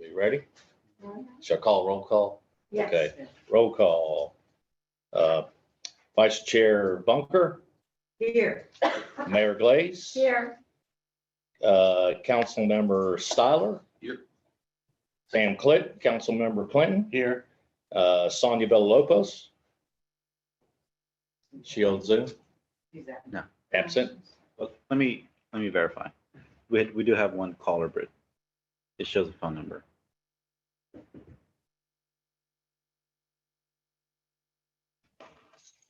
You ready? Shall I call roll call? Yes. Okay, roll call. Vice Chair Bunker, Here. Mayor Glaze, Here. Council Member Styler. Here. Sam Clint, Council Member Clinton, Here. Sonia Villalobos. She on Zoom, No. absent. Well, let me verify. We do have one caller, but it shows a phone number.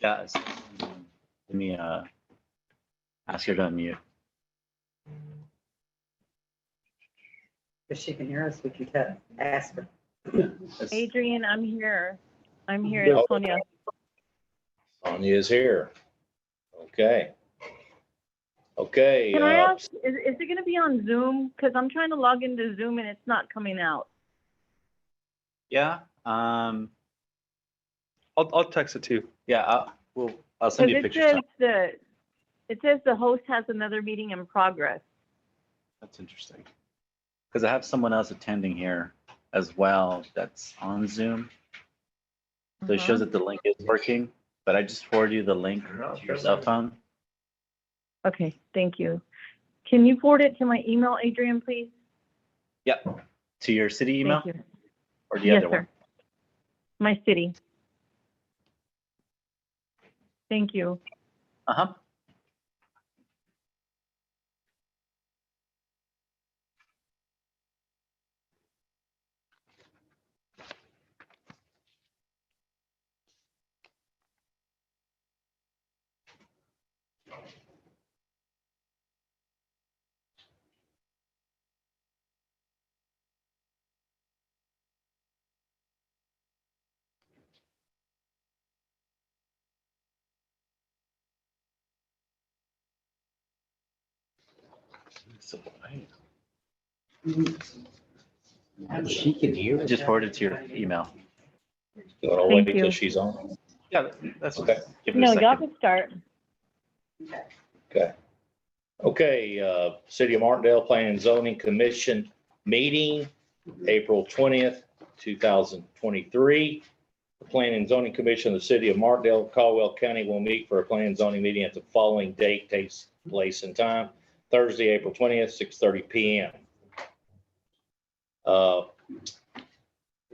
Guys, let me ask her to unmute. If she can hear us, we can ask her. Adrian, I'm here. I'm here, Yeah. Sonia. Sonia is here. Okay. Okay. Can I ask, is it going to be on Zoom? Because I'm trying to log into Zoom and it's not coming out. Yeah. I'll text it too. Yeah. I'll send you a Because picture. it says the host has another meeting in progress. That's interesting. Because I have someone else attending here as well that's on Zoom. So it shows that the link is working, but I just forwarded you the link to your cell phone. Okay, thank you. Can you forward it to my email, Adrian, please? Yep. To your city email Thank you. or the Yes, other sir. one? My city. Thank you. Uh-huh. She can hear. I just forwarded to your email. You want to wait Thank you. till she's on? Yeah, that's Okay. Give it a No, y'all second. can start. Okay. Okay, City of Martindale Planning and Zoning Commission meeting, April 20th, 2023. The Planning and Zoning Commission of the City of Martindale, Caldwell County will meet for a planning and zoning meeting at the following date, takes place and time, Thursday, April 20th, 6:30 PM.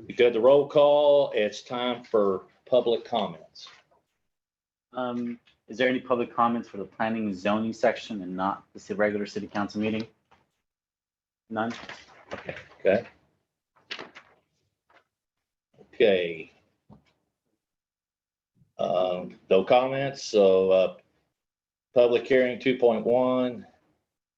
We did the roll call. It's time for public comments. Is there any public comments for the planning and zoning section and not the regular city council meeting? None? Okay. Okay. Okay. No comments, so, public hearing 2.1,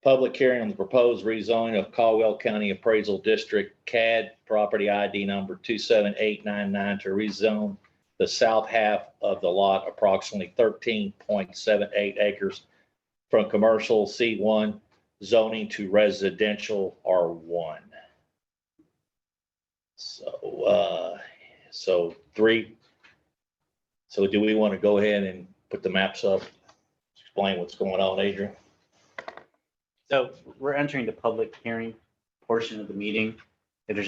public hearing on the proposed rezoning of Caldwell County Appraisal District CAD property ID number 27899 to rezone the south half of the lot, approximately 13.78 acres from commercial C1 zoning to residential R1. So do we want to go ahead and put the maps up? Explain what's going on, Adrian? So we're entering the public hearing portion of the meeting. If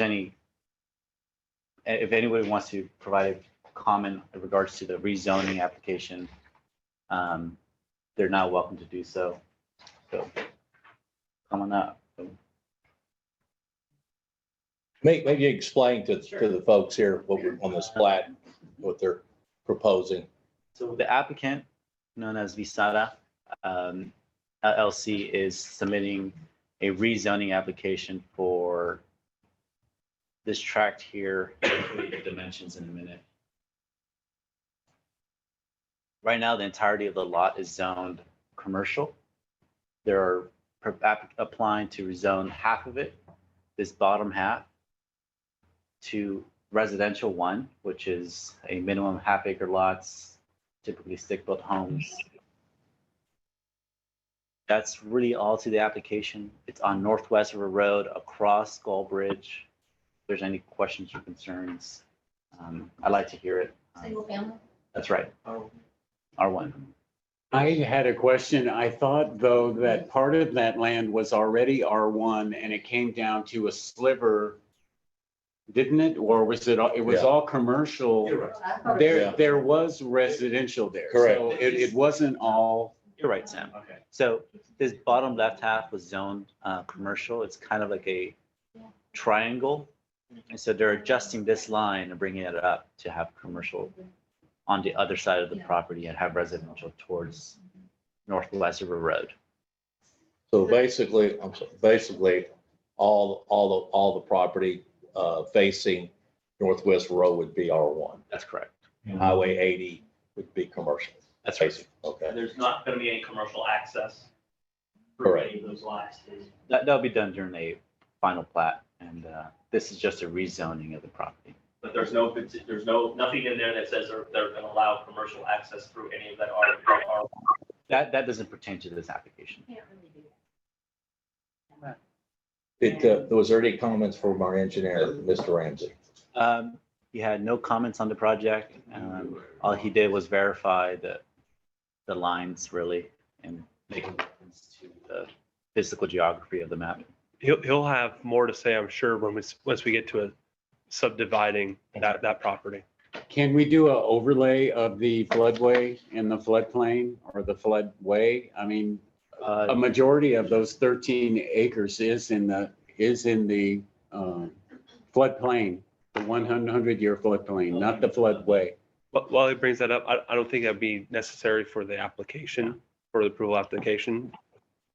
anybody wants to provide a comment in regards to the rezoning application, they're now welcome to do so. So come on up. Maybe explain to the folks here what we're on this plat, what they're proposing. So the applicant, known as Visada LLC, is submitting a rezoning application for this tract here. I'll show you the dimensions in a minute. Right now, the entirety of the lot is zoned commercial. They're applying to rezone half of it, this bottom half, to residential 1, which is a minimum half-acre lots, typically stick-built homes. That's really all to the application. It's on Northwest River Road across Skull Bridge. If there's any questions or concerns, I'd like to hear it. Single family? That's right. R1. I had a question. I thought, though, that part of that land was already R1 and it came down to a sliver didn't it? Or was it, it was Yeah. all commercial? I thought There, Yeah. there was residential there. Correct. So it wasn't all. You're right, Sam. Okay. So this bottom left half was zoned commercial. It's kind of like a triangle. And so they're adjusting this line and bringing it up to have commercial on the other side of the property and have residential towards Northwest River Road. So basically, all the property facing Northwest Road would be R1. That's correct. Highway 80 would be commercial. That's right. Basic. Okay. There's not going to be any commercial access through Correct. any of those lots. That'll be done during a final plat. And this is just a rezoning of the property. But there's nothing in there that says they're going to allow commercial access through any of that R. That doesn't pertain to this application. Was there any comments from our engineer, Mr. Ramsey? He had no comments on the project. All he did was verify the lines really and make reference to the physical geography of the map. He'll have more to say, I'm sure, once we get to subdividing that property. Can we do an overlay of the floodway and the floodplain or the floodway? I mean, a majority of those 13 acres is in the floodplain, the 100-year floodplain, not the floodway. But while he brings that up, I don't think that'd be necessary for the application, for the approval application,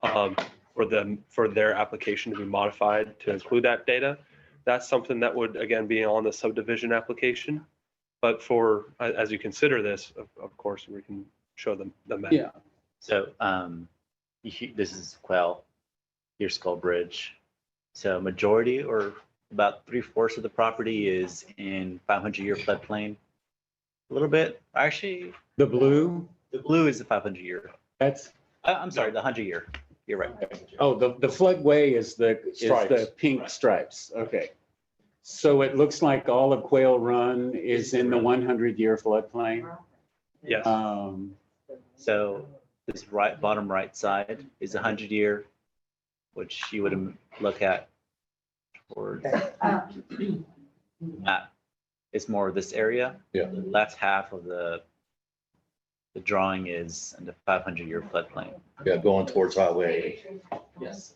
for their application to be modified to include that data. That's something that would, again, be on the subdivision application. But as you consider this, of course, we can show them the map. Yeah. So this is Quell, here's Skull Bridge. So majority or about 3/4 of the property is in 500-year floodplain. A little bit, actually, The blue, the blue is the 500-year. that's, I'm sorry, the 100-year. You're right. oh, the floodway is the Stripes. pink stripes. Okay. So it looks like all of Quail Run is in the 100-year floodplain. Yes. So this bottom right side is 100-year, which you would look at towards map. It's more of this area. Yeah. The left half of the drawing is in the 500-year floodplain. Yeah, going towards Highway 80. Yes.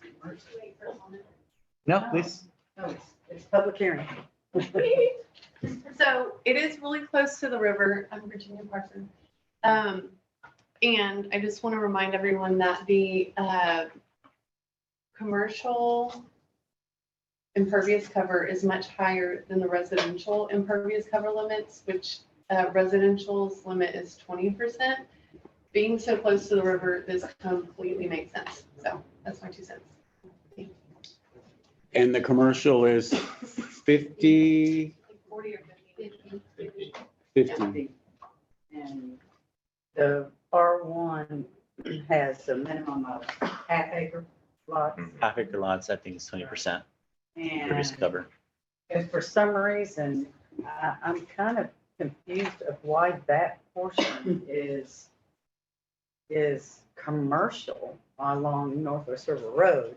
No, please. No, it's public hearing. So it is really close to the river. I'm Virginia Parson. And I just want to remind everyone that the commercial impervious cover is much higher than the residential impervious cover limits, which residential's limit is 20%. Being so close to the river, this completely makes sense. So that's my 2 cents. And the commercial is 50, 40 or 50. 50. And the R1 has a minimum of half-acre lots. Half acre lots, I think is 20% impervious And cover. if for some reason, I'm kind of confused of why that portion is commercial along Northwest River Road.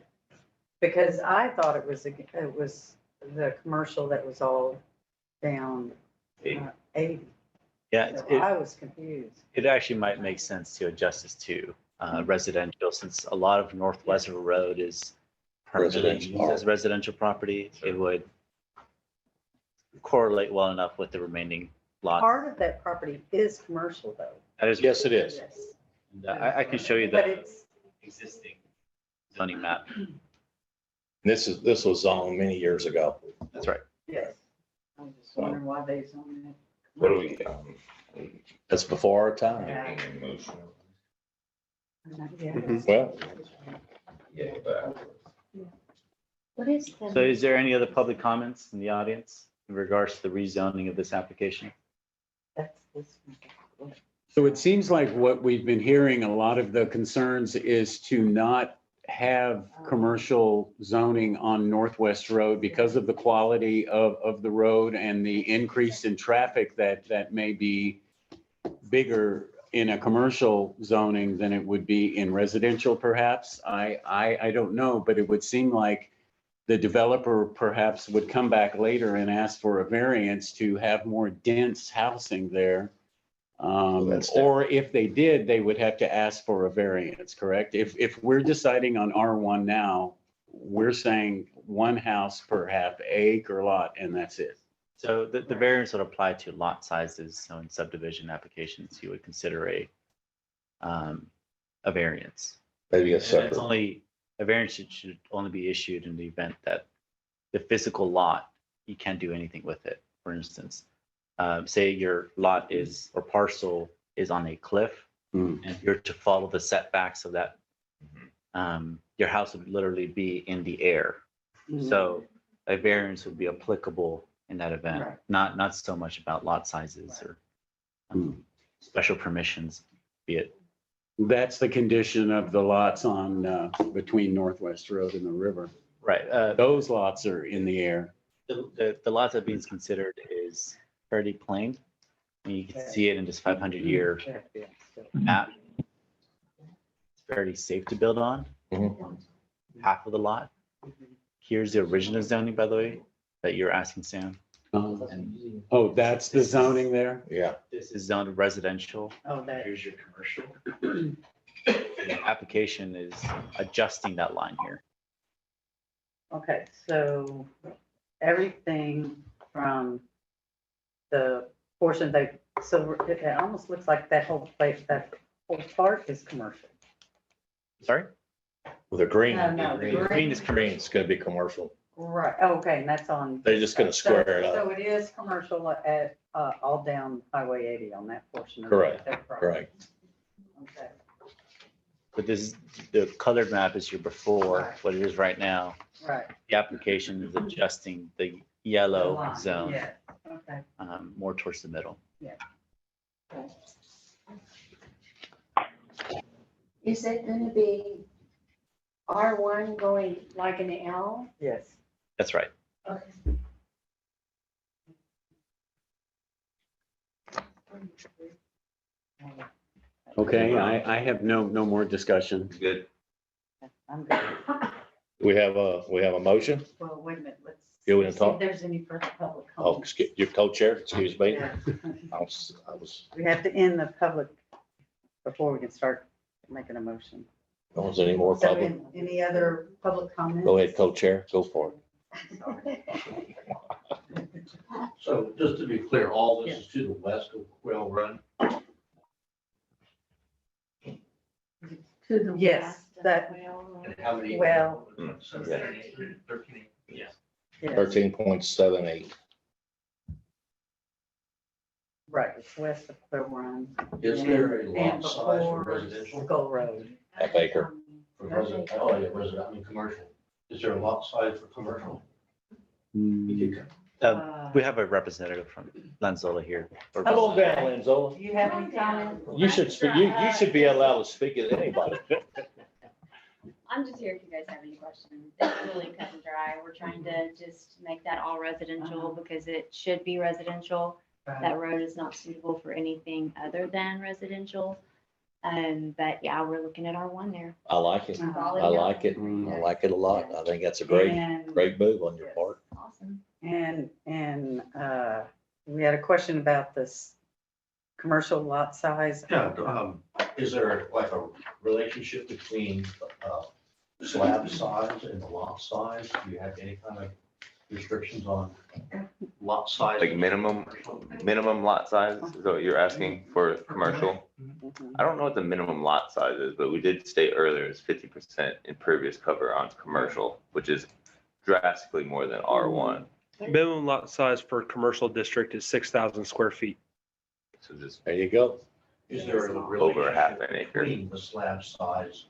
Because I thought it was the commercial that was all down 80. Yeah, So I was confused. it actually might make sense to adjust this to residential, since a lot of Northwest River Road is permanently Residential. used as residential property. It would correlate well enough with the remaining lots. Part of that property is commercial though. That is, Yes, it is. Yes. I can show you But the it's, existing zoning map. This was zoned many years ago. That's right. yes. I was just wondering why they zoned it. What do we? That's before our time. Yeah. Yeah. Mhm. Well, What is So is there any other public comments in the audience in regards to the rezoning of this application? That's this one. So it seems like what we've been hearing, a lot of the concerns is to not have commercial zoning on Northwest Road because of the quality of the road and the increase in traffic that may be bigger in a commercial zoning than it would be in residential perhaps. I don't know, but it would seem like the developer perhaps would come back later and ask for a variance to have more dense housing there. that's Or if they did, they would have to ask for a variance, correct? If we're deciding on R1 now, we're saying one house per half acre lot and that's it. So the variance would apply to lot sizes. So in subdivision applications, you would consider a variance. Maybe a And it's separate. only, a variance should only be issued in the event that the physical lot, you can't do anything with it. For instance, say your lot is, or parcel is on a cliff, Hmm. and you're to follow the setbacks of that, your house would literally be in the air. So a variance would be applicable in that event, Right. not so much about lot sizes or special permissions, be it. That's the condition of the lots on, between Northwest Road and the river. Right. Those lots are in the air. The lot that being considered is fairly plain. And you can see it in this 500-year map. It's fairly safe to build on. Mhm. Half of the lot. Here's the original zoning, by the way, that you're asking, Sam. And Oh, that's the zoning there? Yeah. this is zoned residential. Oh, that, Here's your commercial. The application is adjusting that line here. okay, so everything from the portion that, so it almost looks like that whole place, that whole part is commercial. Sorry? With a green. No, the green. Green is gonna be commercial. Right, okay, and that's on. They're just gonna square it up. So it is commercial at, all down Highway 80 on that portion of. Correct, that property. Right. Okay, But this is, the colored map is your before, Right. what it is right now. right. The application is adjusting the The yellow line, zone Yeah, okay. more towards the middle. Is it gonna be R1 going like an L? Yes. That's right. Okay. Okay, I have no more discussion. Good. I'm good. We have a motion. Well, wait a minute, let's. You wanna see talk? if there's any further public Oh, comments. your co-chair, excuse me. Yeah. I was, We have to end the public before we can start making a motion. was there any more So public? any other public comments? Go ahead, co-chair, go for it. So just to be clear, all this is to the west of Quail Run? To the Yes, west of that- Whale And how many? Well- 13. Yes, 13.78. right, it's west of Quill Run. Is there a And lot size for before residential? Skull Road. Half acre. For resident, oh, yeah, resident, I mean, commercial. Is there a lot size for commercial? We have a representative from Lanzola here. Come on down, Lenzola. Do you have any comments? You should, you should be allowed to speak at anybody. I'm just here if you guys have any questions. It's really cut and dry. We're trying to just make that all residential because it should be residential. That road is not suitable for anything other than residential. But yeah, we're looking at R1 there. I like it. I like it. I like it a lot. I think that's a And- great move on your part. Awesome. And we had a question about this commercial lot size. Yeah, is there like a relationship between, slab size and the lot size? Do you have any kind of restrictions on lot size? Like minimum lot size is what you're asking for commercial? Mhm. I don't know what the minimum lot size is, but we did state earlier it's 50% impervious cover on commercial, which is drastically more than R1. Minimum lot size for commercial district is 6,000 square feet. So just There you go. Is there a over a half relationship an acre. between the slab size?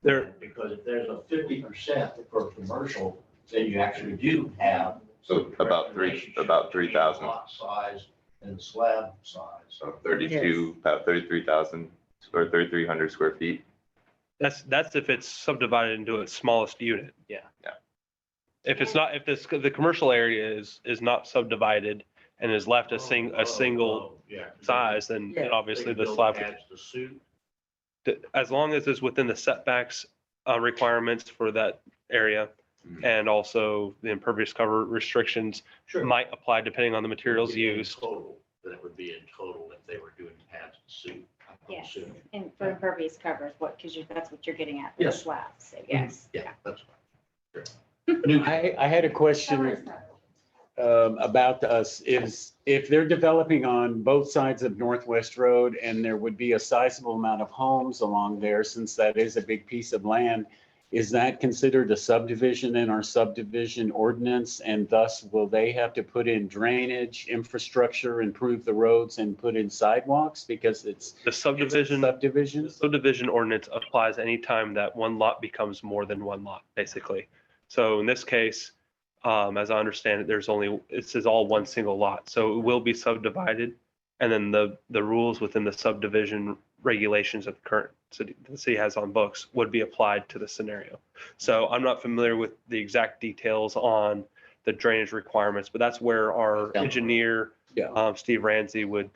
There, Because if there's a 50% for commercial, then you actually do have. So about 3,000. Lot size and the slab size. So 32, about 33,000 or 3,300 square feet. that's if it's subdivided into its smallest unit. Yeah. Yeah. If it's not, if the commercial area is not subdivided and is left a single Yeah. size, then Yeah. obviously the slab, Adds the suit. as long as it's within the setbacks requirements for that area, and also the impervious cover restrictions Sure. might apply depending on the materials It'd be in used. Total, that would be in total if they were doing pads and suit. I'm Yes, assuming. and for impervious covers, what, because that's what you're getting at, for the Yes. slabs, so yes. Yeah, that's fine. I had a question about us, is if they're developing on both sides of Northwest Road and there would be a sizable amount of homes along there, since that is a big piece of land, is that considered a subdivision in our subdivision ordinance? And thus will they have to put in drainage, infrastructure, improve the roads and put in sidewalks because it's The subdivision. subdivision? The subdivision ordinance applies anytime that one lot becomes more than one lot, basically. So in this case, as I understand it, it says all one single lot, so it will be subdivided. And then the rules within the subdivision regulations of the current the city has on books would be applied to the scenario. So I'm not familiar with the exact details on the drainage requirements, but that's where our engineer, Yeah. Steve Ramsey, would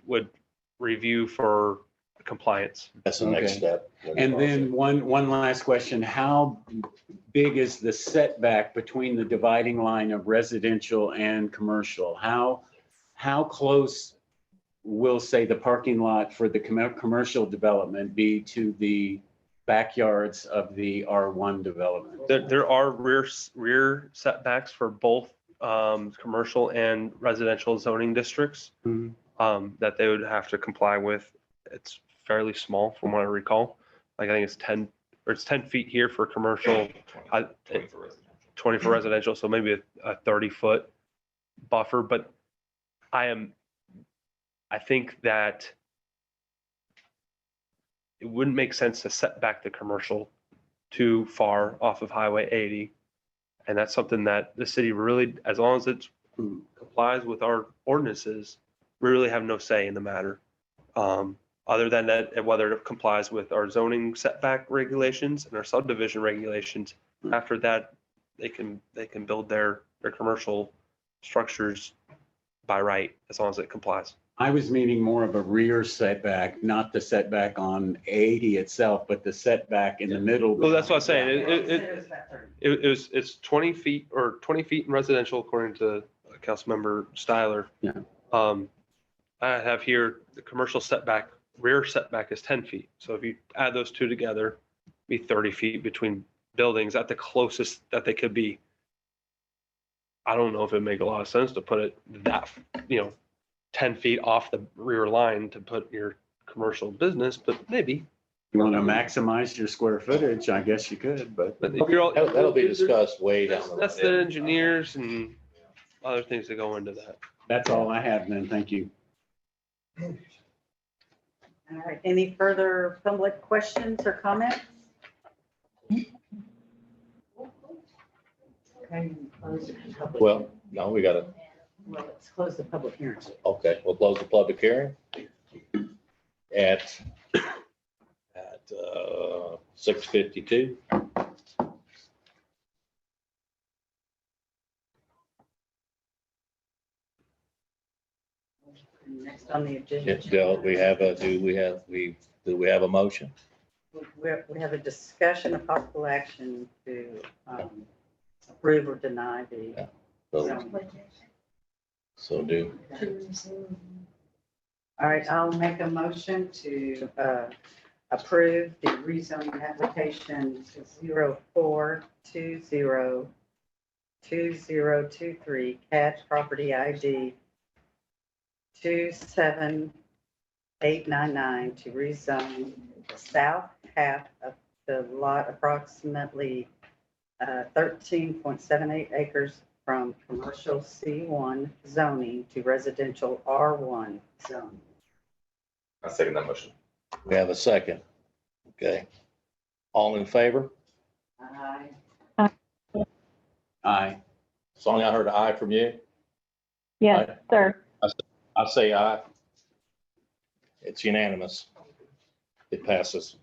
review for compliance. That's the next Okay. step. And then one last question, how big is the setback between the dividing line of residential and commercial? How close will, say, the parking lot for the commercial development be to the backyards of the R1 development? There are rear setbacks for both commercial and residential zoning districts Mhm. that they would have to comply with. It's fairly small from what I recall. Like I think it's 10 feet here for commercial, 20 for residential, so maybe a 30-foot buffer. But I think that it wouldn't make sense to set back the commercial too far off of Highway 80. And that's something that the city really, as long as it complies with our ordinances, we really have no say in the matter. Other than that, whether it complies with our zoning setback regulations and our subdivision regulations, after that, they can build their commercial structures by right, as long as it complies. I was meaning more of a rear setback, not the setback on 80 itself, but the setback in the middle. Well, that's what I'm saying. Yeah. It's 20 feet or 20 feet in residential, according to Councilmember Styler. Yeah. I have here the commercial setback, rear setback is 10 feet. So if you add those two together, be 30 feet between buildings at the closest that they could be. I don't know if it'd make a lot of sense to put it that, 10 feet off the rear line to put your commercial business, but maybe. You want to maximize your square footage, I guess you could, but. If you're all- That'll be discussed way down the road. That's the engineers and other things that go into that. That's all I have then, thank you. All right, any further public questions or comments? Okay, close the public- Well, no, we gotta, Well, let's close the public hearing. okay, we'll close the public hearing at 6:52. Next on the agenda. Do we have a motion? We have a discussion of possible action to approve or deny the. So do, All right, I'll make a motion to approve the rezoning application to 04202023 Catch Property ID 27899 to rezone the south half of the lot, approximately 13.78 acres, from commercial C1 zoning to residential R1 zone. I second that motion. we have a second. Okay. All in favor? Aye. Aye. Sonia, I heard an aye from you. Yes, sir. I say aye. It's unanimous. It passes.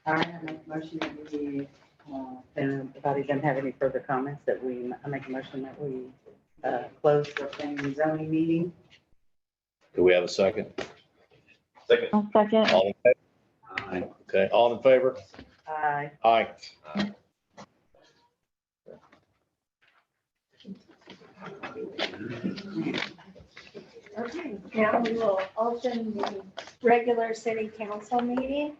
All right, I make a motion that we, and if anybody doesn't have any further comments, I make a motion that we close the planning and zoning meeting. Do we have a second? Second. I'll second. All in favor? Aye. Okay, all in favor? Aye. Aye. Okay, now we will open the regular city council meeting.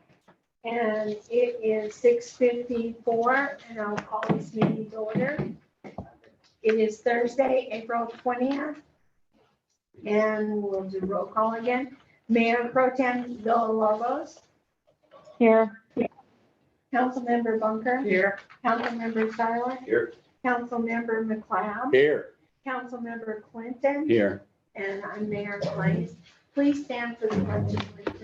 And it is 6:54, and I'll call this meeting to order. It is Thursday, April 20th. And we'll do roll call again. Mayor Pro Tem Villalobos, Here. Councilmember Bunker, Here. Councilmember Seiler, Here. Councilmember McLeod, Here. Councilmember Clinton, Here. and I'm Mayor Glaze. Please stand for the pledge of allegiance.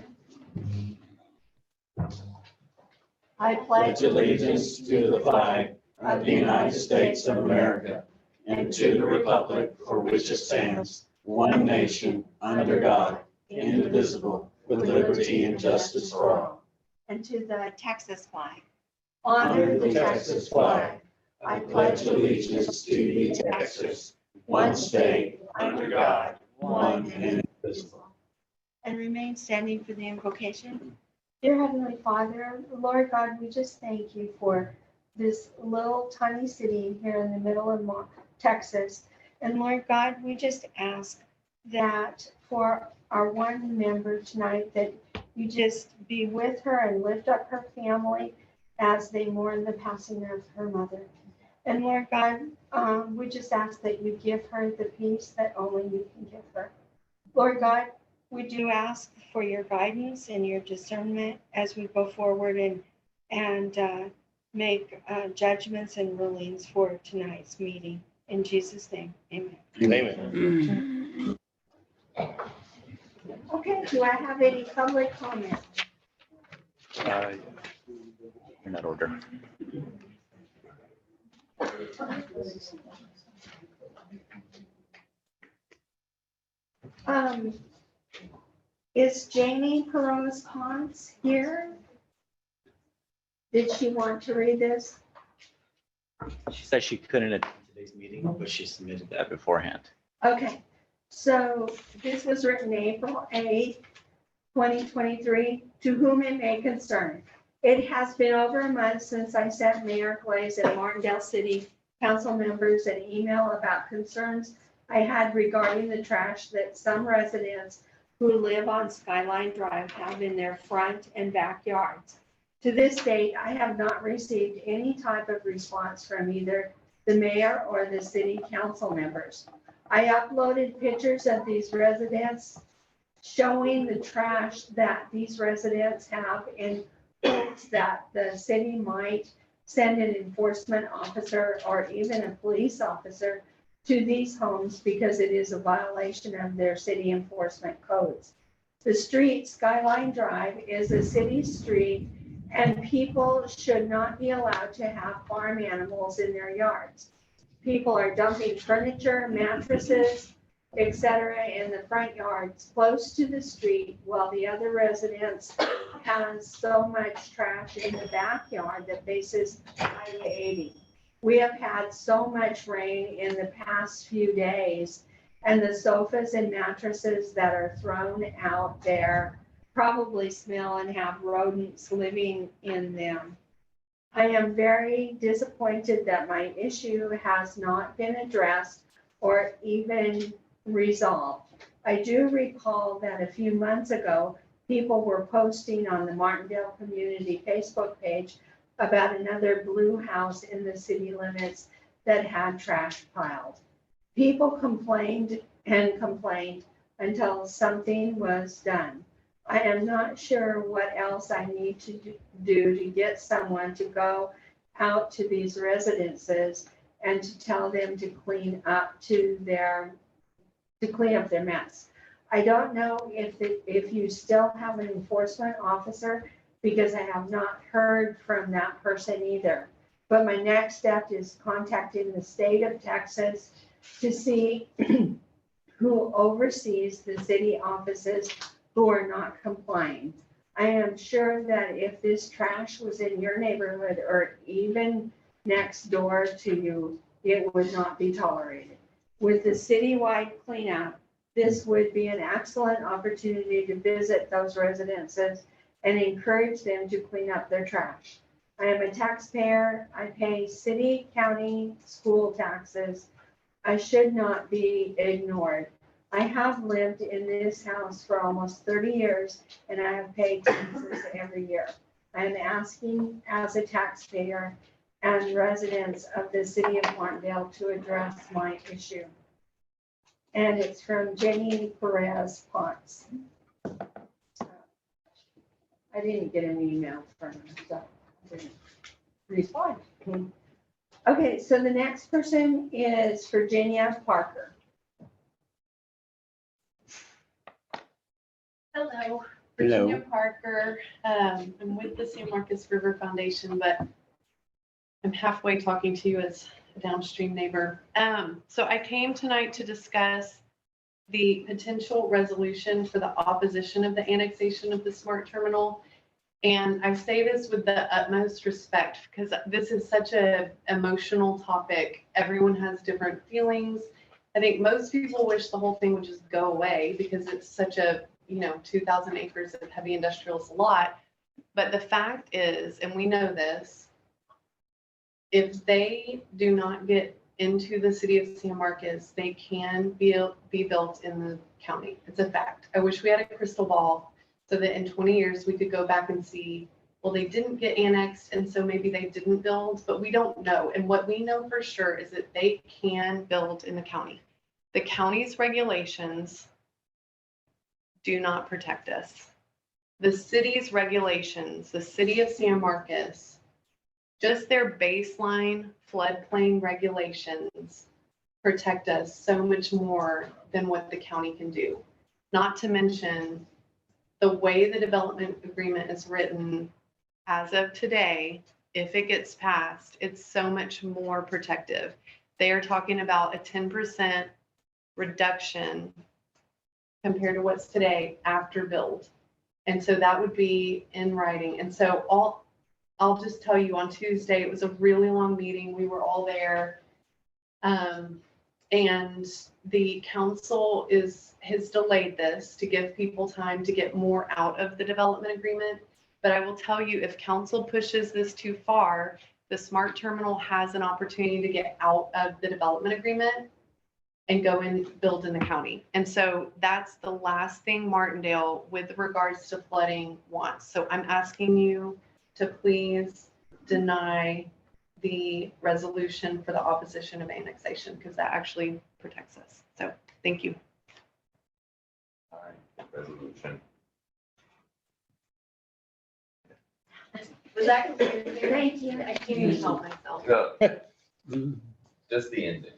I Pledge allegiance to the flag of the United States of America and to the republic for which it stands, one nation, under God, indivisible, with liberty and justice for all. And to the Texas flag. Honor the Texas flag. I pledge allegiance to you, Texas, one state, under God, one and indivisible. And remain standing for the invocation. Dear Heavenly Father, Lord God, we just thank you for this little tiny city here in the middle of Texas. And Lord God, we just ask that for our one member tonight, that you just be with her and lift up her family as they mourn the passing of her mother. And Lord God, we just ask that you give her the peace that only you can give her. Lord God, we do ask for your guidance and your discernment as we go forward and make judgments and rulings for tonight's meeting. In Jesus' name, amen. Amen. Okay, do I have any public comment? In that order. Is Jamie Peronis Ponce here? Did she want to read this? She said she couldn't attend today's meeting, but she submitted that beforehand. Okay, so this was written April 8th, 2023, to whom it may concern. It has been over a month since I sent Mayor Glaze and Martindale City Council members an email about concerns I had regarding the trash that some residents who live on Skyline Drive have in their front and backyards. To this date, I have not received any type of response from either the mayor or the city council members. I uploaded pictures of these residents showing the trash that these residents have in hopes that the city might send an enforcement officer or even a police officer to these homes because it is a violation of their city enforcement codes. The street, Skyline Drive, is a city street and people should not be allowed to have farm animals in their yards. People are dumping furniture, mattresses, etc. in the front yards close to the street, while the other residents have so much trash in the backyard that faces Highway 80. We have had so much rain in the past few days, and the sofas and mattresses that are thrown out there probably smell and have rodents living in them. I am very disappointed that my issue has not been addressed or even resolved. I do recall that a few months ago, people were posting on the Martindale Community Facebook page about another blue house in the city limits that had trash piled. People complained and complained until something was done. I am not sure what else I need to do to get someone to go out to these residences and to tell them to clean up their mess. I don't know if you still have an enforcement officer, because I have not heard from that person either. But my next step is contacting the state of Texas to see who oversees the city offices who are not complying. I am sure that if this trash was in your neighborhood or even next door to you, it would not be tolerated. With the citywide cleanup, this would be an excellent opportunity to visit those residences and encourage them to clean up their trash. I am a taxpayer. I pay city, county, school taxes. I should not be ignored. I have lived in this house for almost 30 years and I have paid taxes every year. I am asking as a taxpayer and residents of the city of Martindale to address my issue. And it's from Jenny Perez Ponce. I didn't get an email from her, so I didn't respond. Okay, so the next person is Virginia Parker. Hello, Hello. Virginia Parker. I'm with the San Marcos River Foundation, but I'm halfway talking to you as a downstream neighbor. So I came tonight to discuss the potential resolution for the opposition of the annexation of the smart terminal. And I say this with the utmost respect because this is such an emotional topic. Everyone has different feelings. I think most people wish the whole thing would just go away because it's such a 2,000 acres of heavy industrial is a lot. But the fact is, and we know this, if they do not get into the city of San Marcos, they can be built in the county. It's a fact. I wish we had a crystal ball so that in 20 years we could go back and see, well, they didn't get annexed and so maybe they didn't build, but we don't know. And what we know for sure is that they can build in the county. The county's regulations do not protect us. The city's regulations, the city of San Marcos, just their baseline floodplain regulations protect us so much more than what the county can do. Not to mention the way the development agreement is written as of today, if it gets passed, it's so much more protective. They are talking about a 10% reduction compared to what's today after build. And so that would be in writing. And so I'll just tell you on Tuesday, it was a really long meeting. We were all there. And the council has delayed this to give people time to get more out of the development agreement. But I will tell you, if council pushes this too far, the smart terminal has an opportunity to get out of the development agreement and go and build in the county. And so that's the last thing Martindale with regards to flooding wants. So I'm asking you to please deny the resolution for the opposition of annexation because that actually protects us. So thank you. All right, resolution. Was that clear? Thank you. I can't even help myself. No, just the ending.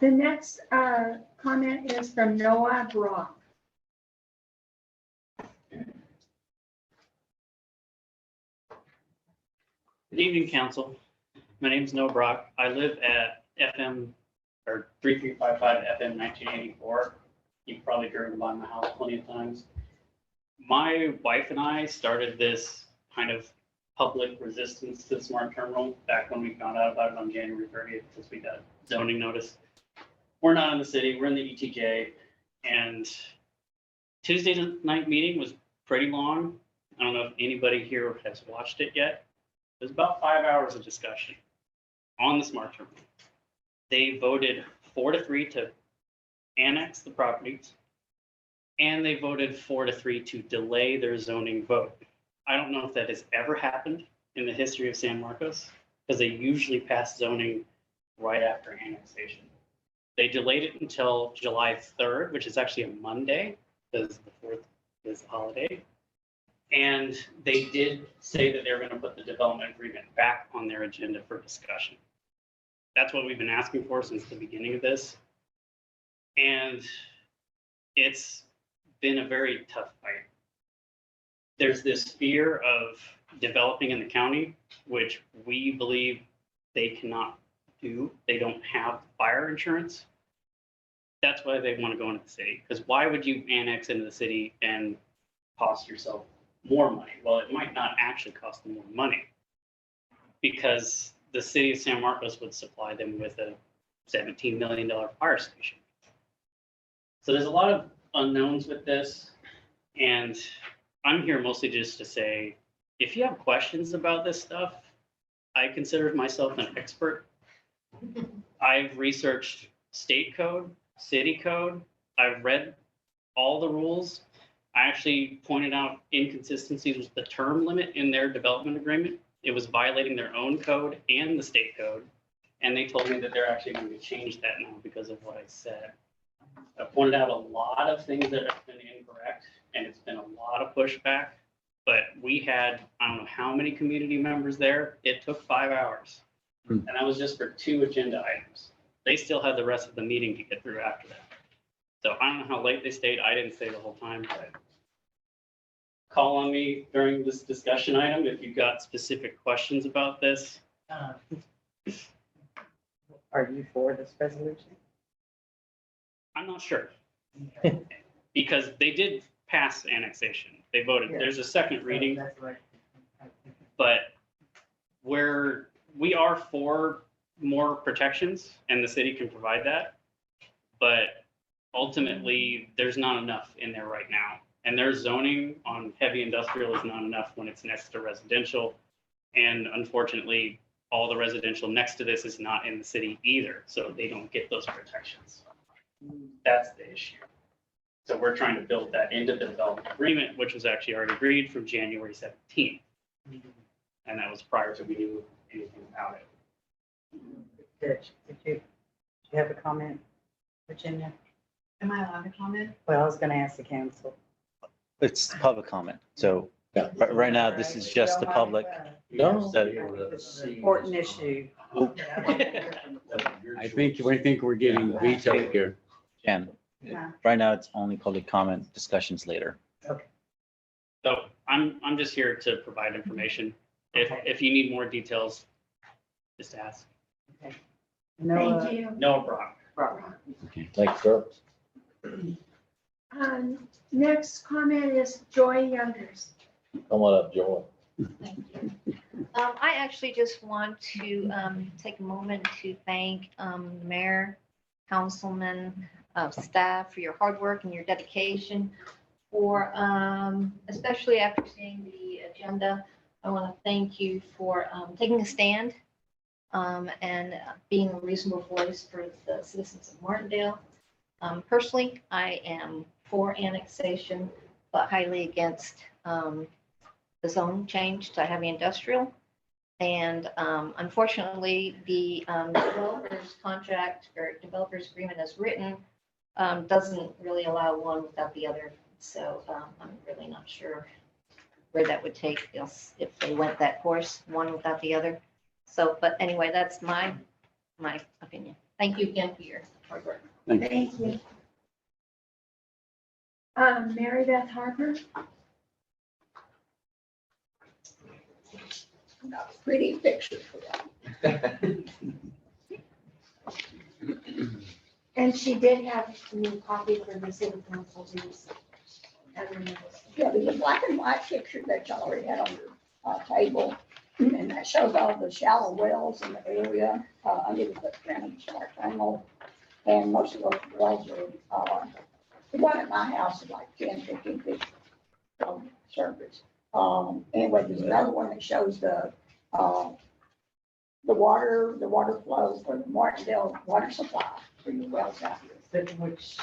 The next comment is from Noah Brock. Good evening, council. My name is Noah Brock. I live at FM or 3355 FM 1984. You've probably driven by my house plenty of times. My wife and I started this kind of public resistance to the smart terminal back when we found out about it on January 30th because we got zoning notice. We're not in the city, we're in the ETJ. And Tuesday night meeting was pretty long. I don't know if anybody here has watched it yet. It was about 5 hours of discussion on the smart terminal. They voted 4-3 to annex the properties, and they voted 4-3 to delay their zoning vote. I don't know if that has ever happened in the history of San Marcos, because they usually pass zoning right after annexation. They delayed it until July 3rd, which is actually a Monday, because the 4th is a holiday. And they did say that they were going to put the development agreement back on their agenda for discussion. That's what we've been asking for since the beginning of this. And it's been a very tough fight. There's this fear of developing in the county, which we believe they cannot do. They don't have fire insurance. That's why they want to go into the city. Because why would you annex into the city and cost yourself more money? Well, it might not actually cost them more money because the city of San Marcos would supply them with a $17 million fire station. So there's a lot of unknowns with this. And I'm here mostly just to say, if you have questions about this stuff, I consider myself an expert. I've researched state code. city code. I've read all the rules. I actually pointed out inconsistencies with the term limit in their development agreement. It was violating their own code and the state code. And they told me that they're actually going to change that now because of what I said. I pointed out a lot of things that have been incorrect, and it's been a lot of pushback. But we had, I don't know how many community members there. It took 5 hours. And that was just for 2 agenda items. They still had the rest of the meeting to get through after that. So I don't know how late they stayed. I didn't stay the whole time, but call on me during this discussion item if you've got specific questions about this. Are you for this resolution? I'm not sure. Because they did pass annexation. They voted. There's a second reading, That's right. but we are for more protections and the city can provide that. But ultimately, there's not enough in there right now. And their zoning on heavy industrial is not enough when it's next to residential. And unfortunately, all the residential next to this is not in the city either, so they don't get those protections. That's the issue. So we're trying to build that into the development agreement, which was actually already agreed from January 17th. And that was prior to we knew anything about it. Did you have a comment, Virginia? Am I allowed to comment? Well, I was gonna ask the council. It's public comment. So right now, this is just the public. No. It's an important issue. I think we're getting vetoed here. And Yeah. right now, it's only public comment, discussions later. So I'm just here to provide information. If you need more details, just ask. Noah, Thank you. No problem. Thanks, sir. Next comment is Joy Youngers. Come on up, Joel. Thank you. I actually just want to take a moment to thank Mayor, councilmen, staff for your hard work and your dedication. For especially after seeing the agenda, I want to thank you for taking a stand and being a reasonable voice for the citizens of Martindale. Personally, I am for annexation, but highly against the zone change to heavy industrial. And unfortunately, the developer's contract or developer's agreement as written doesn't really allow one without the other. So I'm really not sure where that would take us if they went that course, one without the other. So, but anyway, that's my opinion. Thank you again for your hard work. Thank you. Mary Beth Harper. Pretty picture for that. And she did have a new copy for the city council to use. Yeah, there's a black and white picture that you already had on your table. And that shows all the shallow wells in the area, under the footprint of the Smart Terminal. And most of those wells are, the one at my house is like 10, 15 feet from surface. Anyway, there's another one that shows the water flow for the Martindale water supply for your wells out here. which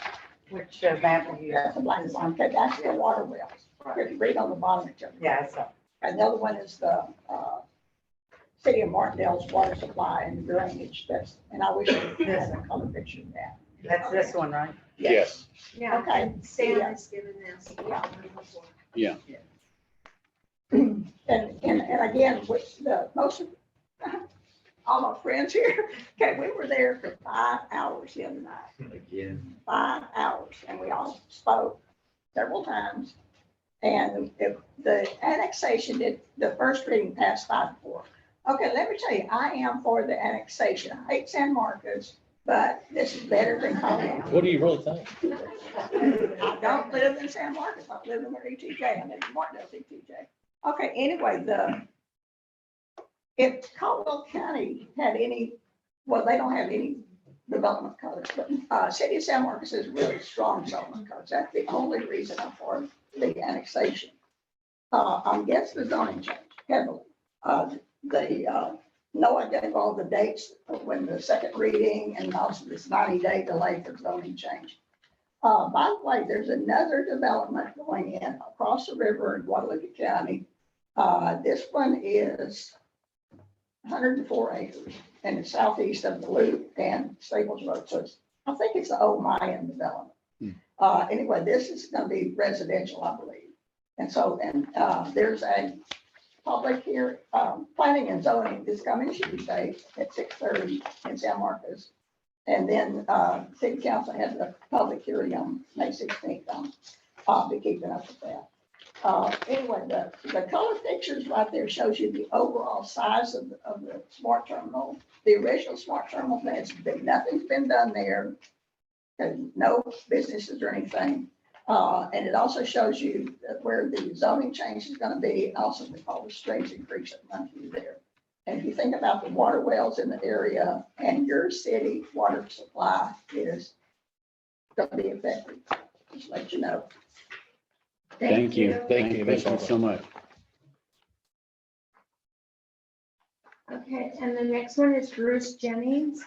map are you? That's a black and white, okay, that's the water wells. If you read on the bottom of it. Yeah, I saw. Another one is the city of Martindale's water supply and drainage. And I wish we had a color picture of that. That's this one, right? Yes. Yeah. Okay. Stan has given this. Yeah. And again, with most of, all my friends here, okay, we were there for 5 hours the other night. Again. 5 hours, and we all spoke several times. And the annexation did, the first reading passed 5-4. Okay, let me tell you, I am for the annexation. I hate San Marcos, but this is better than Calderon. What do you really think? I don't live in San Marcos. I live in their ETJ. I live in Martindale's ETJ. Okay, anyway, if Caldwell County had any, well, they don't have any development codes, but city of San Marcos has really strong development codes. That's the only reason I'm for the annexation. I'm against the zoning change heavily. The Noah gave all the dates of when the second reading and also this 90-day delay for zoning change. By the way, there's another development going in across the river in Guadalupe County. This one is 104 acres and it's southeast of the Loop and Staples Road. So I think it's the old Mayan development. Anyway, this is going to be residential, I believe. And so, there's a public here, planning and zoning is coming Tuesday at 6:30 in San Marcos. And then, city council has a public hearing on May 16th. I'll be keeping up with that. Anyway, the color pictures right there shows you the overall size of the smart terminal. The original smart terminal plans, nothing's been done there. And no businesses or anything. And it also shows you where the zoning change is going to be, also all the streams and creeks that run through there. And if you think about the water wells in the area and your city water supply is going to be affected, just let you know. Thank you. Thank you. Thank you so much. Okay, and the next one is Bruce Jennings.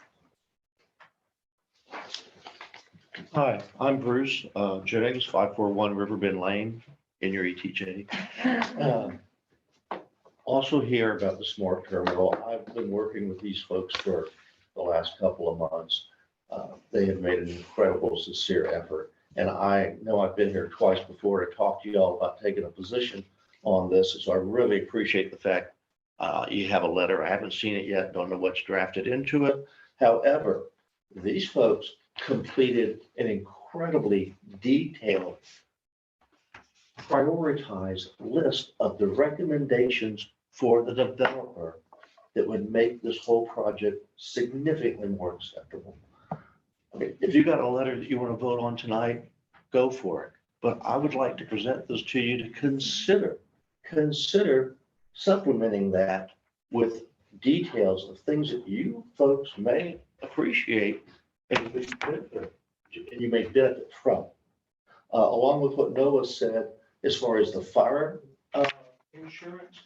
Hi, I'm Bruce Jennings, 541 Riverbend Lane in your ETJ. Also here about the smart terminal. I've been working with these folks for the last couple of months. They have made an incredible, sincere effort. And I know I've been here twice before to talk to you all about taking a position on this. So I really appreciate the fact you have a letter. I haven't seen it yet, don't know what's drafted into it. However, these folks completed an incredibly detailed, prioritized list of the recommendations for the developer that would make this whole project significantly more acceptable. Okay, if you got a letter that you want to vote on tonight, go for it. But I would like to present this to you to consider supplementing that with details of things that you folks may appreciate and you may benefit from. Along with what Noah said, as far as the fire insurance,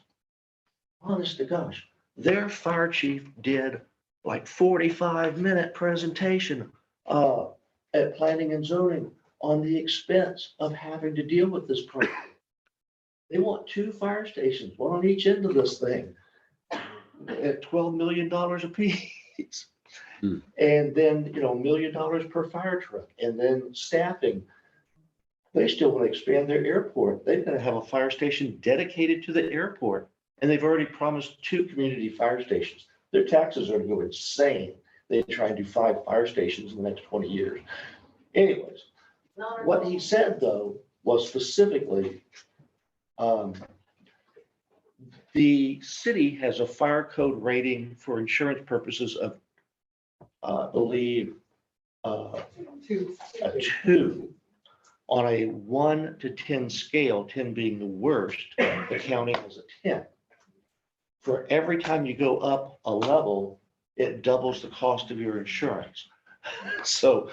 honest to gosh, their fire chief did like 45-minute presentation at planning and zoning on the expense of having to deal with this problem. They want 2 fire stations, one on each end of this thing, at $12 million a piece. And then, $1 million per fire truck, and then staffing. They still want to expand their airport. They're going to have a fire station dedicated to the airport. And they've already promised 2 community fire stations. Their taxes are going to go insane. They try and do 5 fire stations in the next 20 years. Anyways, what he said though, was specifically, the city has a fire code rating for insurance purposes of, I believe, a 2 on a 1 to 10 scale, 10 being the worst. The county has a 10. For every time you go up a level, it doubles the cost of your insurance. So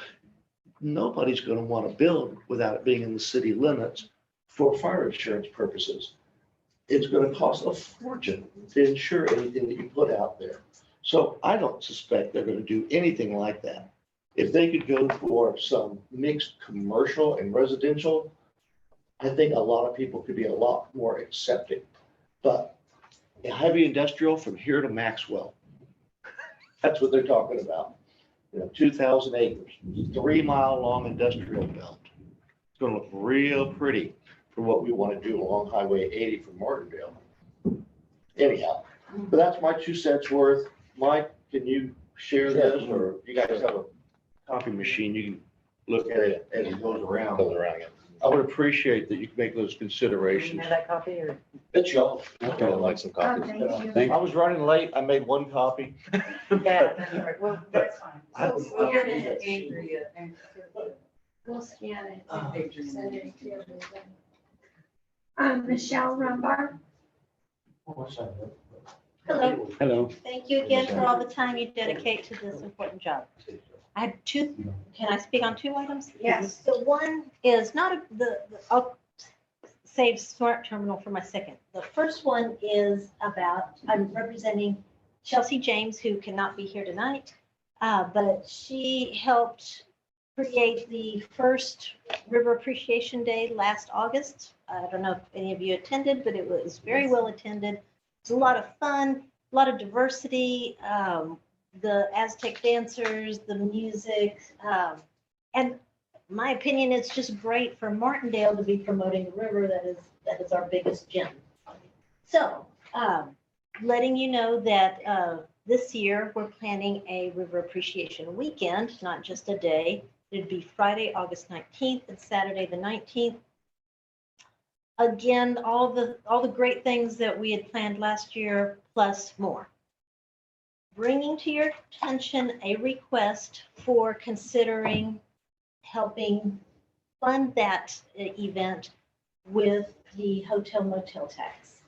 nobody's going to want to build without it being in the city limits for fire insurance purposes. It's going to cost a fortune to insure anything that you put out there. So I don't suspect they're going to do anything like that. If they could go for some mixed commercial and residential, I think a lot of people could be a lot more accepting. But heavy industrial from here to Maxwell, that's what they're talking about. 2,000 acres, 3-mile-long industrial belt. It's going to look real pretty for what we want to do along Highway 80 from Martindale. Anyhow, but that's my 2 cents worth. Mike, can you share this, or you guys have a copy machine? You can look at it as it goes around. I would appreciate that you can make those You considerations. have that copy or? It's y'all. Okay, I'd like some copies. Thank I was running late. I made 1 copy. Yeah, well, that's fine. I- So we'll get it to Andrea and. We'll scan it. Adrian. Send it to everybody. Michelle Rumbar. Hello, Hello. thank you again for all the time you dedicate to this important job. I have 2, can I speak on 2 items? Yes. The one is not I'll save smart terminal for my second. The first one is about, I'm representing Chelsea James, who cannot be here tonight, but she helped create the first River Appreciation Day last August. I don't know if any of you attended, but it was very well attended. It was a lot of fun, a lot of diversity, the Aztec dancers, the music, and my opinion, it's just great for Martindale to be promoting the river that is our biggest gem. So, letting you know that this year we're planning a River Appreciation Weekend, not just a day. It'd be Friday, August 19th and Saturday, the 19th. Again, all the great things that we had planned last year, plus more. Bringing to your attention a request for considering helping fund that event with the hotel motel tax.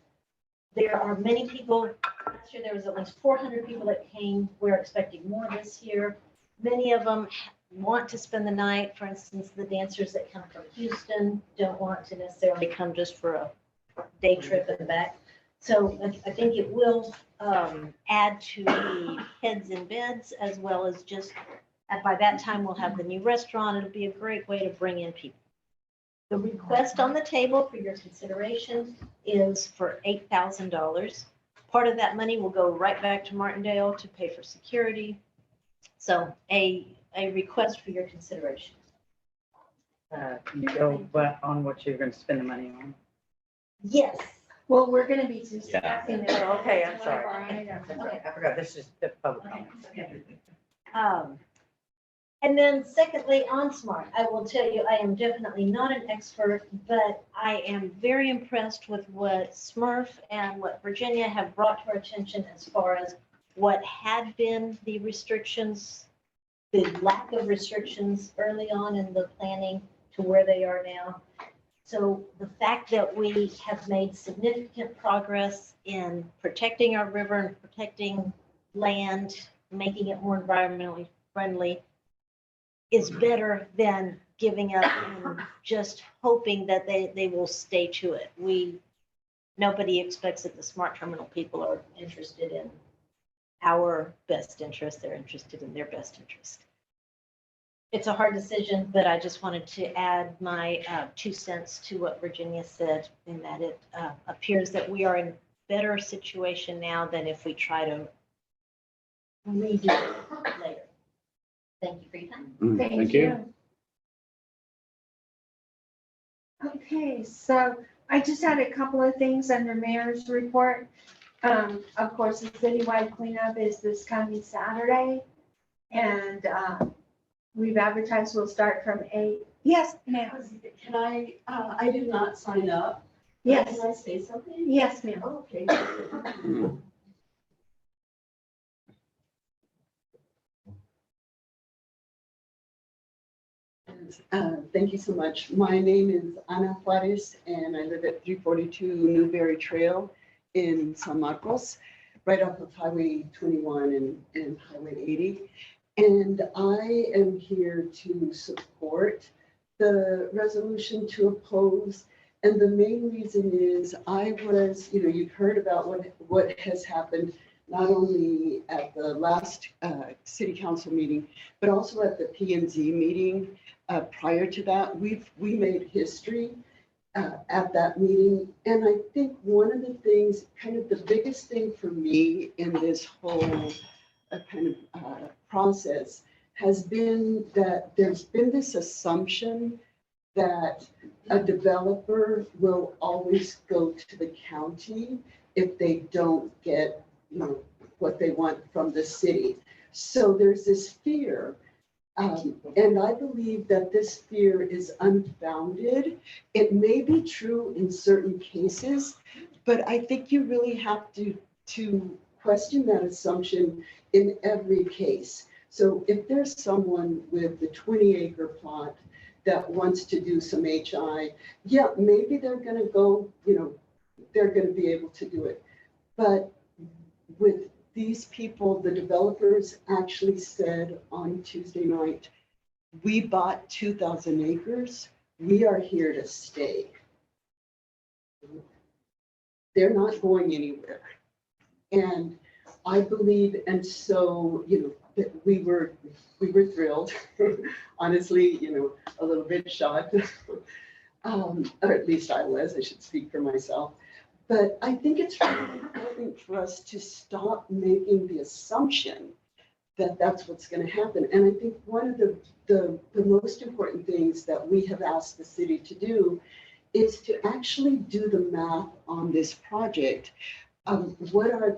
There are many people, last year there was at least 400 people that came. We're expecting more this year. Many of them want to spend the night. For instance, the dancers that come from Houston don't want to necessarily come just for a day trip and back. So I think it will add to the heads in beds, as well as just, by that time we'll have the new restaurant. It'll be a great way to bring in people. The request on the table for your consideration is for $8,000. Part of that money will go right back to Martindale to pay for security. So a request for your consideration. Can you go on what you're going to spend the money on? Yes. Well, we're gonna be discussing it. Oh, okay, I'm One of sorry. our items. I forgot, this is the public comments. And then secondly, on SMART, I will tell you, I am definitely not an expert, but I am very impressed with what Smurf and what Virginia have brought to our attention as far as what had been the restrictions, the lack of restrictions early on in the planning to where they are now. So the fact that we have made significant progress in protecting our river and protecting land, making it more environmentally friendly, is better than giving up and just hoping that they will stay to it. Nobody expects that the SMART terminal people are interested in our best interest. They're interested in their best interest. It's a hard decision, but I just wanted to add my 2 cents to what Virginia said, in that it appears that we are in a better situation now than if we try to redo it later. Thank you for your time. Thank you. Okay, so I just had a couple of things under mayor's report. Of course, the citywide cleanup is this coming Saturday. And we've advertised we'll start from 8. Yes, ma'am. Can I did not sign up. Yes. Can I say something? Yes, ma'am. Okay. Thank you so much. My name is Ana Juarez, and I live at 342 Newberry Trail in San Marcos, right off of Highway 21 and Highway 80. And I am here to support the resolution to oppose. And the main reason is I was, you've heard about what has happened, not only at the last city council meeting, but also at the P&Z meeting. Prior to that, we made history at that meeting. And I think one of the things, kind of the biggest thing for me in this whole process has been that there's been this assumption that a developer will always go to the county if they don't get, what they want from the city. So there's this fear. And I believe that this fear is unfounded. It may be true in certain cases, but I think you really have to question that assumption in every case. So if there's someone with the 20-acre plot that wants to do some HI, yeah, maybe they're going to go, they're going to be able to do it. But with these people, the developers actually said on Tuesday night, we bought 2,000 acres. We are here to stay. They're not going anywhere. And I believe, and so, that we were thrilled, honestly, a little bit shocked. Or at least I should speak for myself. But I think it's really important for us to stop making the assumption that that's what's going to happen. And I think one of the most important things that we have asked the city to do is to actually do the math on this project. What are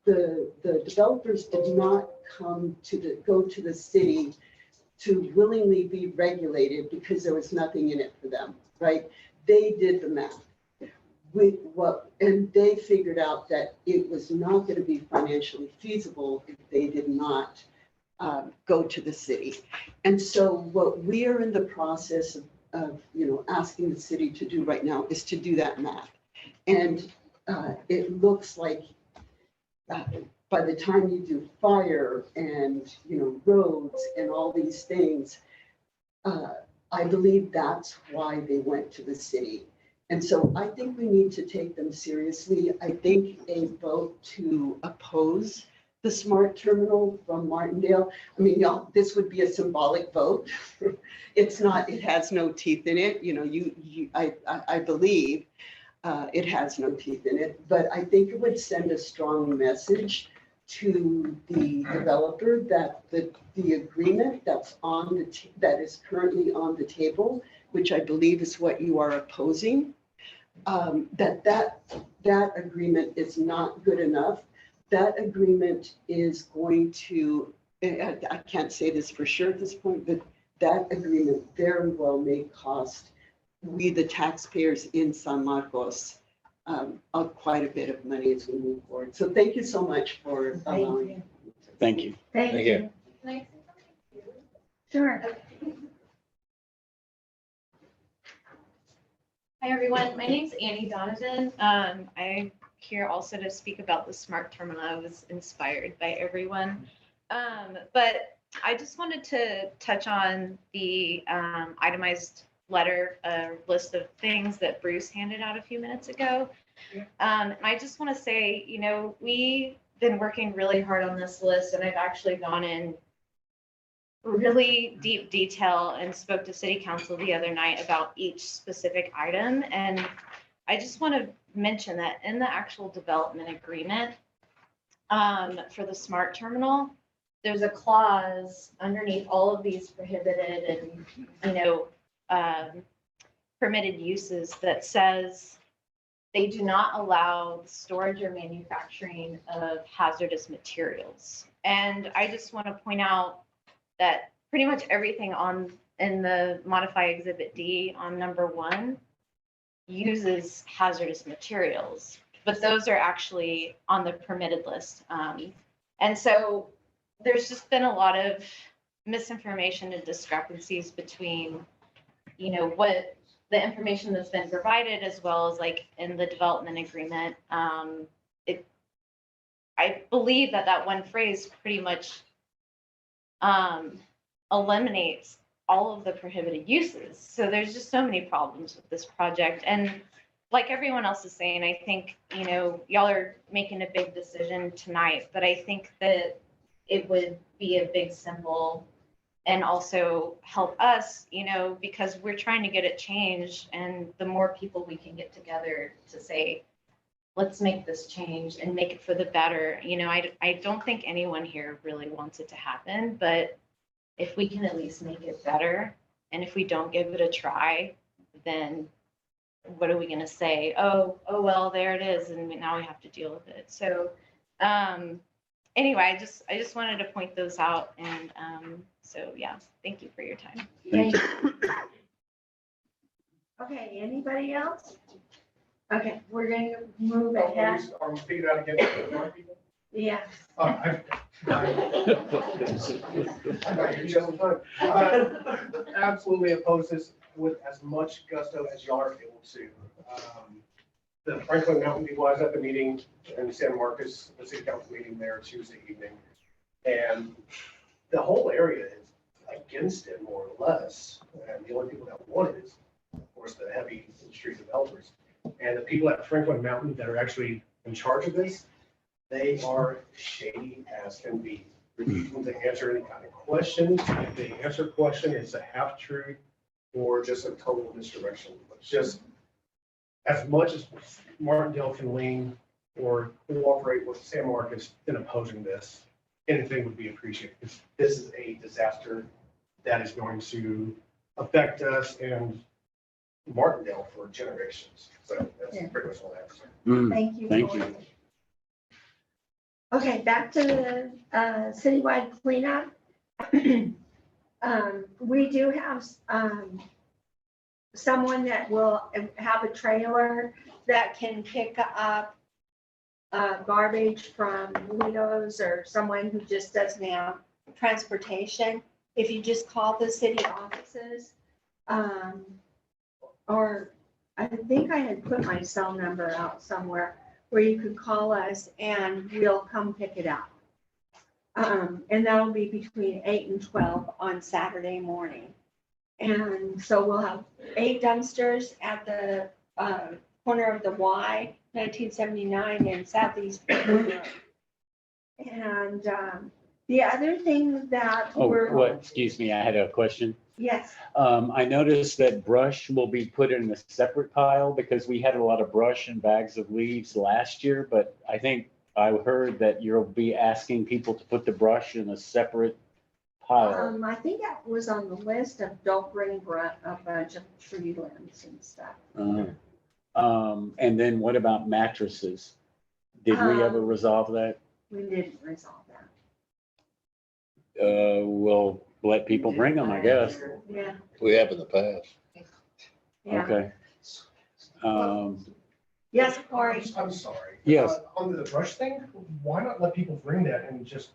the developers did not go to the city to willingly be regulated because there was nothing in it for them, right? They did the math. And they figured out that it was not going to be financially feasible if they did not go to the city. And so what we are in the process of asking the city to do right now is to do that math. And it looks like by the time you do fire and roads and all these things, I believe that's why they went to the city. And so I think we need to take them seriously. I think a vote to oppose the smart terminal from Martindale, I mean, y'all, this would be a symbolic vote. It's not, it has no teeth in it. I believe it has no teeth in it, but I think it would send a strong message to the developer that the agreement that is currently on the table, which I believe is what you are opposing, that agreement is not good enough. That agreement is going to, I can't say this for sure at this point, but that agreement very well may cost we, the taxpayers in San Marcos, quite a bit of money as we move forward. So thank you so much for allowing. Thank you. Thank you. Sure. Hi, everyone. My name's Annie Donovan. I'm here also to speak about the smart terminal. I was inspired by everyone. But I just wanted to touch on the itemized letter, list of things that Bruce handed out a few minutes ago. And I just want to say, we've been working really hard on this list, and I've actually gone in really deep detail and spoke to city council the other night about each specific item. And I just want to mention that in the actual development agreement for the smart terminal, there's a clause underneath all of these prohibited and, permitted uses that says they do not allow storage or manufacturing of hazardous materials. And I just want to point out that pretty much everything in the modify exhibit D on number 1 uses hazardous materials, but those are actually on the permitted list. And so there's just been a lot of misinformation and discrepancies between, what the information that's been provided as well as like in the development agreement. I believe that one phrase pretty much eliminates all of the prohibited uses. So there's just so many problems with this project. And like everyone else is saying, I think, y'all are making a big decision tonight, but I think that it would be a big symbol and also help us, because we're trying to get it changed. And the more people we can get together to say, let's make this change and make it for the better. I don't think anyone here really wants it to happen, but if we can at least make it better, and if we don't give it a try, then what are we going to say? Oh, well, there it is, and now we have to deal with it. So anyway, I just wanted to point those out, and so yeah, thank you for your time. Thank you. Okay, anybody else? Okay, we're going to move ahead. Are we speaking out against the young people? Yeah. I absolutely oppose this with as much gusto as y'all are able to. The Franklin Mountain people, I was at the meeting in San Marcos, the city council meeting there Tuesday evening, and the whole area is against it more or less. And the only people that want it is, of course, the heavy industry developers. And the people at Franklin Mountain that are actually in charge of this, They are shady as can be. Refusing to answer any kind of questions. If they answer a question, it's a half truth or just a total misdirection. It's just as much as Martindale can lean or cooperate with San Marcos in opposing this, anything would be appreciated. Because this is a disaster that is going to affect us and Martindale for generations. So that's pretty much all I have to say. Thank you. Thank Lori. you. Okay, back to the citywide cleanup. We do have someone that will have a trailer that can pick up garbage from widows or someone who just doesn't have transportation. If you just call the city offices, or I think I had put my cell number out somewhere where you could call us and we'll come pick it up. And that'll be between 8 and 12 on Saturday morning. And so we'll have 8 dumpsters at the corner of the Y, 1979 and Southeast Road. And the other thing that Oh, we're. what, excuse me, I had a question. Yes. I noticed that brush will be put in a separate pile because we had a lot of brush and bags of leaves last year, but I think I heard that you'll be asking people to put the brush in a separate pile. I think that was on the list of don't bring a bunch of tree limbs and stuff. And then what about mattresses? Did we ever resolve that? We didn't resolve that. We'll let people bring them, I guess. Yeah, We have in the past. yeah. Okay. Yes, Corey. I'm sorry. Yes. On the brush thing, why not let people bring that and just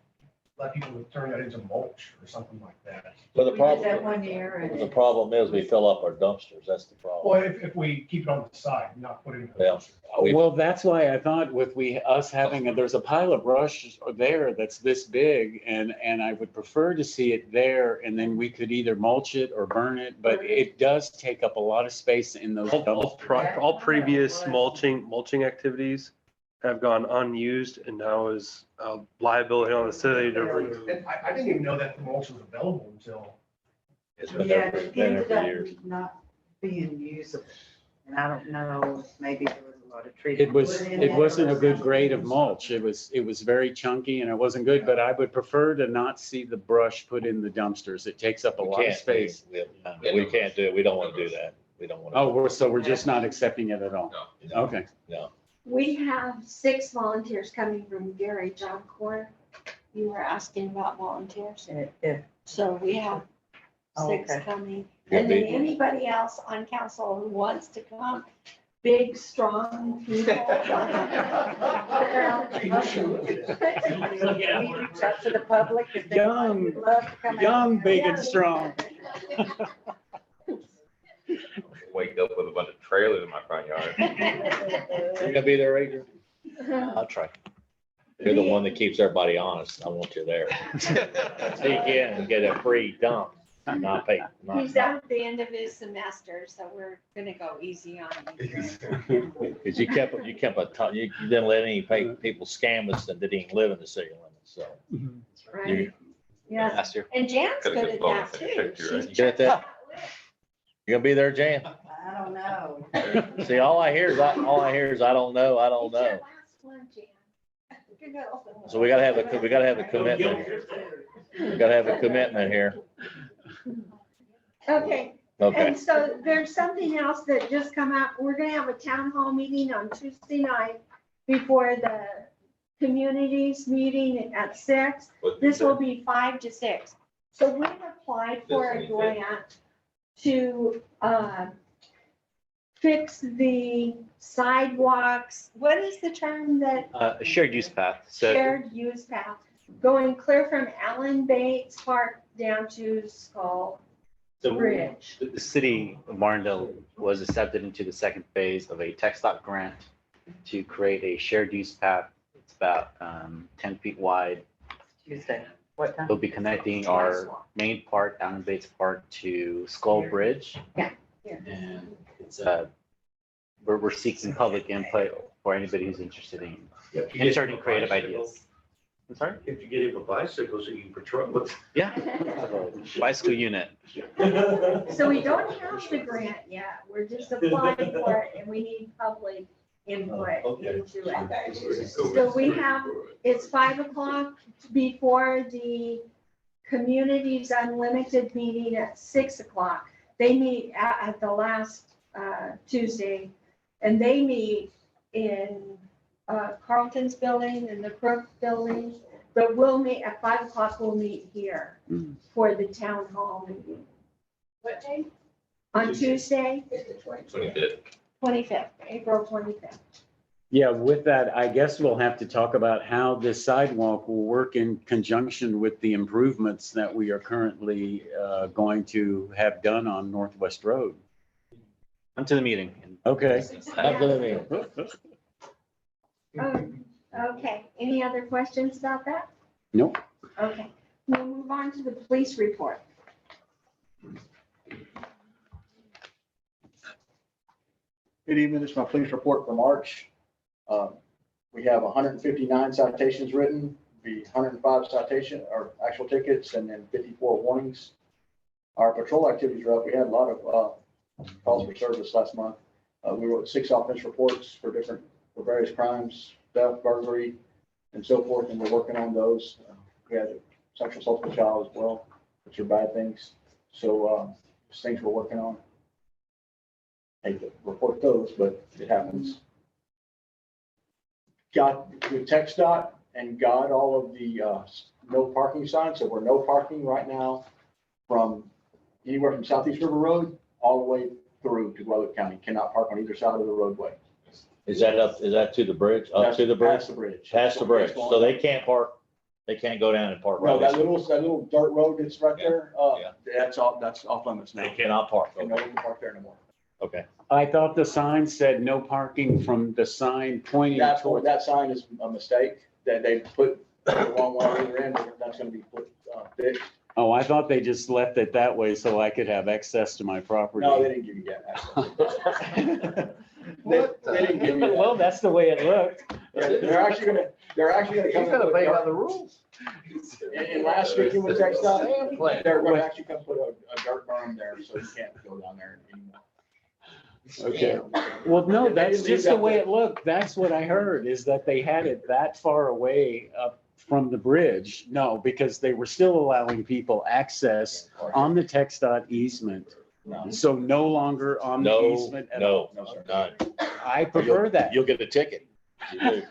let people turn that into mulch or something like that? But the We did that problem, one year and. the problem is we fill up our dumpsters. That's the problem. Well, if we keep it on the side, not put it in. the Yeah. We- Well, that's why I thought with us having, there's a pile of brush there that's this big and I would prefer to see it there and then we could either mulch it or burn it, but it does take up a lot of space in those dumpsters. All previous mulching activities have gone unused and now is a liability on the city to remove. And I didn't even know that the mulch was available until. It's been Yeah, there it for, been there ended for up years. not being usable. And I don't know, maybe there was a lot of trees. It wasn't a good grade of mulch. It was very chunky and it wasn't good, but I would prefer to not see the brush put in the dumpsters. It takes up a We lot of can't, space. we can't do it. We don't want to do that. We don't want to. Oh, we're just not accepting it at all? Okay. No. We have 6 volunteers coming from Gary John Court. You were asking about volunteers. So we have 6 Okay. coming. Yeah, And then they- anybody else on council who wants to come, big, strong people. We reach out to the public. if they Young, would love to come out. Young, big and strong. Wake up with a bunch of trailers in my front yard. You gonna be there, Adrian? I'll try. You're the one that keeps everybody honest. I want you there. Sneak in and get a free dump, not pay. He's out at the end of his semester, so we're gonna go easy on him. Because you didn't let any people scam us that didn't even live in the city limits, so. Right? Yeah, Last year. and Jan's Got a good good at bonus that if you too. checked your She's You get that? You gonna be there, Jan? I don't know. See, all I hear is, I don't know, I don't It's your know. last one, Jan. Good girl. So we gotta have a commitment here. We gotta have a commitment here. Okay, Okay. and so there's something else that just come up. We're gonna have a town hall meeting on Tuesday night before the communities meeting at 6. This will be 5 to 6. So we've applied for a grant to fix the sidewalks. What is the term that A shared use path. So shared use path going clear from Allen Bates Park down to Skull So Bridge? the city of Martindale was accepted into the second phase of a tech stop grant to create a shared use path. It's about 10 feet wide. Tuesday, what time? It'll be connecting our main park, Allen Bates Park, to Skull Bridge. Yeah. And it's we're seeking public input for anybody who's interested in If you get inserting him a creative bicycle- ideas. I'm sorry? If you get him a bicycle so you can patrol it. Yeah, bicycle unit. So we don't have the grant yet. We're just applying for it and we need public input into it. So we have, it's 5 o'clock before the Communities Unlimited meeting at 6 o'clock. They meet at the last Tuesday, and they meet in Carlton's building and the Crook building. But we'll meet at 5 o'clock, we'll meet here for the town hall meeting. What day? On Tuesday, 25th. 25th, April 25th. Yeah, with that, I guess we'll have to talk about how this sidewalk will work in conjunction with the improvements that we are currently going to have done on Northwest Road. Come to the meeting. Okay. Okay, any other questions about that? Nope. Okay, we'll move on to the police report. Good evening, this is my police report for March. We have 159 citations written, the 105 citation or actual tickets, and then 54 warnings. Our patrol activities are up. We had a lot of calls for service last month. We wrote 6 offense reports for various crimes, theft, burglary, and so forth, and we're working on those. We had sexual assault of a child as well, which are bad things. So just things we're working on. Hate to report those, but it happens. Got the text dot and got all of the no parking signs. So we're no parking right now from anywhere from Southeast River Road all the way through to Guadalupe County. Cannot park on either side of the roadway. Is that to the bridge, up to the bridge? Past the bridge. Past the bridge, so they can't park, they can't go down and park No, right that there. little dirt road that's right there, Yeah. that's off limits now. They cannot park, And no okay, one can park there anymore. okay. I thought the sign said no parking from the sign pointing toward. That sign is a mistake that they put the wrong one either end. That's gonna be put, fixed. Oh, I thought they just left it that way so I could have access to my property. No, they didn't give you that access. They didn't give you that. Well, that's the way it looked. Yeah, They're actually gonna come. He's gonna play by the rules. And last week with text dot, they're gonna actually come put a dirt berm there, so you can't go down there anymore. Okay. Well, no, that's just the way it looked. That's what I heard, is that they had it that far away up from the bridge. No, because they were still allowing people access on the text dot easement. So no longer on the No, easement at all. no, none. I prefer that. You'll get a ticket. You do.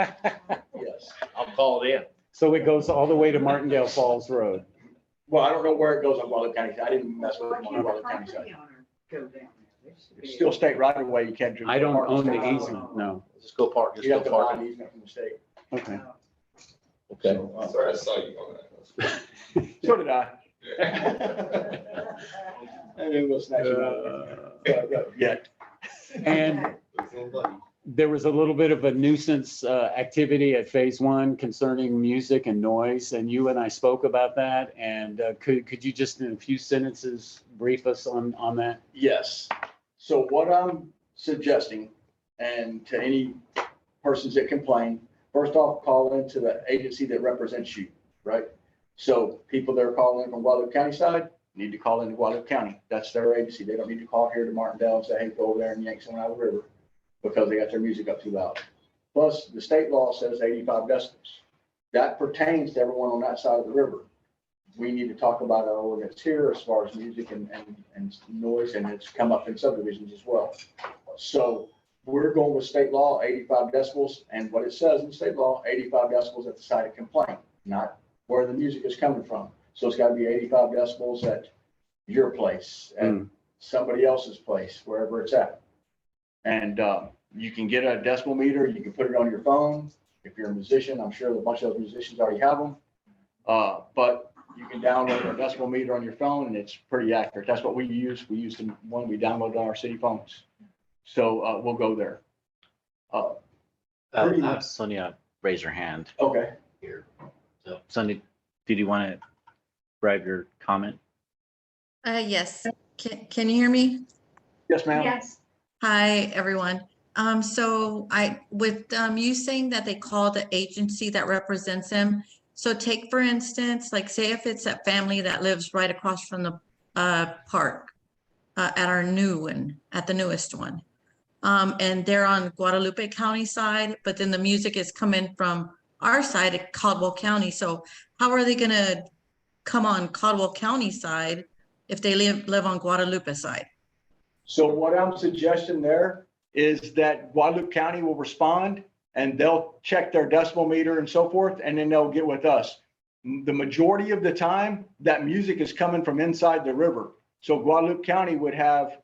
Yes. I'll call it in. So it goes all the way to Martindale Falls Road. Well, I don't know where it goes on Guadalupe County. I didn't mess with it on Guadalupe County side. It's still state right of way. You can't do. I don't own the easement, no. Just go park, just You go have to buy park. an easement from the state. Okay. Okay. Sorry, I saw you on that. So did I. And then we'll snatch it out. Yeah. And there was a little bit of a nuisance activity at phase 1 concerning music and noise, and you and I spoke about that. And could you just in a few sentences brief us on that? Yes. So what I'm suggesting, and to any persons that complain, first off, call into the agency that represents you, right? So people that are calling in from Guadalupe County side need to call into Guadalupe County. That's their agency. They don't need to call here to Martindale and say, hey, go over there and yank someone out of the river because they got their music up too loud. Plus, the state law says 85 decibels. That pertains to everyone on that side of the river. We need to talk about our ordinance here as far as music and noise, and it's come up in subdivisions as well. So we're going with state law, 85 decibels, and what it says in state law, 85 decibels at the site of complaint, not where the music is coming from. So it's got to be 85 decibels at your place, at somebody else's place, wherever it's at. And you can get a decibel meter, you can put it on your phone. If you're a musician, I'm sure a bunch of those musicians already have them. But you can download a decibel meter on your phone and it's pretty accurate. That's what we use. We use the one we download on our city phones. So we'll go there. Have Sonia raise her hand. Okay. So Sonia, did you want to grab your comment? Yes. Can you hear me? Yes, ma'am. Yes. Hi, everyone. So with you saying that they call the agency that represents them. So take, for instance, like say if it's that family that lives right across from the park at our new one, at the newest one. And they're on Guadalupe County side, but then the music is coming from our side at Caldwell County. So how are they gonna come on Caldwell County side if they live on Guadalupe side? So what I'm suggesting there is that Guadalupe County will respond and they'll check their decibel meter and so forth, and then they'll get with us. The majority of the time, that music is coming from inside the river. So Guadalupe County would have,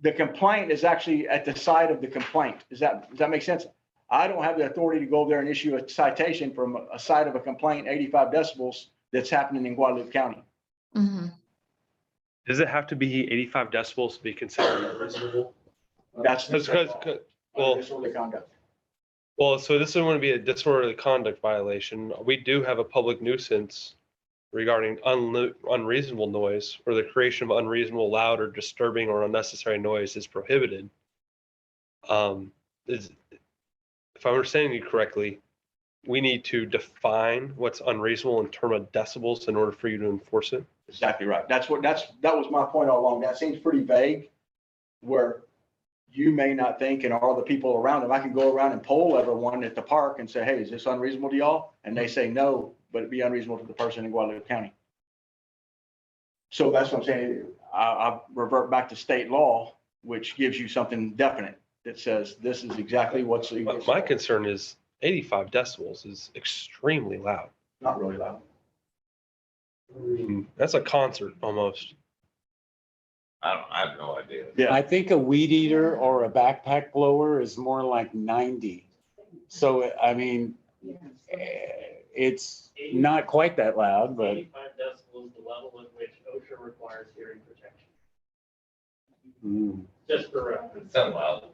the complaint is actually at the side of the complaint. Does that make sense? I don't have the authority to go there and issue a citation from a side of a complaint, 85 decibels, that's happening in Guadalupe County. Mm-hmm. Does it have to be 85 decibels to be considered unreasonable? That's because, well, disorderly conduct. Well, so this is going to be a disorderly conduct violation. We do have a public nuisance regarding unreasonable noise, or the creation of unreasonable, loud, or disturbing or unnecessary noise is prohibited. If I'm understanding you correctly, we need to define what's unreasonable in terms of decibels in order for you to enforce it. Exactly right. That was my point all along. That seems pretty vague, where you may not think, and all the people around them, I can go around and poll everyone at the park and say, hey, is this unreasonable to y'all? And they say no, but it'd be unreasonable to the person in Guadalupe County. So that's what I'm saying. I revert back to state law, which gives you something definite that says this is exactly what's legal. My concern is 85 decibels is extremely loud. Not really loud. That's a concert almost. I have no idea. Yeah, I think a weed eater or a backpack blower is more like 90. So, I mean, it's not quite that loud, but 85 decibels is the level at which OSHA requires hearing protection. mm, Just for reference. Sound loud.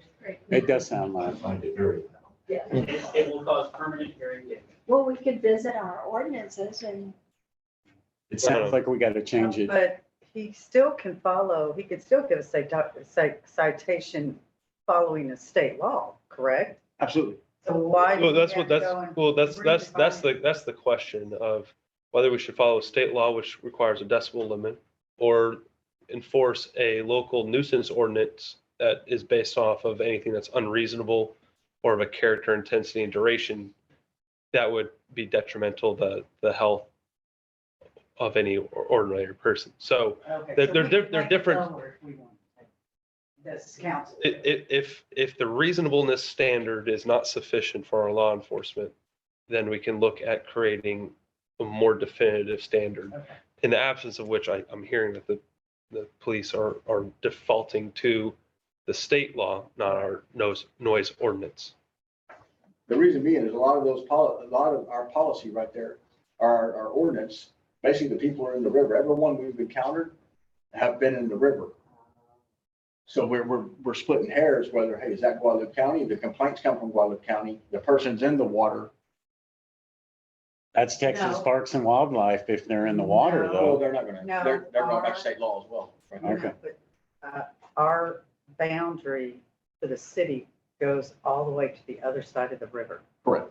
it does sound loud. I find it very loud. Yeah. It will cause permanent hearing damage. Well, we could visit our ordinances and It sounds like we got to change it. But he still can follow, he could still give a citation following the state law, correct? Absolutely. So why? do Well, we that's have what, to that's, go and well, that's redefine it? the question of whether we should follow state law, which requires a decibel limit, or enforce a local nuisance ordinance that is based off of anything that's unreasonable or of a character, intensity, and duration that would be detrimental to the health of any ordinary person. So Okay, they're so we can they're make it different. lower if we want to. This council. If the reasonableness standard is not sufficient for our law enforcement, then we can look at creating a more definitive standard. Okay. In the absence of which I'm hearing that the police are defaulting to the state law, not our noise ordinance. The reason being is a lot of our policy right there, our ordinance, basically the people are in the river. Everyone we've encountered have been in the river. So we're splitting hairs whether, hey, is that Guadalupe County? The complaints come from Guadalupe County. The person's in the water. That's Texas No. Parks and Wildlife if they're in the water No. Oh, though. they're not gonna, No, they're going back our- to state law as well. Okay. Our boundary for the city goes all the way to the other side of the river. Correct.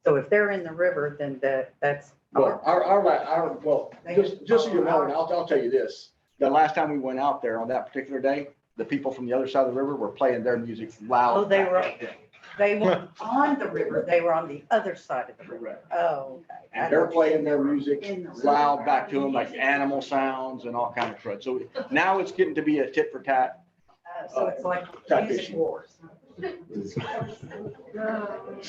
So if they're in the river, then that's. Well, well, just so you know, and I'll tell you this, the last time we went out there on that particular day, the people from the other side of the river were playing their music loud. Oh, they weren't on the river, they were on the other side of the river. Oh, okay. And they're playing their music In the loud back to them, like animal sounds and all kind of crud. So now it's getting to be a tit for tat. So it's like Type music issue. wars.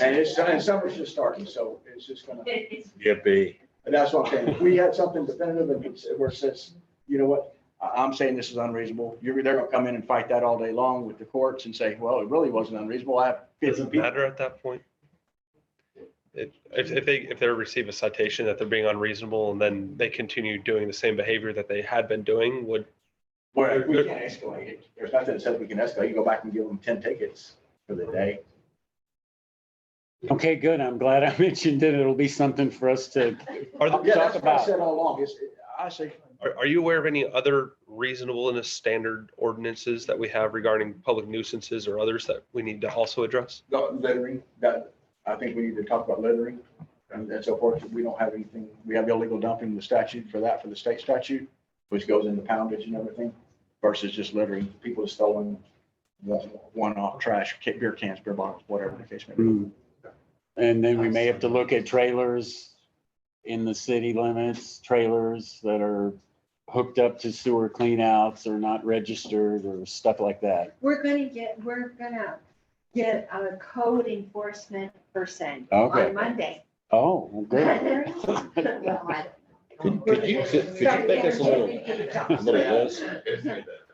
And summer's just starting, so it's just gonna, Yippee. and that's what I'm saying. If we had something definitive and where it says, you know what, I'm saying this is unreasonable. They're gonna come in and fight that all day long with the courts and say, well, it really wasn't unreasonable. I have Does 50 it people. matter at that point? If they receive a citation that they're being unreasonable and then they continue doing the same behavior that they had been doing, would. Well, we can't escalate it. There's nothing that says we can escalate. You go back and give them 10 tickets for the day. Okay, good. I'm glad I mentioned it. It'll be something for us to Yeah, talk that's what I about. said all along. I say, Are you aware of any other reasonableness standard ordinances that we have regarding public nuisances or others that we need to also address? Littering, that, I think we need to talk about littering and so forth. We don't have anything, we have illegal dumping, the statute for that, for the state statute, which goes into poundage and everything versus just littering. People have stolen one-off trash, beer cans, beer bottles, whatever the case may be. And then we may have to look at trailers in the city limits, trailers that are hooked up to sewer cleanouts or not registered or stuff like that. We're gonna get a code enforcement person Okay. on Monday. Oh, well, good. Well, I Could you make us a little list?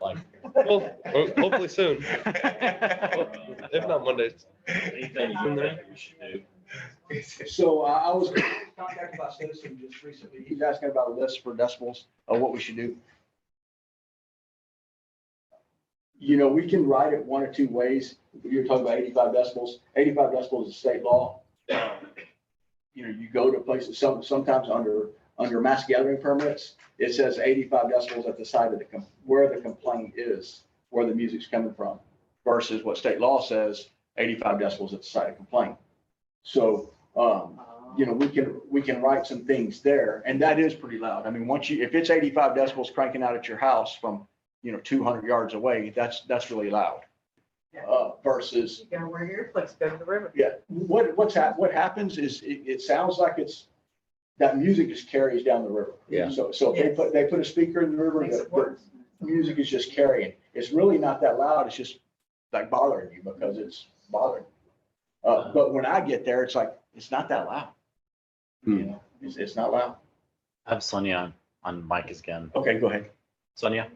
Like, Well, hopefully soon. If not Mondays. anything you think we should do? So I was contacted by a citizen just recently. He's asking about a list for decibels of what we should do. You know, we can write it one or two ways. You're talking about 85 decibels. 85 decibels is state law. You know, you go to places, sometimes under mass gathering permits, it says 85 decibels at the site of where the complaint is, where the music's coming from, versus what state law says, 85 decibels at the site of complaint. So, you know, we can write some things there, and that is pretty loud. I mean, if it's 85 decibels cranking out at your house from, 200 yards away, that's really loud. Versus. You gotta wear your earplugs, go to the river. Yeah, what happens is it sounds like that music just carries down the river. Yeah. So if they put a speaker in the river, the music is just carrying. It's really not that loud. It's just like bothering you because it's bothering. But when I get there, it's like, it's not that loud. It's not loud. I have Sonia on mic again. Okay, go ahead. Sonia?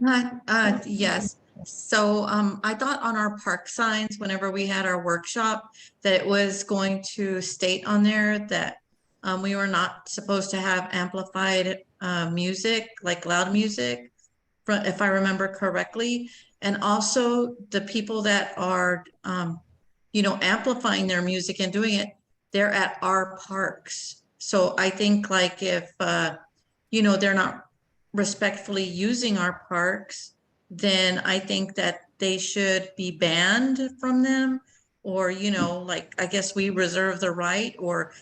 Yes. So I thought on our park signs, whenever we had our workshop, that it was going to state on there that we were not supposed to have amplified music, like loud music, if I remember correctly. And also the people that are, amplifying their music and doing it, they're at our parks. So I think like if, they're not respectfully using our parks, then I think that they should be banned from them, or, like, I guess we reserve the right, or,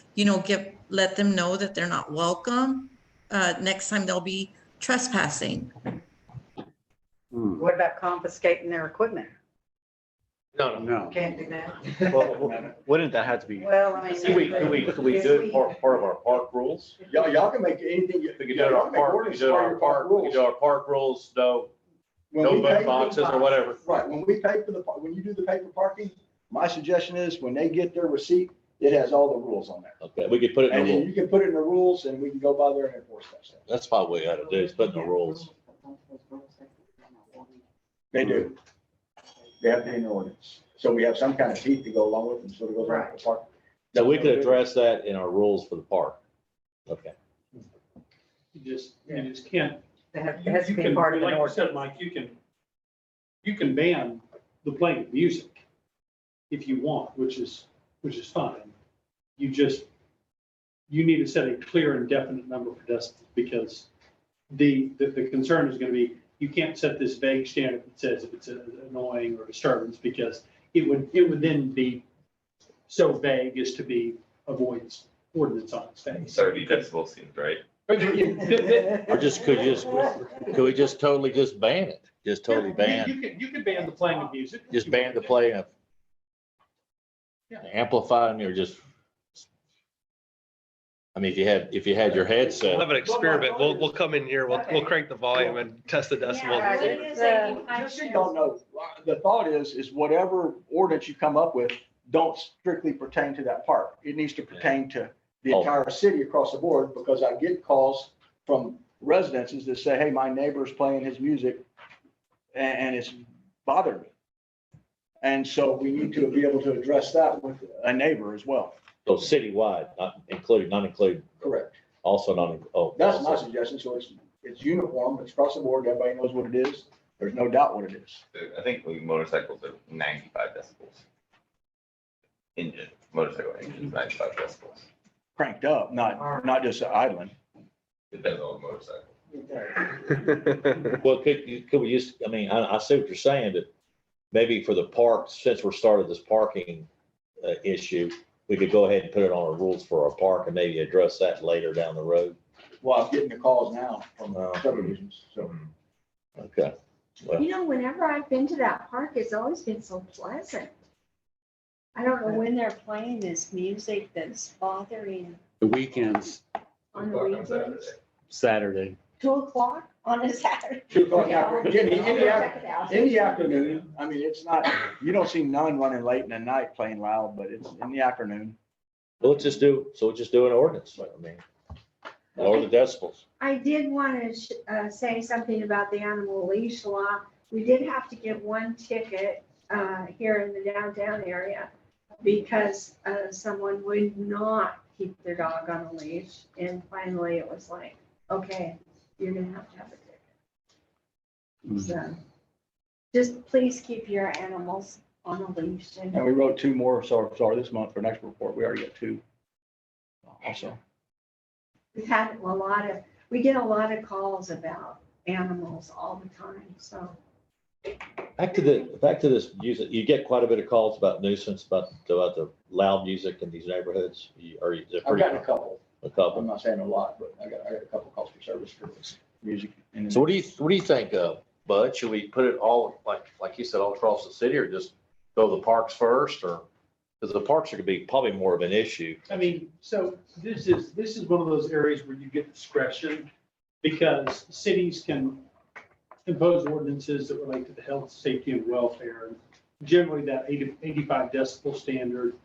let them know that they're not welcome. Next time they'll be trespassing. What about confiscating their equipment? No. Can't do that. Well, wouldn't that have to be? Well, I mean. Can we do it part of our park rules? Y'all can make anything. We could do it our park, we could do our park rules, no When we pay for the boxes or park- whatever. Right, when we pay for when you do the paper parking, my suggestion is when they get their receipt, it has all the rules on there. Okay, we could put it in And the then rules. you can put it in the rules and we can go by there and enforce that stuff. That's probably what we gotta do, is put in the rules. They do. They have to be in the ordinance. So we have some kind of teeth to go along with them, so it goes around the park. So we could address that in our rules for the park. Okay. You just can't. It has to You be can, part of the like you said, ordinance. Mike, you can ban the playing of music if you want, which is fine. You need to set a clear and definite number for decibels, because the concern is gonna be, you can't set this vague standard that says if it's annoying or disturbance, because it would then be so vague as to be avoidance ordinance on its face. 30 decibels seems right. Or could we just totally just ban it? Just totally ban, You could ban the playing of music. just ban the playing of amplifying or just. I mean, if you had your We'll headset, have an experiment. We'll come in here, we'll crank the volume and test the decibels. Just so y'all know, the thought is whatever ordinance you come up with, don't strictly pertain to that park. It needs to pertain to the entire city across the board, because I get calls from residences that say, hey, my neighbor's playing his music and it's bothered me. And so we need to be able to address that with a neighbor as well. so citywide, not included. Correct. Also not, That's my suggestion. So it's uniform, it's across the board, everybody knows what it is. There's no doubt what it is. I think motorcycles are 95 decibels. Motorcycle engine, 95 decibels. Cranked up, not just idling. Depends on the motorcycle. Well, could we use, I mean, I see what you're saying, but maybe for the parks, since we're started this parking issue, we could go ahead and put it on our rules for our park and maybe address that later down the road. Well, I'm getting the calls now from subdivisions, so. Okay. Well, You know, whenever I've been to that park, it's always been so pleasant. I don't know when they're playing this music that's bothering The weekends, on the weekends. Saturday. 2:00 on a Saturday. 2:00 Yeah. after, Jimmy, I'll go check it out. in the afternoon, I mean, it's not, you don't see none running late in the night playing loud, but it's in the afternoon. we'll just do an ordinance. I mean, lower the decibels. I did want to say something about the animal leash law. We did have to get one ticket here in the downtown area because someone would not keep their dog on a leash. And finally, it was like, okay, you're gonna have to have a ticket. So just please keep your animals on a leash. And we wrote 2 more, sorry, this month for next report. We already got 2. Also. We've had we get a lot of calls about animals all the time, so. Back to this music, you get quite a bit of calls about nuisance, about the loud music in these neighborhoods. I've gotten a couple. A couple. I'm not saying a lot, but I got a couple calls for service for music. And So what do you think, Bud? Should we put it all, like you said, all across the city, or just go to the parks first, or? Because the parks are gonna be probably more of an issue. I mean, so this is one of those areas where you get discretion because cities can impose ordinances that relate to the health, safety, and welfare. Generally, that 85 decibel standard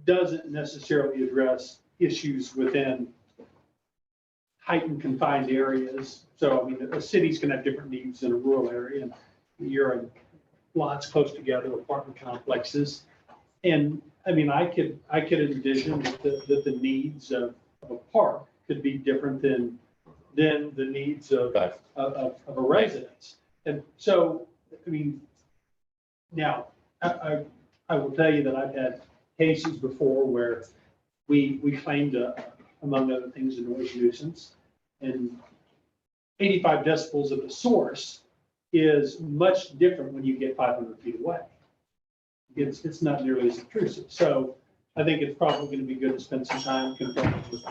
doesn't necessarily address issues within heightened confined areas. So, I mean, cities can have different needs in a rural area, and you're in lots close together, apartment complexes. And I mean, I could envision that the needs of a park could be different than the needs of a residence. And so, I mean, now, I will tell you that I've had cases before where we claimed, among other things, a noise nuisance. And 85 decibels at the source is much different when you get 500 feet away. It's not nearly as intrusive. So I think it's probably going to be good to spend some time conferring with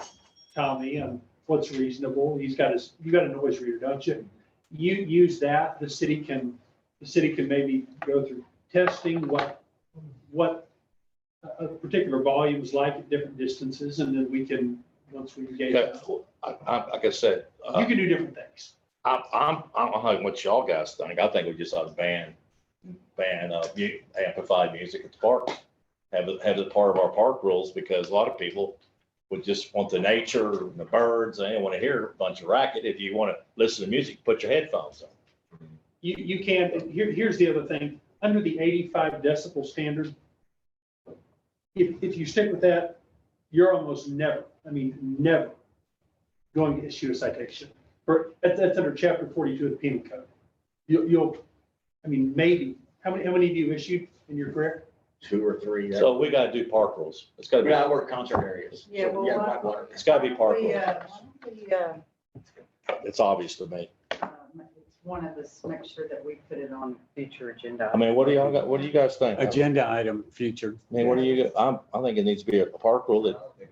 Tommy on what's reasonable. You got a noise reader, don't you? You use that. The city can maybe go through testing what a particular volume is like at different distances, and then we can, once we engage. Like I said, You can do different things. I don't know what y'all guys think. I think we just ought to ban amplified music at the parks. Have it part of our park rules, because a lot of people would just want the nature and the birds. They don't want to hear a bunch of racket. If you want to listen to music, put your headphones on. You can, here's the other thing, under the 85 decibel standard, if you stick with that, you're almost never going to issue a citation. That's under chapter 42 of the penal code. Maybe, how many have you issued in your career? 2 or 3. So we gotta do park rules. It's gotta be. I work concert areas. Yeah, well, It's gotta be park rules. we, It's obvious to me. one of us, make sure that we put it on future agenda. I mean, what do you guys think? Agenda item, future. I mean, what do you, I think it needs to be a park rule that, We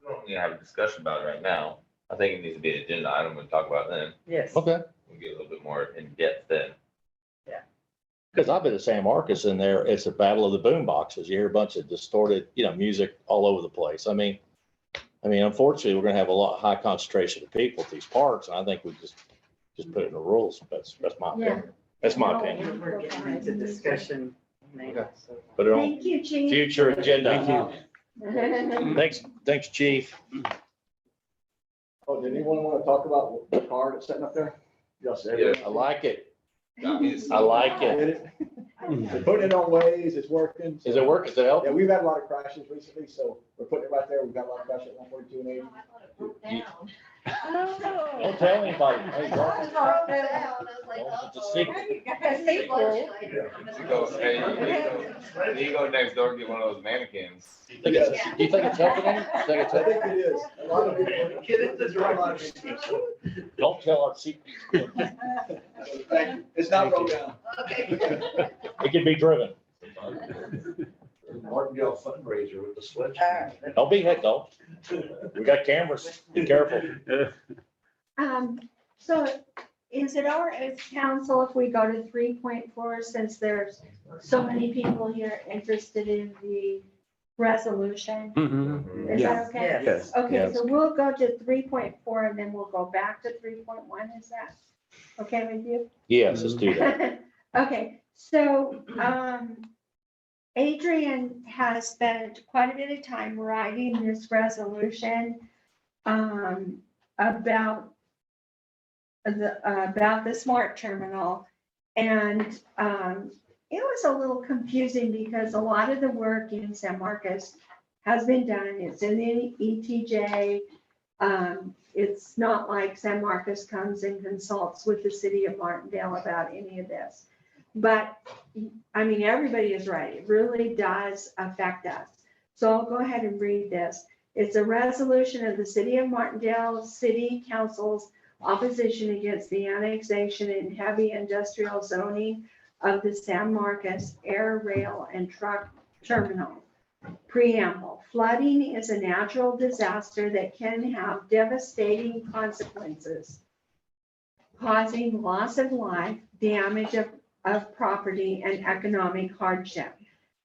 don't need to have a discussion about it right now. I think it needs to be an agenda item we'll talk about then. Yes. okay. We'll get a little bit more in depth then. Because I've been to San Marcos, and there, it's a battle of the boom boxes. You hear a bunch of distorted, music all over the place. I mean, unfortunately, we're gonna have a high concentration of people at these parks, and I think we just put it in the rules. That's my opinion. That's my opinion. We're getting into discussion now, so. Put it on Thank you, Chief. future agenda. Thank you. Thanks, Chief. Oh, did anyone want to talk about the car that's sitting up there? Yes, Yeah. I like it. I like it. They're putting it on Waze, it's working. Is it working? Is it helping? Yeah, we've had a lot of crashes recently, so we're putting it right there. We've got a lot of crashes at 142 and 80. Don't tell anybody. Hey, don't- I was It's a secret. people. You go, hey, you go next door, and get one of those mannequins. Do you think it's helping him? You think it's helping? it is. A lot of people. Get into the drive. Don't tell our secret. Thank you. It's not broke down. It can be driven. Martindale fundraiser with the sledge. Don't be head dog. We got cameras. Be careful. So is it our, as council, if we go to 3.4, since there's so many people here interested in the resolution? Is that okay? Yes. Okay, Yes. so we'll go to 3.4 and then we'll go back to 3.1. Is that okay with you? Yes, let's do that. Okay, so, Adrian has spent quite a bit of time writing this resolution, about the smart terminal. And, it was a little confusing because a lot of the work in San Marcos has been done. It's in the ETJ. It's not like San Marcos comes and consults with the city of Martindale about any of this. But, I mean, everybody is right. It really does affect us. So I'll go ahead and read this. It's a resolution of the city of Martindale City Council's opposition against the annexation and heavy industrial zoning of the San Marcos Air, Rail, and Truck Terminal. Preamble: flooding is a natural disaster that can have devastating consequences, causing loss of life, damage of property, and economic hardship.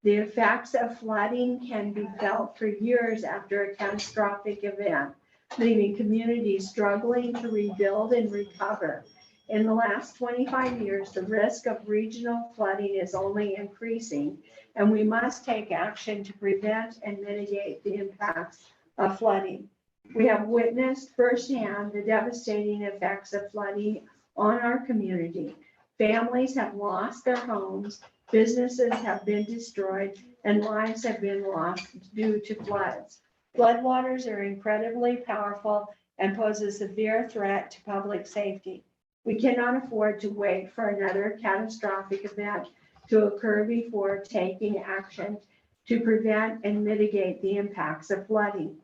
The effects of flooding can be felt for years after a catastrophic event, leaving communities struggling to rebuild and recover. In the last 25 years, the risk of regional flooding is only increasing, and we must take action to prevent and mitigate the impacts of flooding. We have witnessed firsthand the devastating effects of flooding on our community. Families have lost their homes, businesses have been destroyed, and lives have been lost due to floods. Floodwaters are incredibly powerful and pose a severe threat to public safety. We cannot afford to wait for another catastrophic event to occur before taking action to prevent and mitigate the impacts of flooding.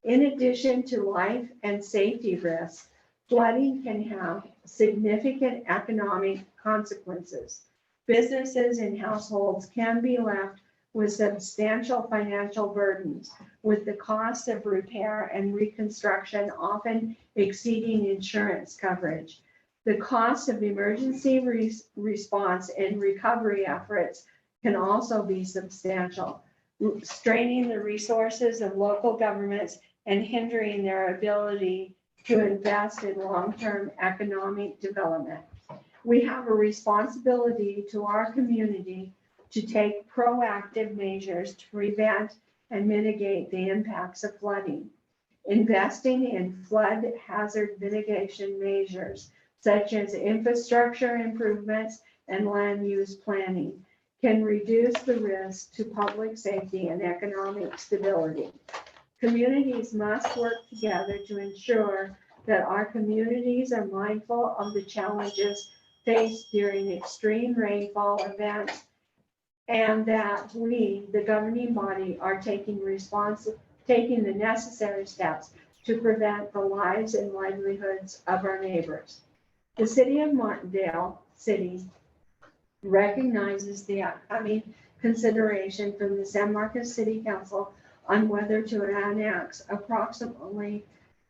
In addition to life and safety risks, flooding can have significant economic consequences. Businesses and households can be left with substantial financial burdens, with the cost of repair and reconstruction often exceeding insurance coverage. The cost of emergency response and recovery efforts can also be substantial, straining the resources of local governments and hindering their ability to invest in long-term economic development. We have a responsibility to our community to take proactive measures to prevent and mitigate the impacts of flooding. Investing in flood hazard mitigation measures, such as infrastructure improvements and land use planning, can reduce the risk to public safety and economic stability. Communities must work together to ensure that our communities are mindful of the challenges faced during extreme rainfall events, and that we, the governing body, are taking the necessary steps to prevent the lives and livelihoods of our neighbors. The city of Martindale City recognizes the upcoming consideration from the San Marcos City Council on whether to annex approximately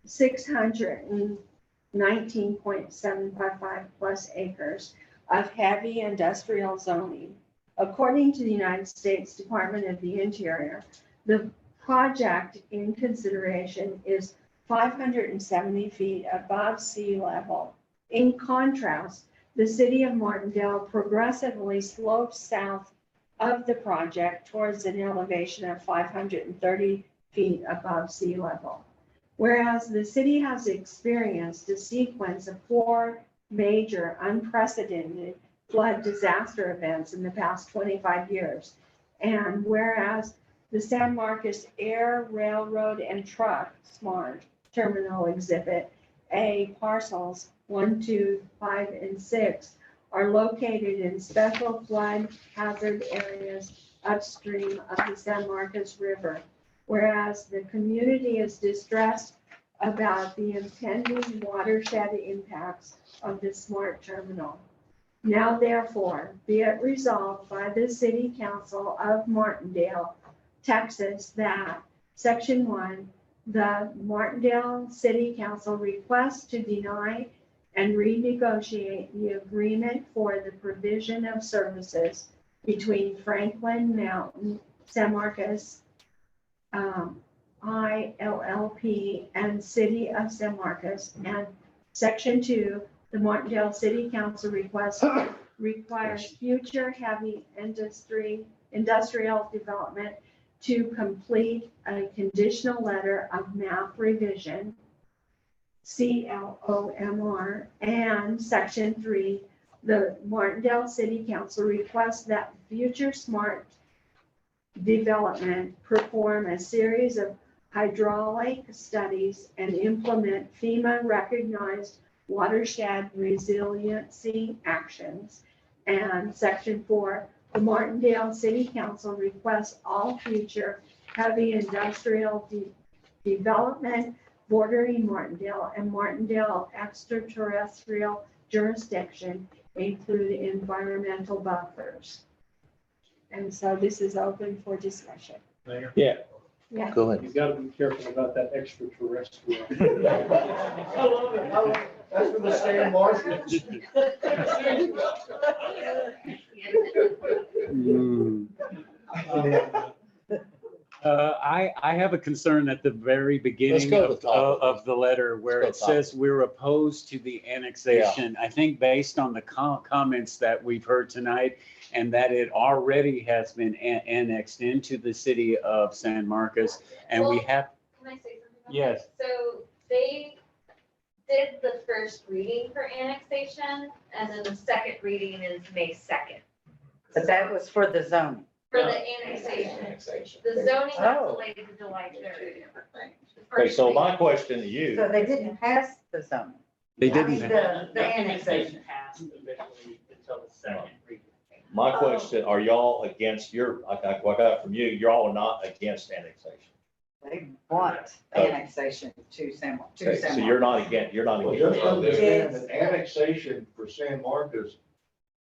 619.755 plus acres of heavy industrial zoning. According to the United States Department of the Interior, the project in consideration is 570 feet above sea level. In contrast, the city of Martindale progressively slopes south of the project towards an elevation of 530 feet above sea level. Whereas the city has experienced a sequence of 4 major unprecedented flood disaster events in the past 25 years. And whereas the San Marcos Air, Railroad, and Truck Smart Terminal Exhibit A parcels 1, 2, 5, and 6 are located in special flood hazard areas upstream of the San Marcos River. Whereas the community is distressed about the impending watershed impacts of the smart terminal. Now therefore, be it resolved by the City Council of Martindale, Texas, that Section 1, the Martindale City Council requests to deny and renegotiate the agreement for the provision of services between Franklin Mountain, San Marcos, ILLP, and City of San Marcos. And Section 2, the Martindale City Council requires future heavy industrial development to complete a conditional letter of map revision, CLOMR, and Section 3, the Martindale City Council requests that future smart development perform a series of hydraulic studies and implement FEMA recognized watershed resiliency actions. And Section 4, the Martindale City Council requests all future heavy industrial development bordering Martindale and Martindale extraterrestrial jurisdiction include environmental buffers. And so this is open for discussion. Mayor? Yeah, Yeah. go ahead. You gotta be careful about that extraterrestrial. I love it. That's for the San Marcos. I have a concern at the very beginning go to of, the top. of the letter where Let's it go top. says we're opposed to the annexation. I think based on the comments that we've heard tonight and that it already has been annexed into the city of San Marcos and we Well, have, Can I say something about yes. that? So they did the first reading for annexation, and then the second reading is May 2nd. But that was for the zoning. For the annexation. The zoning got Oh. delayed to July 3rd. Okay, so my question to you, So they didn't pass the zoning. They I didn't. mean, the annexation. Passed officially until the second reading. my question, are y'all against I got from you, y'all are not against annexation. They want annexation to San Okay, so you're not against, Well, just understand It's- that annexation for San Marcos,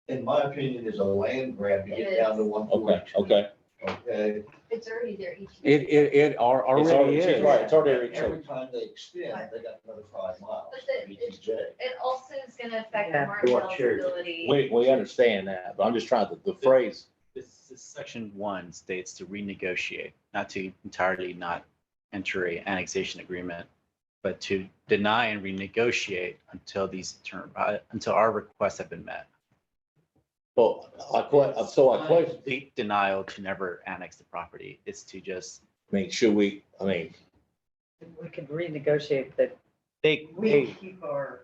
in my opinion, is a land grab to get down to one Okay, forty-two. okay. Okay? It's already there each. It already she's is. right, it's already, Every time they extend, they got another 5 miles. But BTJ. It also is gonna affect Yeah. Martindale's Cherry. ability. we understand that, but I'm just trying to, the phrase, This section 1 states to renegotiate, not to entirely not enter a annexation agreement, but to deny and renegotiate until until our requests have been met. well, I question, Complete denial to never annex the property. It's to just, should we, We could renegotiate that. they Keep our.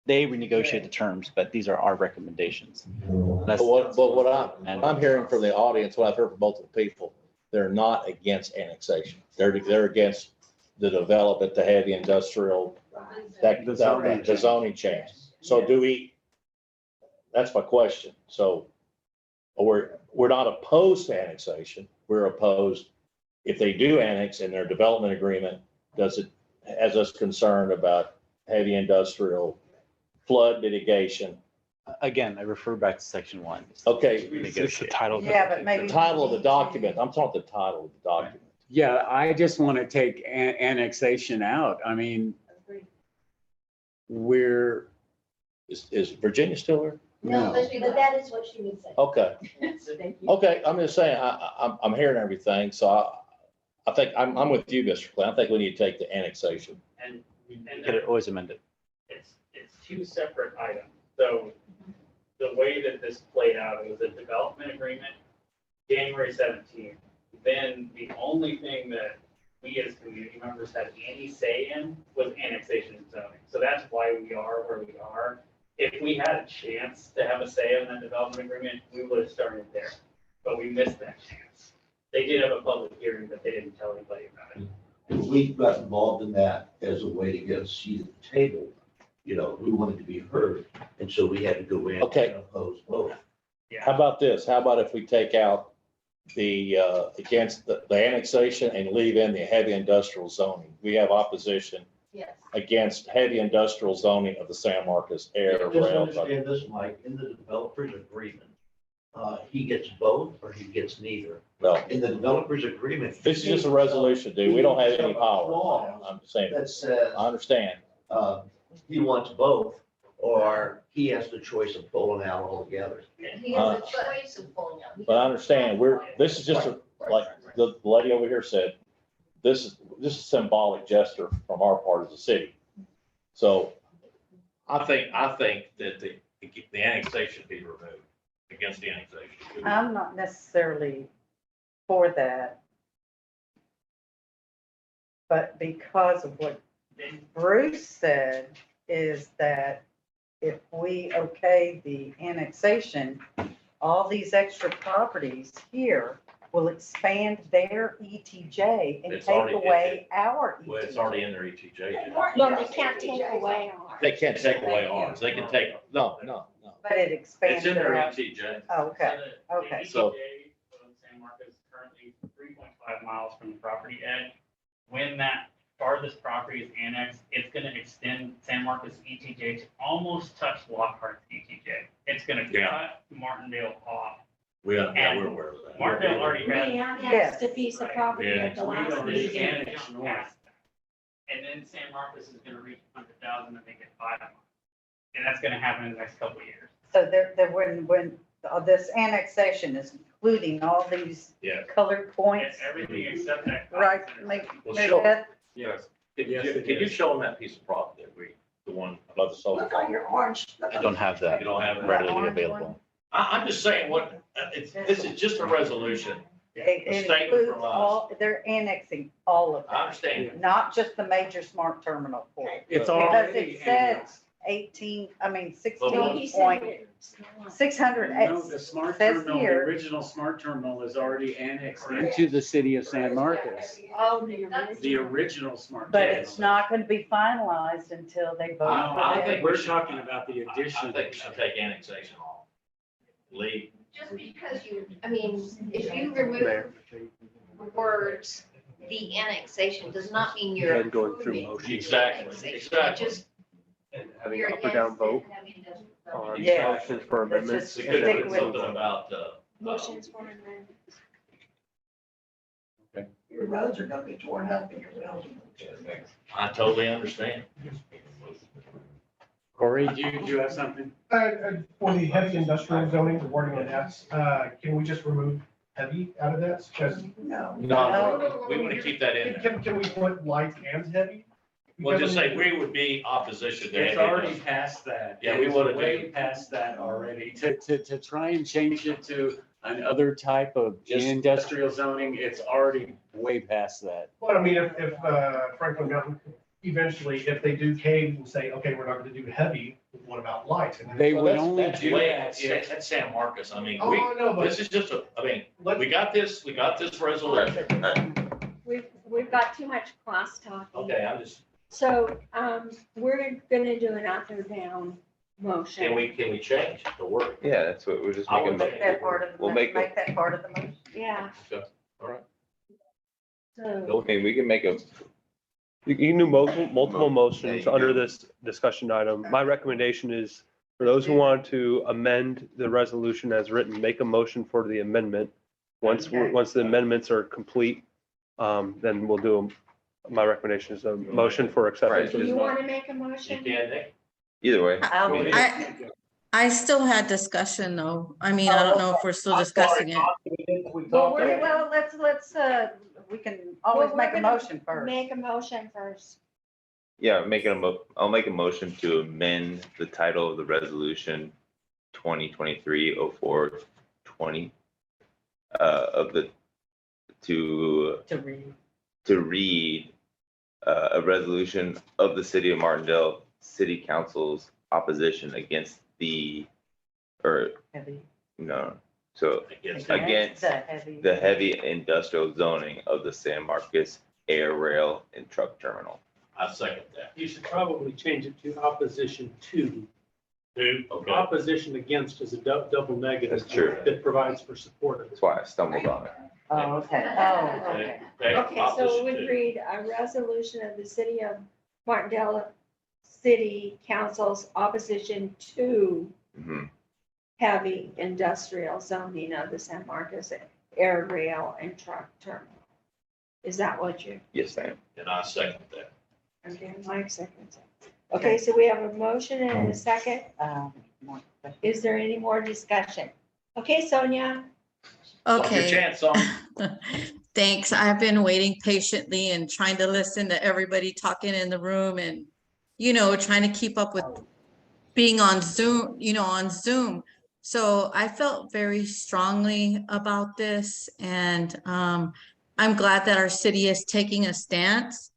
renegotiate the terms, but these are our recommendations. but what I'm hearing from the audience, what I've heard from multiple people, they're not against annexation. They're against the development, the heavy industrial, the zoning change. So that's my question. So we're not opposed to annexation. We're opposed, if they do annex in their development agreement, has us concerned about heavy industrial flood mitigation. Again, I refer back to section 1. Okay. It's the title. of it. Yeah, but maybe. The title of the document, I'm talking the title of the document. Yeah, I just want to take annexation out. I mean, Is Virginia still there? No, but that is what she would say. Okay. Okay, I'm just saying, I'm hearing everything, so I think, I'm with you, Mr. Clay. I think we need to take the annexation. And You could always amend it. it's two separate items. So the way that this played out, it was a development agreement, January 17th. Then the only thing that we as community members had any say in was annexation and zoning. So that's why we are where we are. If we had a chance to have a say on that development agreement, we would have started there, but we missed that chance. They did have a public hearing, but they didn't tell anybody about it. And we got involved in that as a way to get a seat at the table. You know, we wanted to be heard, and so we had to go in Okay. and oppose. How about this? How about if we take out the, against the annexation and leave in the heavy industrial zoning? We have opposition Yes. against heavy industrial zoning of the San Marcos Air Just Rail. understand this, Mike, in the developer's agreement, he gets both or he gets neither. No, In the developer's agreement. this is just a resolution, dude. We don't have any power. I'm saying, That says, I understand. he wants both, or he has the choice of pulling out altogether. He has a choice of pulling out. But I understand, this is just a, like the lady over here said, this is a symbolic gesture from our part as a city. So I think that the annexation be removed, against the annexation. I'm not necessarily for that. But because of what Bruce said, is that if we okay the annexation, all these extra properties here will expand their ETJ and It's take already- away our ETJ. Well, it's already in their ETJ. No, they can't take away ours. They can't take away ours. They can take, no. But it expands. It's in their it out. ETJ. Oh, okay, The okay. So- ETJ of San Marcos is currently 3.5 miles from the property edge. When that farthest property is annexed, it's gonna extend San Marcos ETJ to almost touch Lockhart's ETJ. It's gonna Yeah. cut Martindale off. We're aware of that. Martindale already We has. annexed a piece of property at the Yeah. last meeting. And then San Marcos is gonna reach 100,000 and make it 5 miles. And that's gonna happen in the next couple of years. So when this annexation is including all these Yeah. colored points, Everything except that. right, make, Well, Mary sure. Beth? Yes. Yes, it Can you is. show them that piece of property that the one above the solar? Look on your orange. I don't have that You don't have it? readily orange available. I'm just saying this is just a resolution. It A statement includes from us. all, they're annexing all of I that, understand. not just the major smart terminal port. It's Because already it said annexed. 16 No, he said point, it's not. 600, No, the smart says terminal, the here- original smart terminal is already annexed into the city of San Marcos. Oh, the The original. original smart. but terminal. it's not going to be finalized until they vote. I for think it. We're talking about the addition. I think we should take annexation off. Leave. Just because I mean, if you remove words, the annexation does not mean you're And going through approving motions. the Exactly, annexation. exactly. It just- And having you're an up or down against vote it, having to- on Yeah. motions for Let's amendments. just We could stick put with- something about, Motions for amendment. Your roads are gonna be torn up and your wells. I totally understand. Corey, do you have something? For the heavy industrial zoning, the wording of that, can we just remove heavy out of that? Because No. No, we want to keep that in there. can we put light and heavy? We'll just say we would be opposition to. It's heavy already industrial. past that. Yeah, we It's wanna do- way past that already. To try and change it to another type of Just- industrial zoning, it's already way past that. Well, I mean, if Franklin Mountain, eventually, if they do cave and say, okay, we're not gonna do heavy, what about light? And then- They Well, would that's- only that's do way- that if. That's San Marcos. I mean, Oh, I know, but this is just we got this resolution. We've got too much cross talking. Okay, I'm just, So, we're gonna do an up or down motion. can we change the word? Yeah, that's what we're just I would making. Make that part of the, We'll make make that part of the motion. Yeah, Okay, all right. so, Okay, we can make a, You can do multiple Yeah, motions you under can. this discussion item. My recommendation is for those who want to amend the resolution as written, make a motion for the amendment. Once the amendments are complete, then we'll do, my recommendation is a motion for acceptance. do you wanna make a You motion? can, Nick? either way. I still had discussion though. I mean, I don't know if we're still discussing it. Well, let's, we can always Well, we're make a gonna motion first. Make a motion first. Yeah, I'll make a motion to amend the title of the resolution 2023-04-20 of the, To read. to read a resolution of the city of Martindale City Council's opposition against Heavy. against the heavy industrial zoning of the San Marcos Air Rail and Truck Terminal. I second that. You should probably change it to opposition to opposition against is a double negative. That's true. That provides for support. That's why I stumbled on it. Oh, okay. Oh, okay. Okay, so it would read a resolution of the city of Martindale City Council's opposition to Mhm. heavy industrial zoning of the San Marcos air rail and truck terminal. Is that what you, Yes, I am. And I second that. okay, Mike seconds it. Okay, so we have a motion and a second. Is there any more discussion? Okay, Sonia? Okay. Thanks. I've been waiting patiently and trying to listen to everybody talking in the room and, trying to keep up with being on Zoom, on Zoom. So I felt very strongly about this and I'm glad that our city is taking a stance.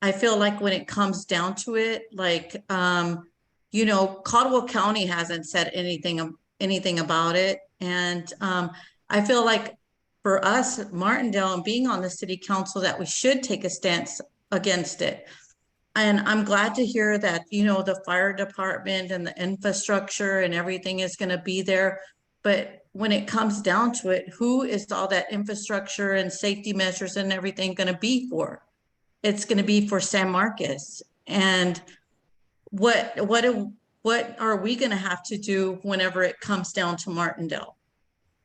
I feel like when it comes down to it, like, Caldwell County hasn't said anything about it. And I feel like for us, Martindale, and being on the city council, that we should take a stance against it. And I'm glad to hear that, the fire department and the infrastructure and everything is going to be there. But when it comes down to it, who is all that infrastructure and safety measures and everything going to be for? It's going to be for San Marcos. And what are we going to have to do whenever it comes down to Martindale?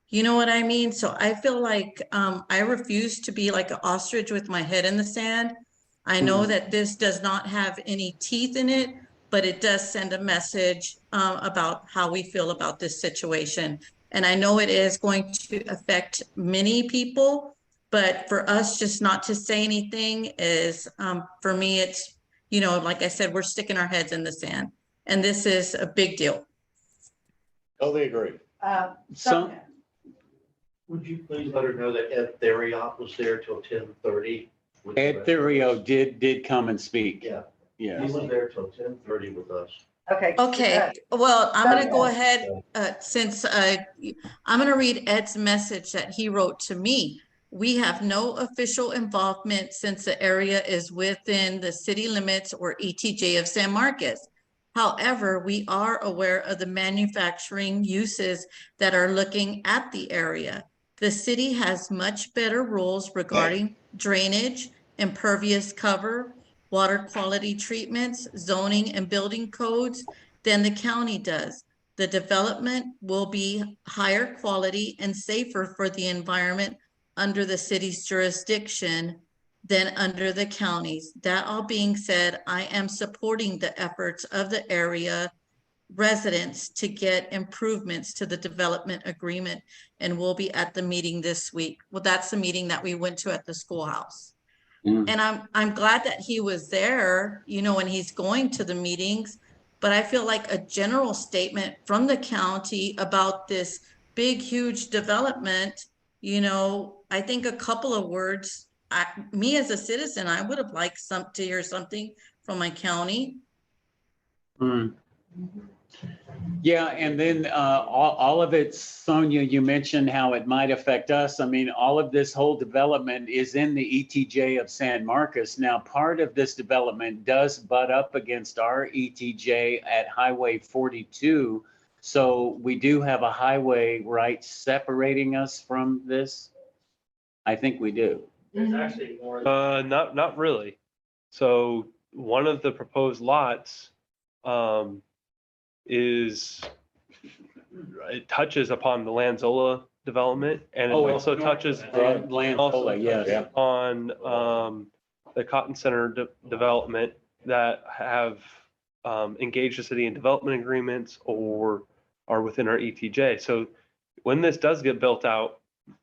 You know what I mean? So I feel like I refuse to be like an ostrich with my head in the sand. I know that this does not have any teeth in it, but it does send a message about how we feel about this situation. And I know it is going to affect many people, but for us just not to say anything is, for me, it's, like I said, we're sticking our heads in the sand. And this is a big deal. Totally agree. Sonia. Would you please let her know that Ed Theriot was there till 10:30? Ed Therio did come and speak. Yeah. Yeah. He was there till 10:30 with us. Okay. Okay, well, I'm gonna go Sonia. ahead, since I'm gonna read Ed's message that he wrote to me. We have no official involvement since the area is within the city limits or ETJ of San Marcos. However, we are aware of the manufacturing uses that are looking at the area. The city has much better rules regarding drainage, impervious cover, water quality treatments, zoning and building codes than the county does. The development will be higher quality and safer for the environment under the city's jurisdiction than under the counties. That all being said, I am supporting the efforts of the area residents to get improvements to the development agreement, and we'll be at the meeting this week. Well, that's the meeting that we went to at the schoolhouse. And I'm glad that he was there, when he's going to the meetings, but I feel like a general statement from the county about this big, huge development, I think a couple of words, me as a citizen, I would have liked to hear something from my county. Yeah, and then all of it, Sonia, you mentioned how it might affect us. I mean, all of this whole development is in the ETJ of San Marcos. Now, part of this development does butt up against our ETJ at Highway 42. So we do have a highway, right, separating us from this? I think we do. There's actually more. Not really. So one of the proposed lots, it touches upon the Lanzola development, and it also touches Lanzola, yes. on the Cotton Center development that have engaged the city in development agreements or are within our ETJ. So when this does get built out,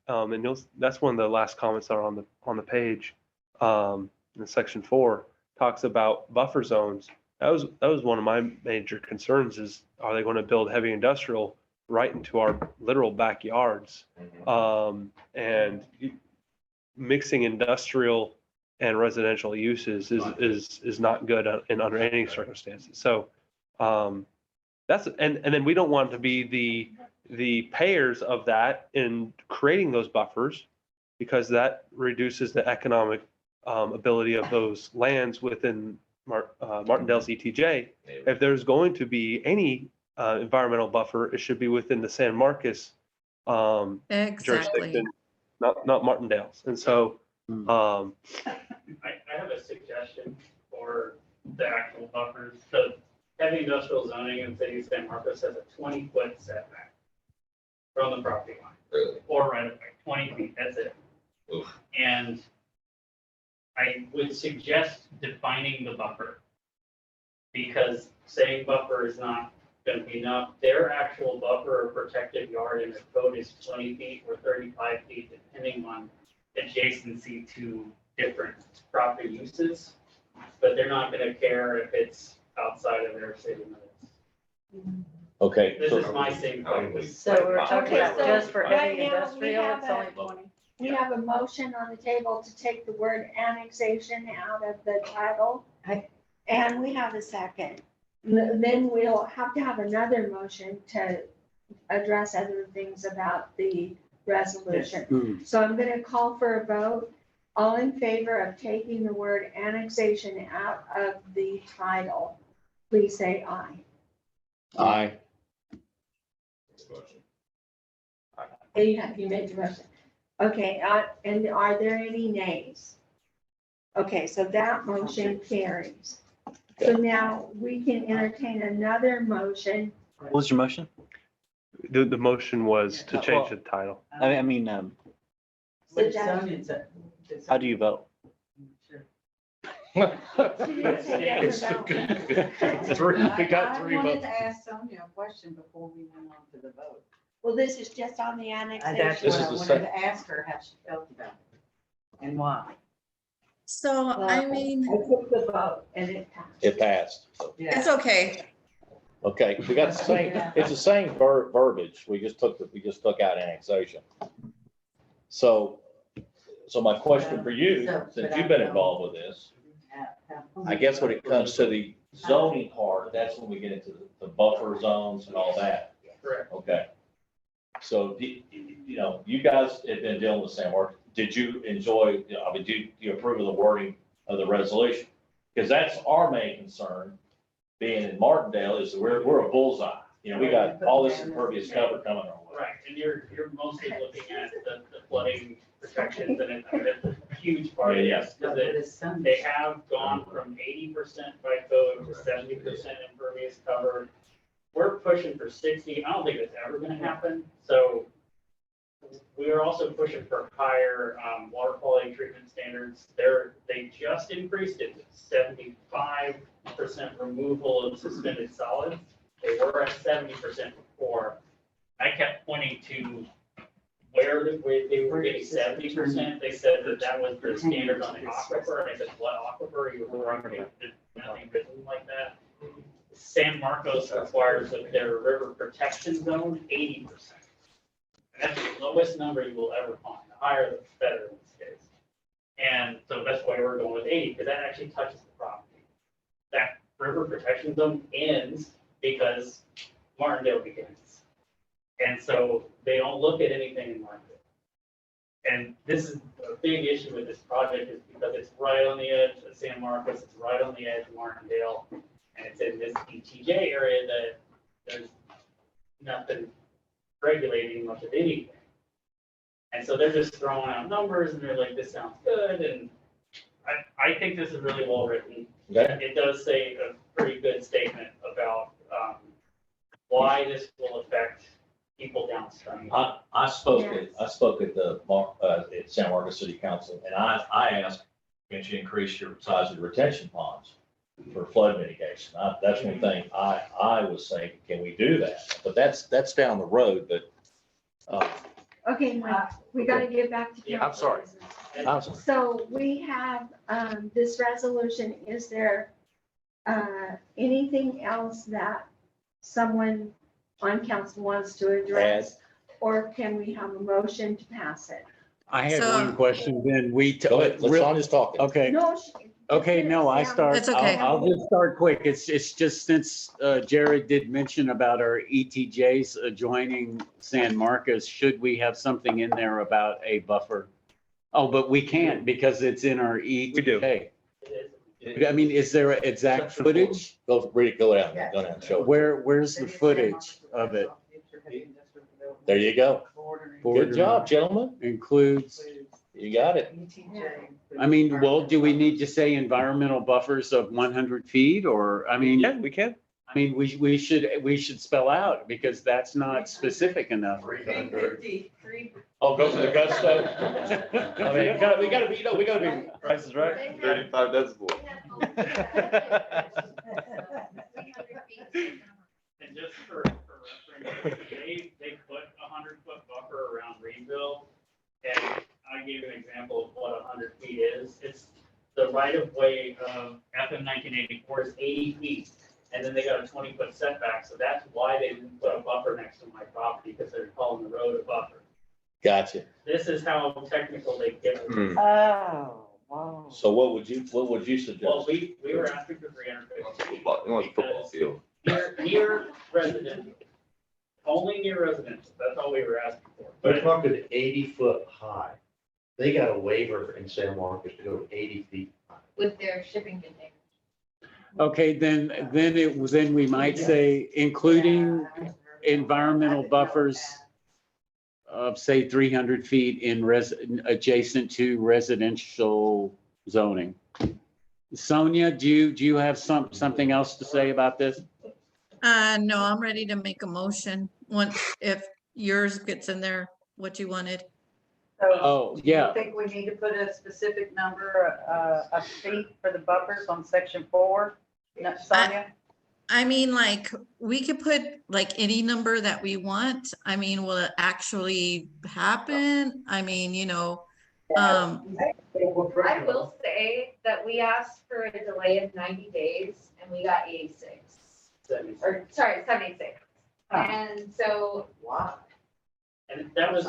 and that's one of the last comments that are on the page, in section 4 talks about buffer zones. That was one of my major concerns is, are they going to build heavy industrial right into our literal backyards? And mixing industrial and residential uses is not good under any circumstances. So and then we don't want to be the payers of that in creating those buffers, because that reduces the economic ability of those lands within Martindale's ETJ. If there's going to be any environmental buffer, it should be within the San Marcos Exactly. jurisdiction, not Martindale's. And so, I have a suggestion for the actual buffers. So heavy industrial zoning in the city of San Marcos has a 20-foot setback from the property line. Really? Or right of way, 20 feet, that's it. Oof. And I would suggest defining the buffer. Because saying buffer is not going to be enough. Their actual buffer or protected yard in their code is 20 feet or 35 feet, depending on adjacency to different property uses. But they're not going to care if it's outside of their city limits. Okay. This so- is my same point. So we're talking Okay, about so just for right heavy now, we industrial, have it's a- only 20. We have a motion on the table to take the word annexation out of the title. And we have a second. Then we'll have to have another motion to address other things about the resolution. So I'm gonna call for a vote. All in favor of taking the word annexation out of the title, please say aye. Aye. You made the motion. Okay, and are there any nays? Okay, so that motion carries. So now we can entertain another motion. What was your motion? the motion was to change the title. I mean, Suggestions. how do you vote? We got three I wanted votes. to ask Sonia a question before we went on to the vote. Well, this is just on the That's annexation. what I is the wanted to ask her, how she felt about it and why. So, I mean, I took the vote and it passed. It passed. Yeah. it's okay. Okay, we got the same, it's the same verbiage. We just took out annexation. So my question for you, since you've been involved with this, I guess when it comes to the zoning part, that's when we get into the buffer zones and all that. Correct. Okay. So, you guys have been dealing with San Marcos. Did you enjoy, do you approve of the wording of the resolution? Because that's our main concern, being in Martindale, is that we're a bullseye. We got all this impervious cover coming our way. Right, and you're mostly looking at the flooding protections, and it's a huge part of this. Because they have gone from 80% by code to 70% impervious cover. We're pushing for 60. I don't think that's ever gonna happen. So we are also pushing for higher water quality treatment standards. They just increased it to 75% removal of suspended solids. They were at 70% before. I kept pointing to where they were getting 70%. They said that was the standard on the aquifer. And I said, what aquifer are you referring to? There's nothing written like that. San Marcos requires of their river protection zone 80%. And that's the lowest number you will ever find. The higher, the better in this case. And so that's why we're going with 80, because that actually touches the property. That river protection zone ends because Martindale begins. And so they don't look at anything in Martindale. And this is a big issue with this project, is because it's right on the edge of San Marcos, it's right on the edge of Martindale, and it's in this ETJ area that there's nothing regulating much of anything. And so they're just throwing out numbers and they're like, this sounds good. And I think this is really well written. Okay. It does say a pretty good statement about why this will affect people downstream. I spoke at the at San Marcos City Council, and I asked, can you increase your size of the retention ponds for flood mitigation? That's one thing I was saying, can we do that? But that's down the road, but. Okay, Mike, we gotta get back to. Yeah, I'm sorry. I'm sorry. So we have, this resolution. Is there, anything else that someone on council wants to address? Or can we have a motion to pass it? I had So- one question, then Go ahead, Lasagna's talking. Okay. No. Okay, no, I start. It's okay. I'll just start quick. It's just since Jared did mention about our ETJs adjoining San Marcos, should we have something in there about a buffer? Oh, but we can't because it's in our ETJ. We do. It is. I mean, is there exact footage? Go, read it, go down, and show it. Where's the footage of it? There you go. Good job, gentlemen. Includes, You got it. I mean, well, do we need to say environmental buffers of 100 feet or, I mean, Yeah, we can. I mean, we should spell out because that's not specific enough. Oh, go for the gusto. I mean, we gotta be, you know, we gotta be. Price is right. 35 decibels. And just for reference, they put a 100-foot buffer around Reedville. And I gave an example of what 100 feet is. It's the right of way of FM 1984 is 80 feet. And then they got a 20-foot setback. So that's why they didn't put a buffer next to my property, because they're calling the road a buffer. Gotcha. This is how technical they get. Oh, wow. So what would you suggest? Well, we were asking for 350 feet. He wants a football field. Near residential, only near residential, that's all we were asking for. They're talking 80 foot high. They got a waiver in San Marcos to go 80 feet high. With their shipping container. Okay, then we might say including environmental buffers of say 300 feet in adjacent to residential zoning. Sonia, do you have something else to say about this? No, I'm ready to make a motion once, if yours gets in there, what you wanted. So Oh, do you yeah. think we need to put a specific number of feet for the buffers on section 4? No, Sonia? I mean, like, we could put like any number that we want. I mean, will it actually happen? I mean, you know, I will say that we asked for a delay of 90 days and we got 86. Or, sorry, 76. And so. Wow. And that was,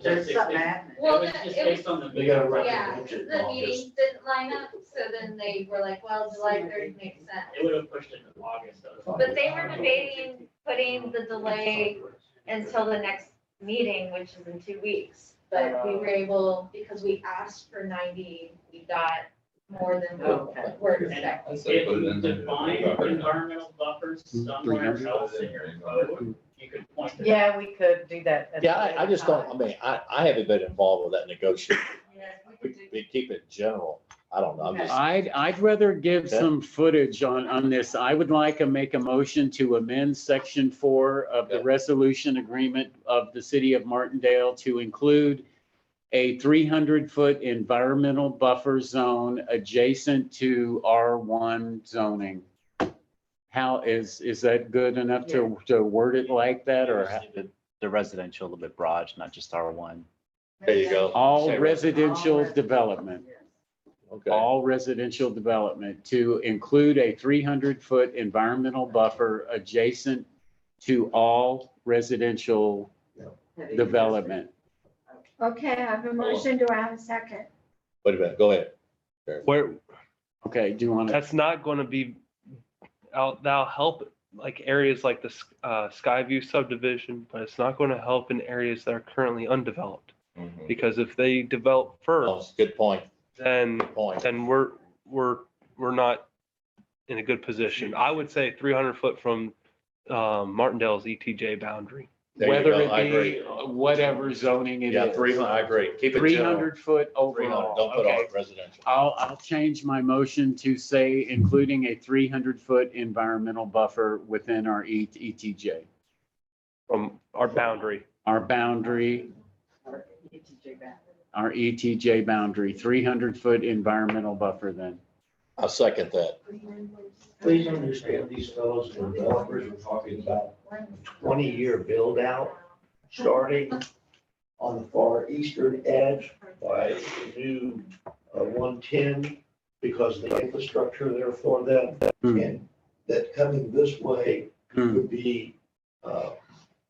There's something happening. it was just based on the. They got a record. Yeah, the meetings didn't line up, so then they were like, well, July 3rd makes sense. It would have pushed it to August. But they were debating putting the delay until the next meeting, which is in 2 weeks. But we were able, because we asked for 90, we got more than what we're expecting. If you define environmental buffers somewhere else in your code, you could point to. Yeah, we could do that. at a Yeah, I just later don't, I mean, I haven't been involved with that negotiation. We keep it general. I don't know. I'm just. I'd rather give Okay. some footage on this. I would like to make a motion to amend section 4 of the Okay. resolution agreement of the city of Martindale to include a 300-foot environmental buffer zone adjacent to R1 zoning. How is that good enough to word it like that, or The residential a little bit broad, not just R1. There you go. all Say residential development? Okay. All residential development to include a 300-foot environmental buffer adjacent to all residential development. Okay, I have a motion. Do I have a second? Wait a minute, go ahead. Where, Okay, do you want to? that's not going to be, that'll help like areas like the Skyview subdivision, but it's not going to help in areas that are currently undeveloped. Mhm. Because if they develop Oh, first, good point. then Point. we're not in a good position. I would say 300 foot from Martindale's ETJ boundary. There you Whether go. I it be agree. whatever zoning it Yeah, is. 300, I agree. Keep it general. 300 foot 300, overall. don't put Okay. all residential. I'll change my motion to say including a 300-foot environmental buffer within our ETJ. From our boundary. Our boundary, our ETJ boundary, 300-foot environmental buffer then. I'll second that. Please understand, these fellows and developers are talking about 20-year build out starting on the far eastern edge by the new 110 because of the infrastructure there for them. And that coming this way would be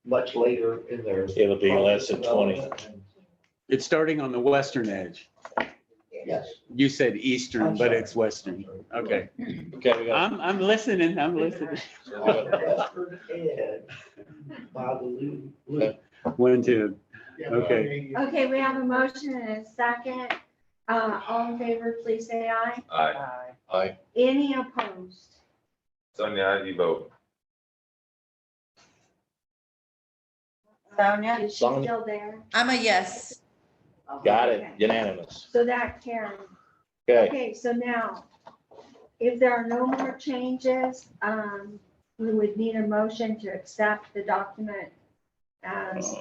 much later in their. It'll be less than 20. It's starting on the western edge. Yes. You said eastern, but it's western. Okay. Okay, we got. I'm listening, I'm listening. Western edge by the loop. 110. Okay. Okay, we have a motion and a second. All in favor, please say aye. Aye. Aye. Any opposed? Sonia, how do you vote? Sonia? Is she Sonia. still there? I'm a yes. Got it, Okay. unanimous. So that carried. Okay, Okay, so now, if there are no more changes, we would need a motion to accept the document as,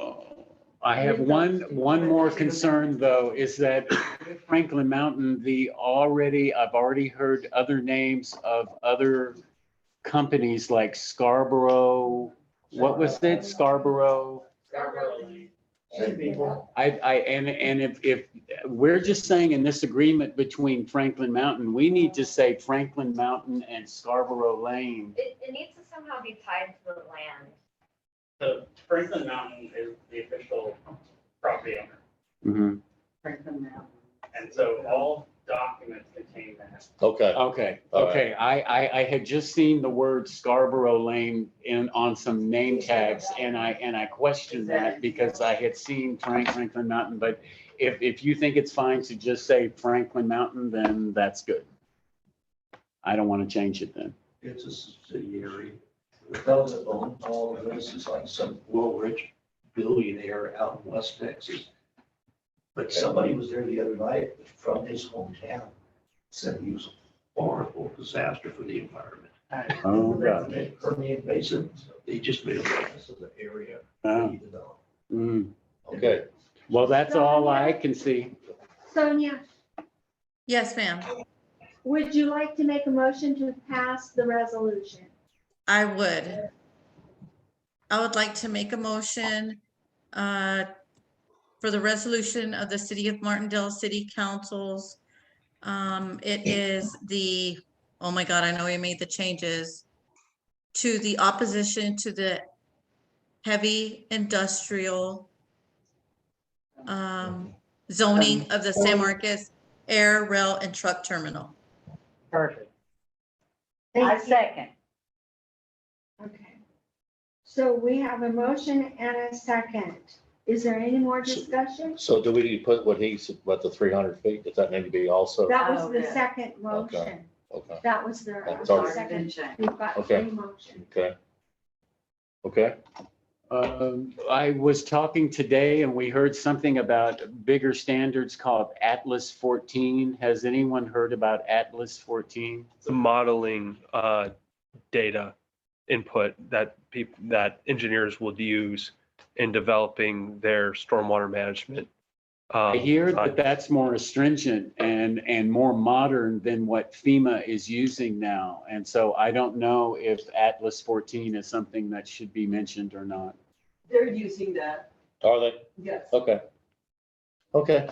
I have one more concern though, is that with Franklin Mountain, I've already heard other names of other companies like Scarborough, what was it? Scarborough? Same people. And if we're just saying in this agreement between Franklin Mountain, we need to say Franklin Mountain and Scarborough Lane. It needs to somehow be tied to the land. So Franklin Mountain is the official property owner. Mhm. Franklin Mountain. And so all documents contain that. okay. Okay, All right. okay. I had just seen the word Scarborough Lane on some name tags and I questioned that because I had seen Franklin Mountain, but if you think it's fine to just say Franklin Mountain, then that's good. I don't want to change it then. It's a subsidiary. The fellow that owns all of this is like some rich billionaire out in West Texas. But somebody was there the other night from his hometown, said he was a horrible disaster for the environment. Oh, God. Permian Basin, they just made a mess of the area. Oh. Mm. Okay. Well, that's all I can see. Sonia, Yes, ma'am. would you like to make a motion to pass the resolution? I would. I would like to make a motion for the resolution of the City of Martindale City Councils. It is oh my God, I know we made the changes to the opposition to the heavy industrial zoning of the San Marcos Air, Rail, and Truck Terminal. Perfect. Thank I you. second. Okay. So we have a motion and a second. Is there any more discussion? So do we put what the 300 feet, does that need to be also? That was Oh, the yeah. second motion. Okay, That was the That's already second. been changed. We've got Okay. three motions. okay. Okay, I was talking today and we heard something about bigger standards called Atlas 14. Has anyone heard about Atlas 14? The modeling data input that engineers will use in developing their stormwater management. I hear that that's more stringent and more modern than what FEMA is using now. And so I don't know if Atlas 14 is something that should be mentioned or not. They're using that, are they? yes. Okay. Okay.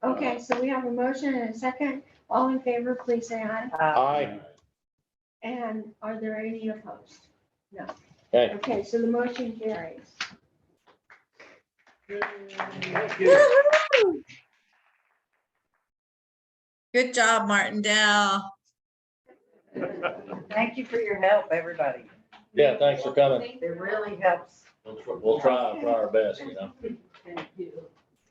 Okay, so we have a motion and a second. All in favor, please say aye. Aye. And are there any opposed? No. Okay. Okay, so the motion carries. Woo-hoo! Good job, Martindale. Thank you for your help, everybody. Yeah, thanks for coming. It really helps. We'll try our best, you know. Thank you.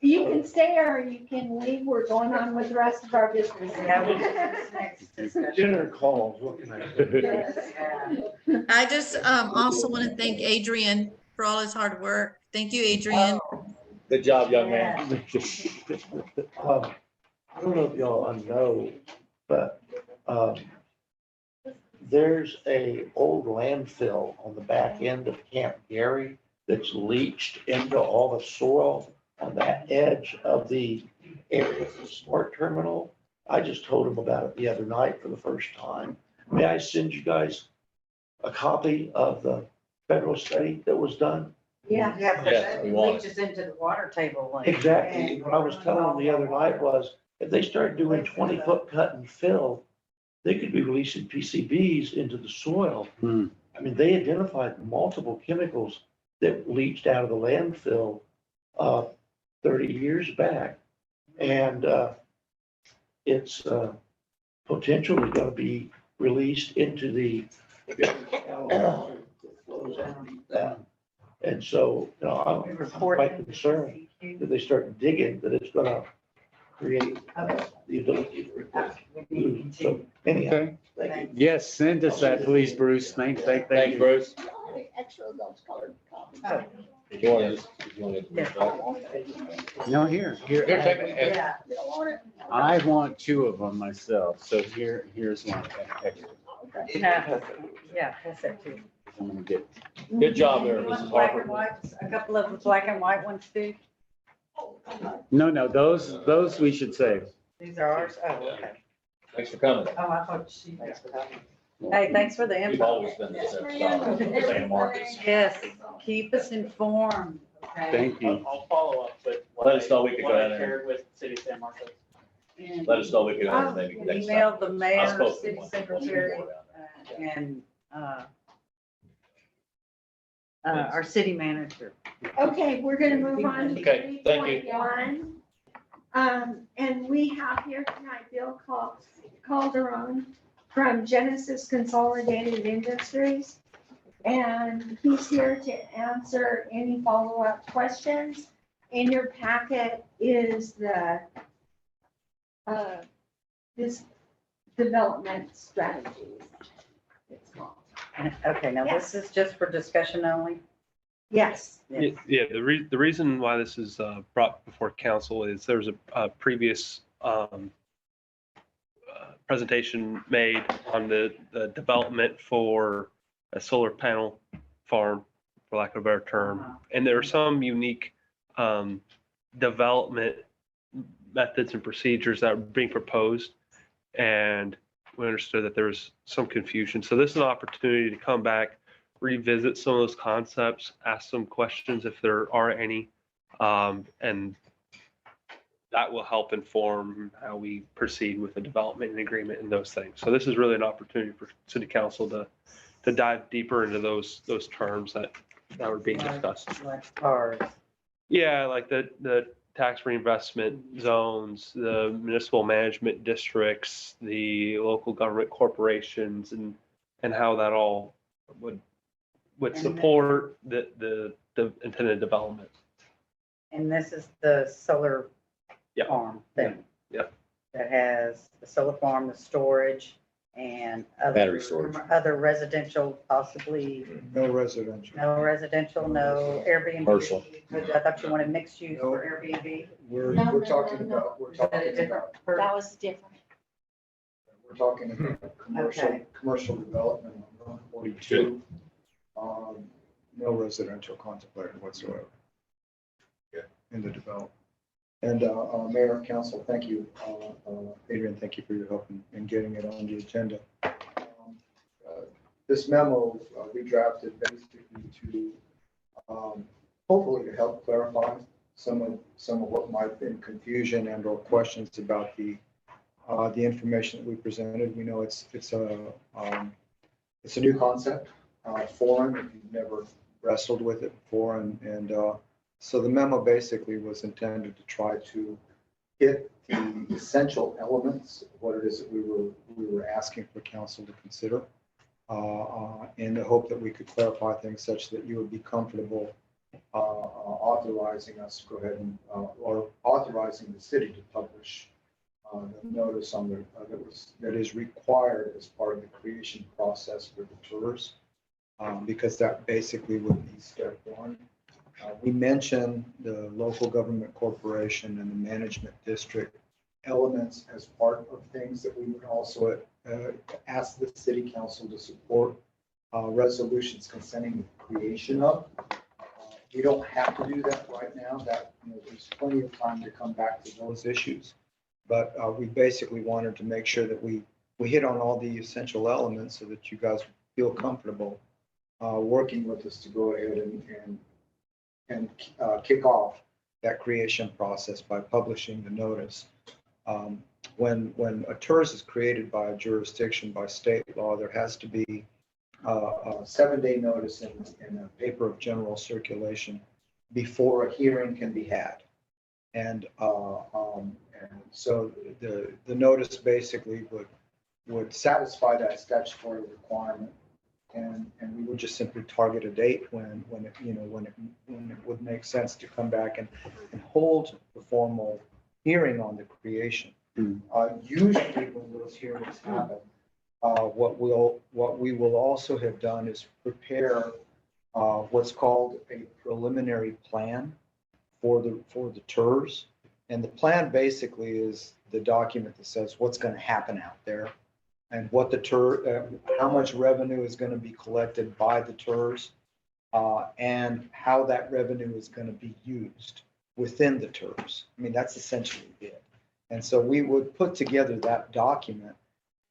You can stay or you can leave. We're going on with the rest of our business. Yeah, we'll do this next discussion. Dinner calls, what can I say? Yeah. I just also want to thank Adrian for all his hard work. Thank you, Adrian. Good job, young man. I don't know if y'all know, but there's a old landfill on the back end of Camp Gary that's leached into all the soil on that edge of the area of the smart terminal. I just told them about it the other night for the first time. May I send you guys a copy of the federal study that was done? Yeah. Yeah, Yes, we it want it. leaches into the water table. like- Exactly. What I was telling them the other night was, if they start doing 20-foot cut and fill, they could be releasing PCBs into the soil. Hmm. I mean, they identified multiple chemicals that leached out of the landfill 30 years back. And it's potentially going to be released into the that flows underneath that. And so, I'm quite concerned that they start digging, that it's gonna create the ability to request. We need to continue. Anyhow, Okay. thank you. Yes, send us that, please, Bruce. Thank Thanks, you. Bruce. Extra of those colored copies. Oh, If you want to, if you want to. No, here. Here, take it. yeah. You don't want it? I want two of them myself, so here's one. Extra. Yeah, that's it too. I'm gonna get. Good job there, You want Mrs. black and Harper. white, a couple of the black and white ones too? No, those we should save. These are ours? Oh, okay. Thanks for coming. Oh, I thought she. Hey, thanks for the You've info. always been the best stop in San Marcos. Yes, keep us informed. Okay. Thank you. I'll follow up with what Let us know we can what go I in there. shared with City of San Marcos. And Let us know we can maybe next time. email the I mayor, spoke to city one. secretary, and, our city manager. Okay, we're gonna move on to Okay, thank you. 3.1. And we have here tonight Bill Calderon from Genesis Consolidated Industries. And he's here to answer any follow-up questions. In your packet is the this development strategy. It's called. Okay, now this is just for discussion only? Yes. Yeah, the reason why this is brought before council is there's a previous presentation made on the development for a solar panel farm, for lack of a better term. And there are some unique development methods and procedures that are being proposed. And we understood that there was some confusion. So this is an opportunity to come back, revisit some of those concepts, ask some questions if there are any, and that will help inform how we proceed with the development and agreement and those things. So this is really an opportunity for city council to dive deeper into those terms that were being discussed. Like cars. Yeah, like the tax reinvestment zones, the municipal management districts, the local government corporations, and how that all would support the intended development. And this is the solar Yeah. farm thing. Yep. That has the solar farm, the storage, and Battery storage. other residential, possibly, No residential. no residential, no Airbnb. Commercial. I thought you wanted mixed use for Airbnb. We're talking about, Is that a different? That was different. we're talking about commercial development on 142. No residential contemplated whatsoever. In the development. And Mayor, Council, thank you. Adrian, thank you for your help in getting it on the agenda. This memo we drafted basically to hopefully to help clarify some of what might have been confusion and or questions about the information that we presented. We know it's a new concept, foreign, if you've never wrestled with it before, and so the memo basically was intended to try to hit the essential elements of what it is that we were asking for council to consider, in the hope that we could clarify things such that you would be comfortable authorizing us to go ahead and or authorizing the city to publish the notice on that is required as part of the creation process for the tours, because that basically would be step one. We mentioned the local government corporation and the management district elements as part of things that we would also ask the city council to support resolutions consenting the creation of. We don't have to do that right now. That, there's plenty of time to come back to those issues. But we basically wanted to make sure that we hit on all the essential elements so that you guys feel comfortable working with us to go ahead and kick off that creation process by publishing the notice. When a TERS is created by a jurisdiction by state law, there has to be a 7-day notice in a paper of general circulation before a hearing can be had. And so the notice basically would satisfy that statutory requirement. And we would just simply target a date when it would make sense to come back and hold the formal hearing on the creation. Mm. Usually when those hearings happen, what we will also have done is prepare what's called a preliminary plan for the TERS. And the plan basically is the document that says what's going to happen out there and what the how much revenue is going to be collected by the TERS, and how that revenue is going to be used within the TERS. I mean, that's essentially it. And so we would put together that document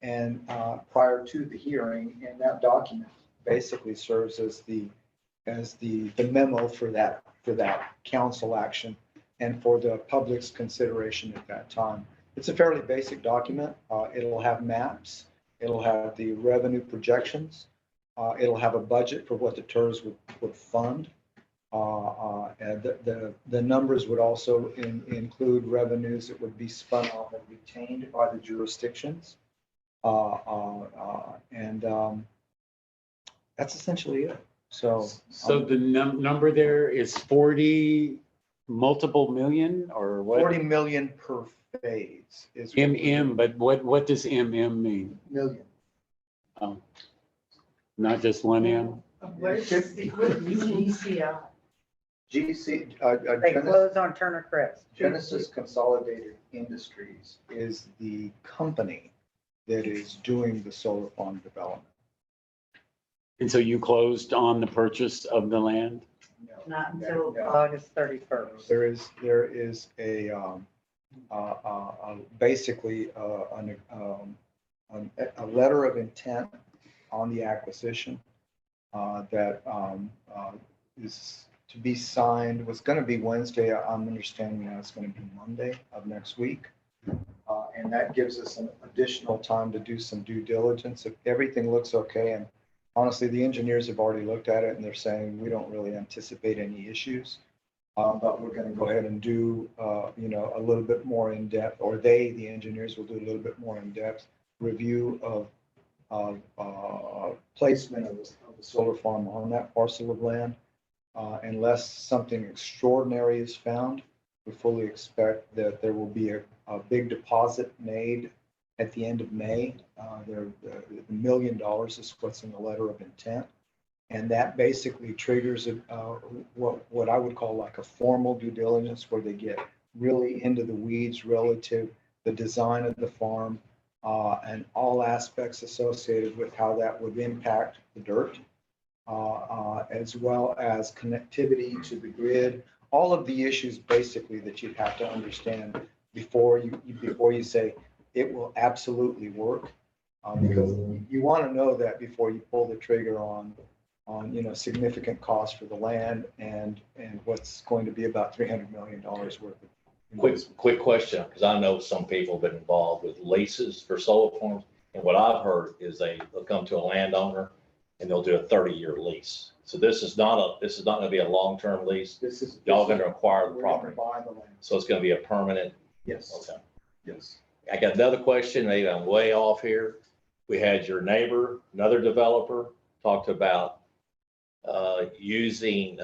and prior to the hearing, and that document basically serves as the memo for that council action and for the public's consideration at that time. It's a fairly basic document. It'll have maps. It'll have the revenue projections. It'll have a budget for what the TERS would fund. And the numbers would also include revenues that would be spun off and retained by the jurisdictions. That's essentially it. So the number there is 40 multiple million or what? 40 million per phase is. But what does mean? Million. Oh, not just one M? What is GCI? GC, They close on Turner Crest. Genesis Consolidated Industries is the company that is doing the solar farm development. And so you closed on the purchase of the land? Not until August 31st. There is a basically a letter of intent on the acquisition that is to be signed. Was going to be Wednesday. I'm understanding now it's going to be Monday of next week. And that gives us an additional time to do some due diligence. If everything looks okay, and honestly, the engineers have already looked at it and they're saying we don't really anticipate any issues. But we're going to go ahead and do, a little bit more in depth, or the engineers will do a little bit more in depth review of placement of the solar farm on that parcel of land. Unless something extraordinary is found, we fully expect that there will be a big deposit made at the end of May. The $1 million is what's in the letter of intent. And that basically triggers what I would call like a formal due diligence, where they get really into the weeds relative the design of the farm and all aspects associated with how that would impact the dirt, as well as connectivity to the grid. All of the issues basically that you'd have to understand before you say it will absolutely work, because you want to know that before you pull the trigger on significant cost for the land and what's going to be about $300 million worth of. Quick question, because I know some people have been involved with leases for solar farms, and what I've heard is they'll come to a landowner and they'll do a 30-year lease. So this is not going to be a long-term lease. Y'all going to acquire the property. Buy the land. So it's going to be a permanent. Yes. Okay. Yes. I got another question. Maybe I'm way off here. We had your neighbor, another developer, talked about using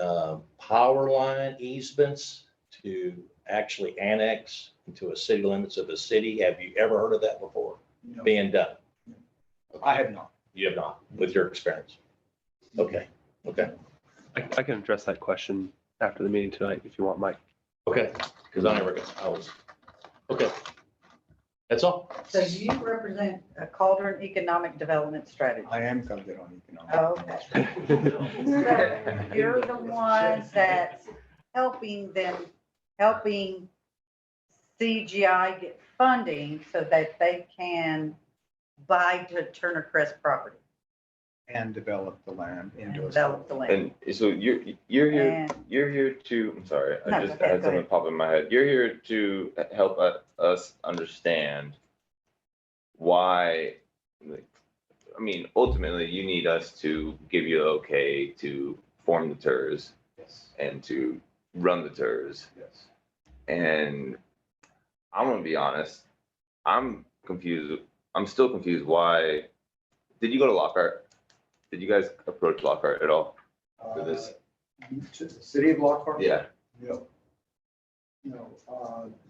power line easements to actually annex into a city limits of a city. Have you ever heard of that before? No. Being done? I have not. You have not, with your experience? Okay. I can address that question after the meeting tonight if you want, Mike. Okay, because I was, okay. That's all. So you represent a Calderon Economic Development Strategy. I am Calderon Economic. Okay. So you're the one that's helping CGI get funding so that they can buy the Turner Crest property. And develop the land into a. Develop the land. And so you're here, And- you're here to, I'm sorry, No, I just okay, had go something ahead. pop in my head. You're here to help us understand why, ultimately you need us to give you okay to form the TERS Yes. and to run the TERS. Yes. And I'm gonna be honest, I'm confused. I'm still confused why, did you go to Lockhart? Did you guys approach Lockhart at all for this? To the city of Lockhart? Yeah. No.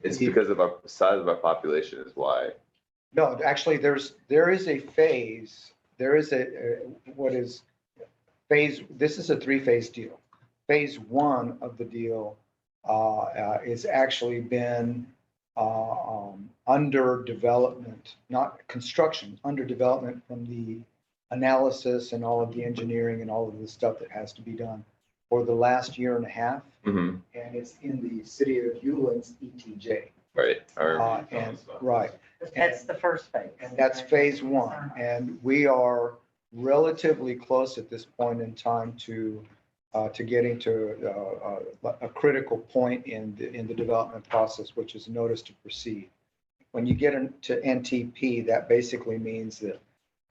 It's because of our size of our population is why. No, actually, there is a phase, there is what is this is a three-phase deal. Phase one of the deal is actually been under development, not construction, under development from the analysis and all of the engineering and all of the stuff that has to be done for the last year and a half. Mm-hmm. And it's in the city of Hewlin's ETJ. Right. Right. That's the first phase. And that's phase one. And we are relatively close at this point in time to getting to a critical point in the development process, which is notice to proceed. When you get into NTP, that basically means that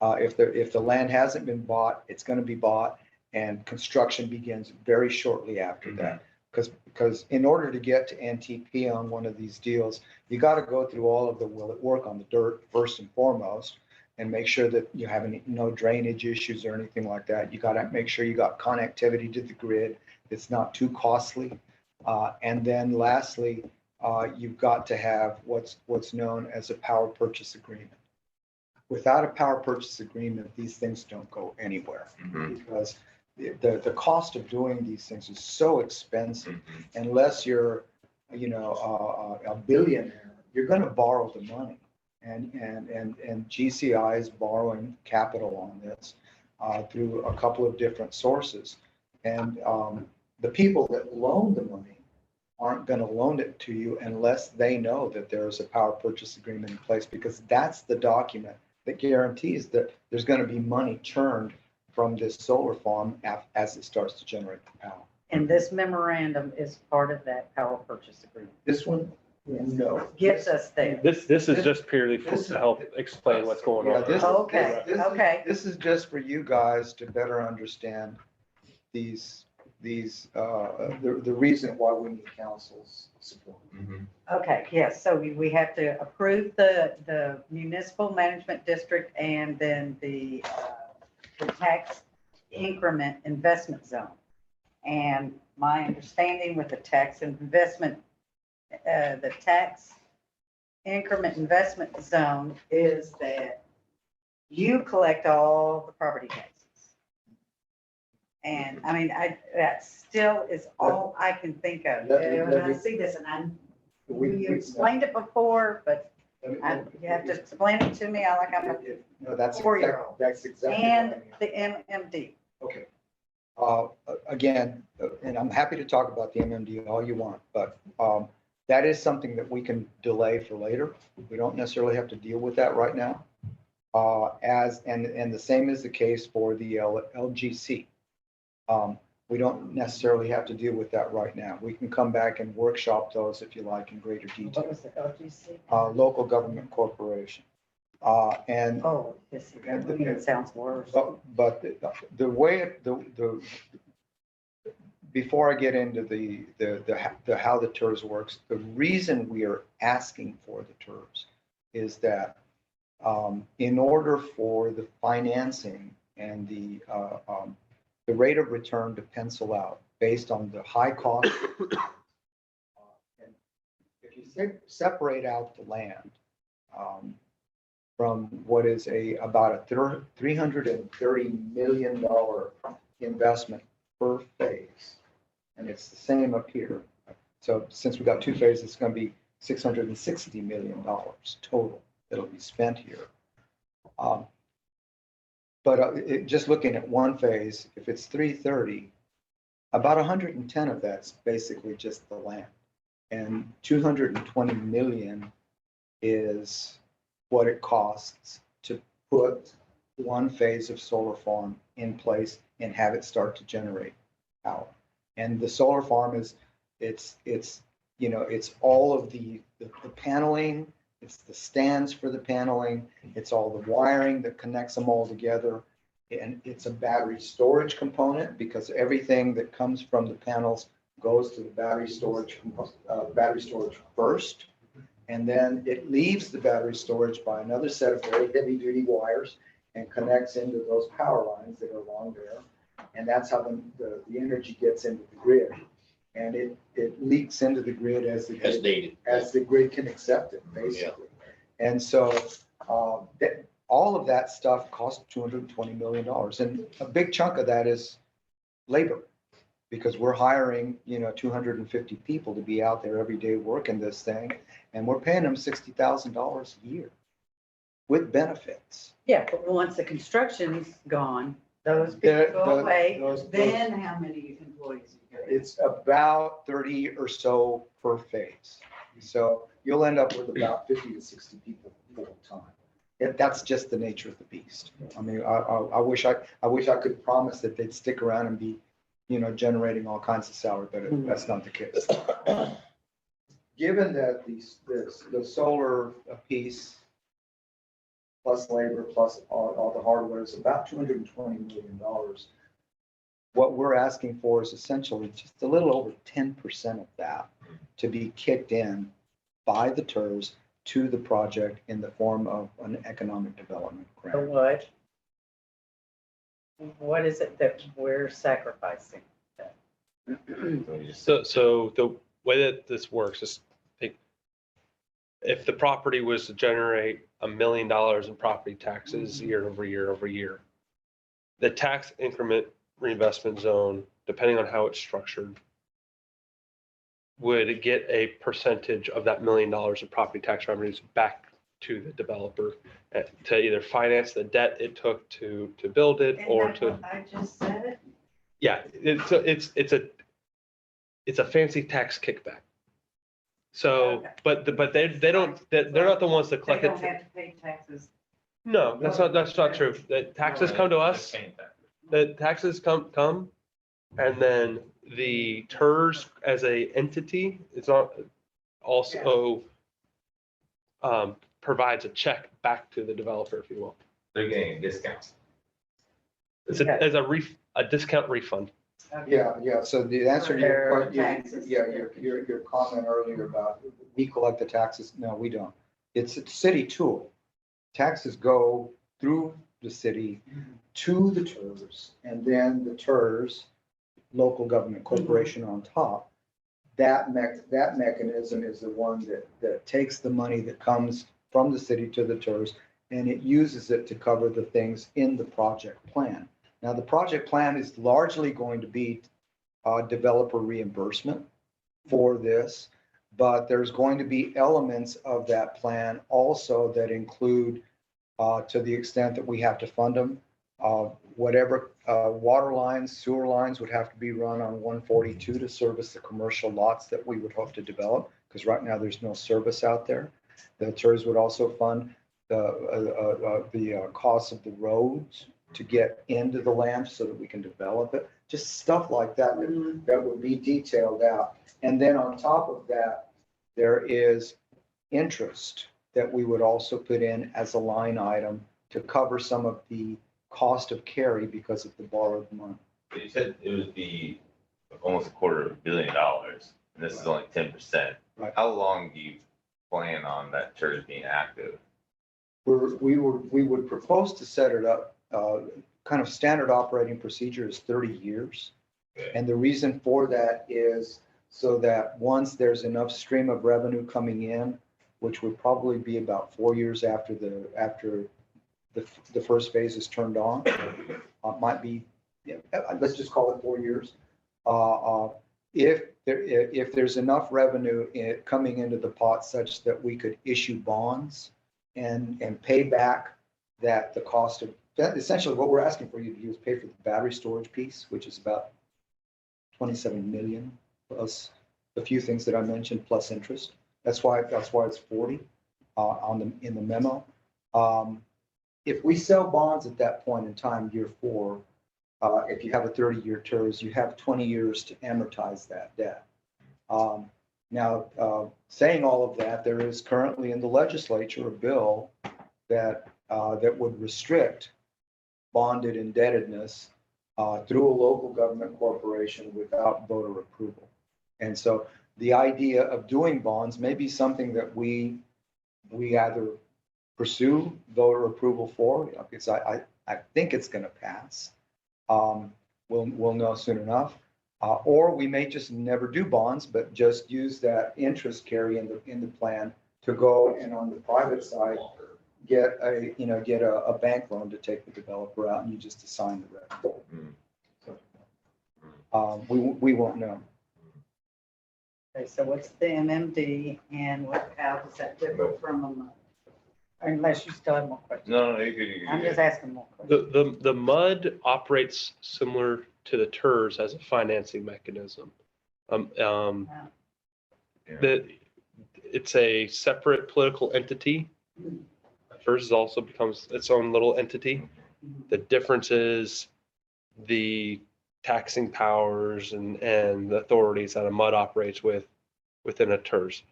if the land hasn't been bought, it's going to be bought, and construction begins very shortly after that. Because in order to get to NTP on one of these deals, you got to go through all of the will it work on the dirt first and foremost, and make sure that you have no drainage issues or anything like that. You got to make sure you got connectivity to the grid. It's not too costly. And then lastly, you've got to have what's known as a power purchase agreement. Without a power purchase agreement, these things don't go anywhere because the cost of doing these things is so expensive. Unless you're, a billionaire, you're going to borrow the money. And GCI is borrowing capital on this through a couple of different sources. And the people that loan the money aren't going to loan it to you unless they know that there is a power purchase agreement in place, because that's the document that guarantees that there's going to be money churned from this solar farm as it starts to generate the power. And this memorandum is part of that power purchase agreement. This one, no. Gives us there. This is just purely to help explain what's going on. Okay. This is just for you guys to better understand the reason why we need council's support. Okay, yes, so we have to approve the municipal management district and then the tax increment investment zone. And my understanding with the tax investment, the tax increment investment zone is that you collect all the property taxes. And I mean, that still is all I can think of. When I see this, and you explained it before, but you have to explain it to me. No, that's 4-year-old. That's exactly. And the MMD. Okay. Again, and I'm happy to talk about the MMD all you want, but that is something that we can delay for later. We don't necessarily have to deal with that right now. And the same is the case for the LGC. We don't necessarily have to deal with that right now. We can come back and workshop those if you like in greater detail. What was the LGC? Local government corporation. It sounds worse. But the way before I get into the how the TERS works, the reason we are asking for the TERS is that in order for the financing and the rate of return to pencil out based on the high cost, and if you separate out the land from what is about a $330 million investment per phase, and it's the same up here. So since we got two phases, it's going to be $660 million total that'll be spent here. But just looking at one phase, if it's 330, about 110 of that's basically just the land, and 220 million is what it costs to put one phase of solar farm in place and have it start to generate power. And the solar farm it's all of the paneling, it's the stands for the paneling, it's all the wiring that connects them all together, and it's a battery storage component because everything that comes from the panels goes to the battery storage first. And then it leaves the battery storage by another set of very heavy duty wires and connects into those power lines that are along there. And that's how the energy gets into the grid. And it leaks into the grid as the As grid, needed. as the grid can accept it, basically. And so, that, all of that stuff costs $220 million. And a big chunk of that is labor. Because we're hiring, 250 people to be out there every day working this thing. And we're paying them $60,000 a year with benefits. Yeah, but once the construction's gone, those The- people go the- away, those- then how many employees you get? It's about 30 or so per phase. So you'll end up with about 50 to 60 people full time. That's just the nature of the beast. I mean, I wish I could promise that they'd stick around and be, generating all kinds of salary, but that's not the case. Given that the solar piece plus labor plus all the hardware is about $220 million. What we're asking for is essentially just a little over 10% of that to be kicked in by the TERS to the project in the form of an economic development For grant. what? What is it that we're sacrificing? So the way that this works is, if the property was to generate $1 million in property taxes year over year over year, the tax increment reinvestment zone, depending on how it's structured, would get a percentage of that $1 million of property tax revenues back to the developer to either finance the debt it took to build it or to. I just said it. Yeah, it's a fancy tax kickback. So, Okay. but they're not the ones that They collect it. don't have to pay taxes. No, that's not true. The taxes come to us. The taxes come, and then the TERS as a entity, it's not also provides a check back to the developer, if you will. They're getting discounts. It's a discount refund. Yeah, so the answer to your Their question, taxes. your comment earlier about we collect the taxes, no, we don't. It's a city tool. Taxes go through the city to the TERS, and then the TERS, local government corporation on top. That mechanism is the one that takes the money that comes from the city to the TERS, and it uses it to cover the things in the project plan. Now, the project plan is largely going to be developer reimbursement for this, but there's going to be elements of that plan also that include, to the extent that we have to fund them, whatever water lines, sewer lines would have to be run on 142 to service the commercial lots that we would hope to develop, because right now there's no service out there. The TERS would also fund the cost of the roads to get into the land so that we can develop it. Just stuff like that that would be detailed out. And then on top of that, there is interest that we would also put in as a line item to cover some of the cost of carry because of the borrowed money. You said it would be almost $250 million, and this is only 10%. Right. How long do you plan on that TERS being active? We would propose to set it up, kind of standard operating procedure is 30 years. And the reason for that is so that once there's enough stream of revenue coming in, which would probably be about 4 years after the first phase is turned on, might be, let's just call it 4 years. If there's enough revenue coming into the pot such that we could issue bonds and pay back the cost of, essentially what we're asking for you to do is pay for the battery storage piece, which is about 27 million plus a few things that I mentioned plus interest. That's why it's 40 in the memo. If we sell bonds at that point in time, year 4, if you have a 30-year TERS, you have 20 years to amortize that debt. Now, saying all of that, there is currently in the legislature a bill that would restrict bonded indebtedness through a local government corporation without voter approval. And so the idea of doing bonds may be something that we either pursue voter approval for, because I think it's going to pass. We'll know soon enough. Or we may just never do bonds, but just use that interest carry in the plan to go and on the private side, get a bank loan to take the developer out and you just assign the revenue. So, we won't know. Okay, so what's the MMD and how does that differ from a MUD? Unless you still have more questions. No, you I'm just asking more questions. The MUD operates similar to the TERS as a financing mechanism. That it's a separate political entity. TERS also becomes its own little entity. The difference is the taxing powers and the authorities that a MUD operates within a TERS.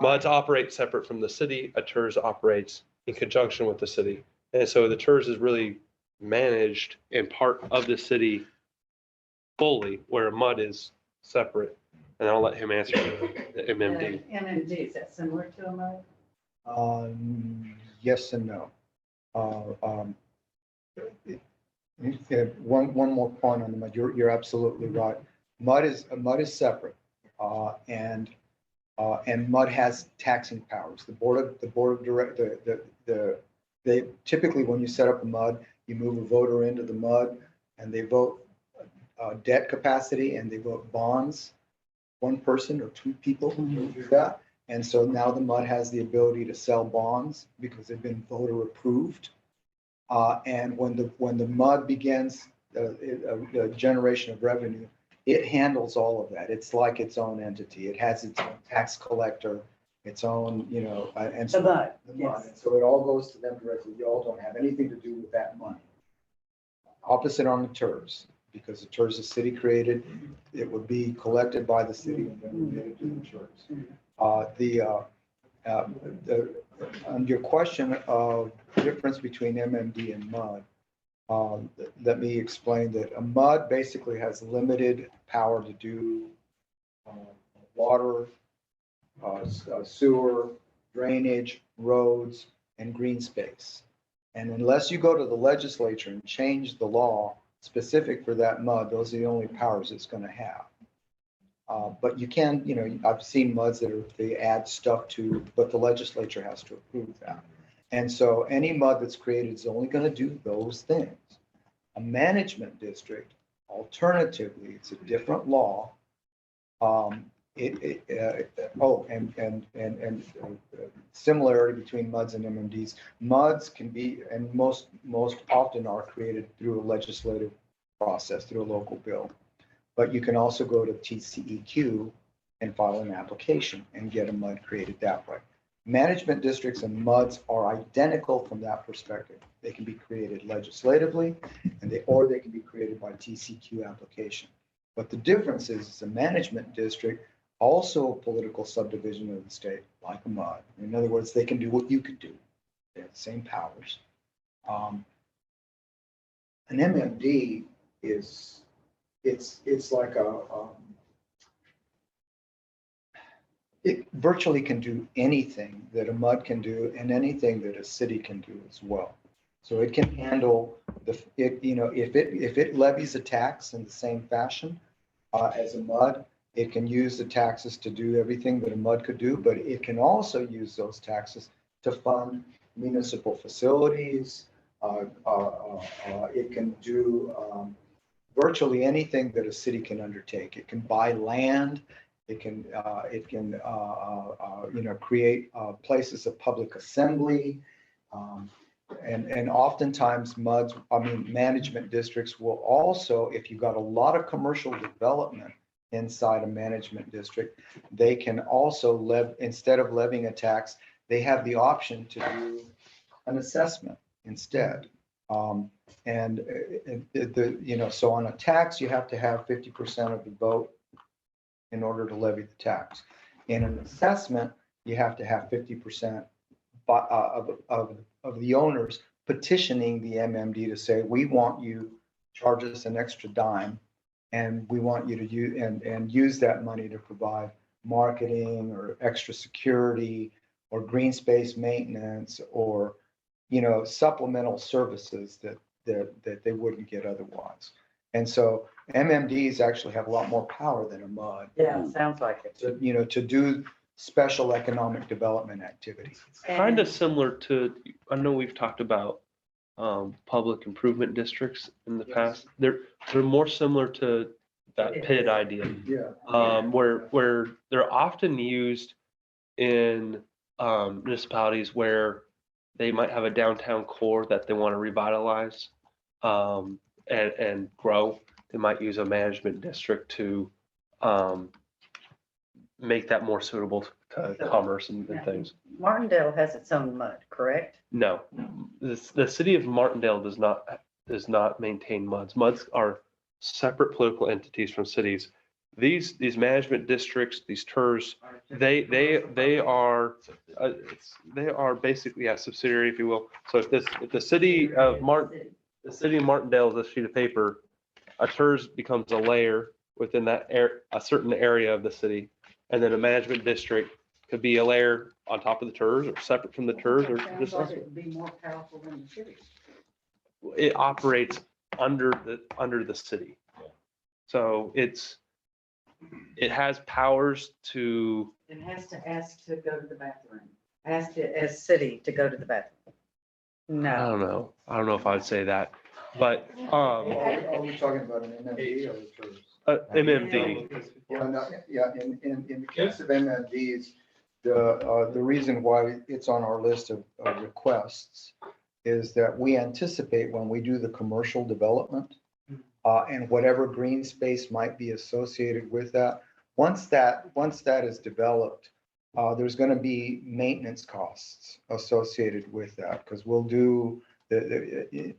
MUDs operate separate from the city. A TERS operates in conjunction with the city. And so the TERS is really managed in part of the city fully, where a MUD is separate. And I'll let him answer the MMD. MMD, is that similar to a MUD? Yes and no. One more point on the MUD. You're absolutely right. MUD is separate, and MUD has taxing powers. The board of they typically, when you set up a MUD, you move a voter into the MUD, and they vote debt capacity and they vote bonds. One person or two people will do that. And so now the MUD has the ability to sell bonds because they've been voter approved. And when the MUD begins a generation of revenue, it handles all of that. It's like its own entity. It has its own tax collector, its own, and so The MUD, the MUD. yes. And so it all goes to them directly. You all don't have anything to do with that money. Opposite on the TERS, because the TERS is city created, it would be collected by the city and then remitted to the TERS. On your question of difference between MMD and MUD, let me explain that a MUD basically has limited power to do water, sewer, drainage, roads, and green space. And unless you go to the legislature and change the law specific for that MUD, those are the only powers it's going to have. But you can, I've seen MUDs that they add stuff to, but the legislature has to approve that. And so any MUD that's created is only going to do those things. A management district, alternatively, it's a different law. Similarity between MUDs and MMDs. MUDs can be, and most often are created through a legislative process, through a local bill. But you can also go to TCEQ and file an application and get a MUD created that way. Management districts and MUDs are identical from that perspective. They can be created legislatively, or they can be created by TCEQ application. But the difference is a management district, also a political subdivision of the state, like a MUD. In other words, they can do what you could do. They have the same powers. An MMD is, it's like it virtually can do anything that a MUD can do and anything that a city can do as well. So it can handle if it levies a tax in the same fashion as a MUD, it can use the taxes to do everything that a MUD could do, but it can also use those taxes to fund municipal facilities. It can do virtually anything that a city can undertake. It can buy land. It can create places of public assembly. And oftentimes management districts will also, if you've got a lot of commercial development inside a management district, they can also instead of levying a tax, they have the option to do an assessment instead. So on a tax, you have to have 50% of the vote in order to levy the tax. In an assessment, you have to have 50% of the owners petitioning the MMD to say, we want you to charge us an extra dime, and we want you to use that money to provide marketing or extra security or green space maintenance or supplemental services that they wouldn't get otherwise. And so MMDs actually have a lot more power than a MUD. Yeah, it sounds like it. To do special economic development activity. Kind of similar to, I know we've talked about public improvement districts in the past. They're more similar to that PID idea. Yeah. Where they're often used in municipalities where they might have a downtown core that they want to revitalize and grow. They might use a management district to make that more suitable to commerce and things. Martindale has its own MUD, correct? No, the city of Martindale does not maintain MUDs. MUDs are separate political entities from cities. These management districts, these TERs, they are basically a subsidiary, if you will. So if the city of Martindale is a sheet of paper, a TERS becomes a layer within that a certain area of the city, and then a management district could be a layer on top of the TERS or separate from the TERS or just. Sounds like it would be more powerful than the city. It operates under the city. So it has powers to. It has to ask to go to the bathroom. Ask it as city to go to the bathroom. I No. don't know. I don't know if I would say that, but Are we talking about an MMD or the TERS? MMD. Yeah, in the case of MMDs, the reason why it's on our list of requests is that we anticipate when we do the commercial development and whatever green space might be associated with that, once that is developed, there's going to be maintenance costs associated with that because we'll do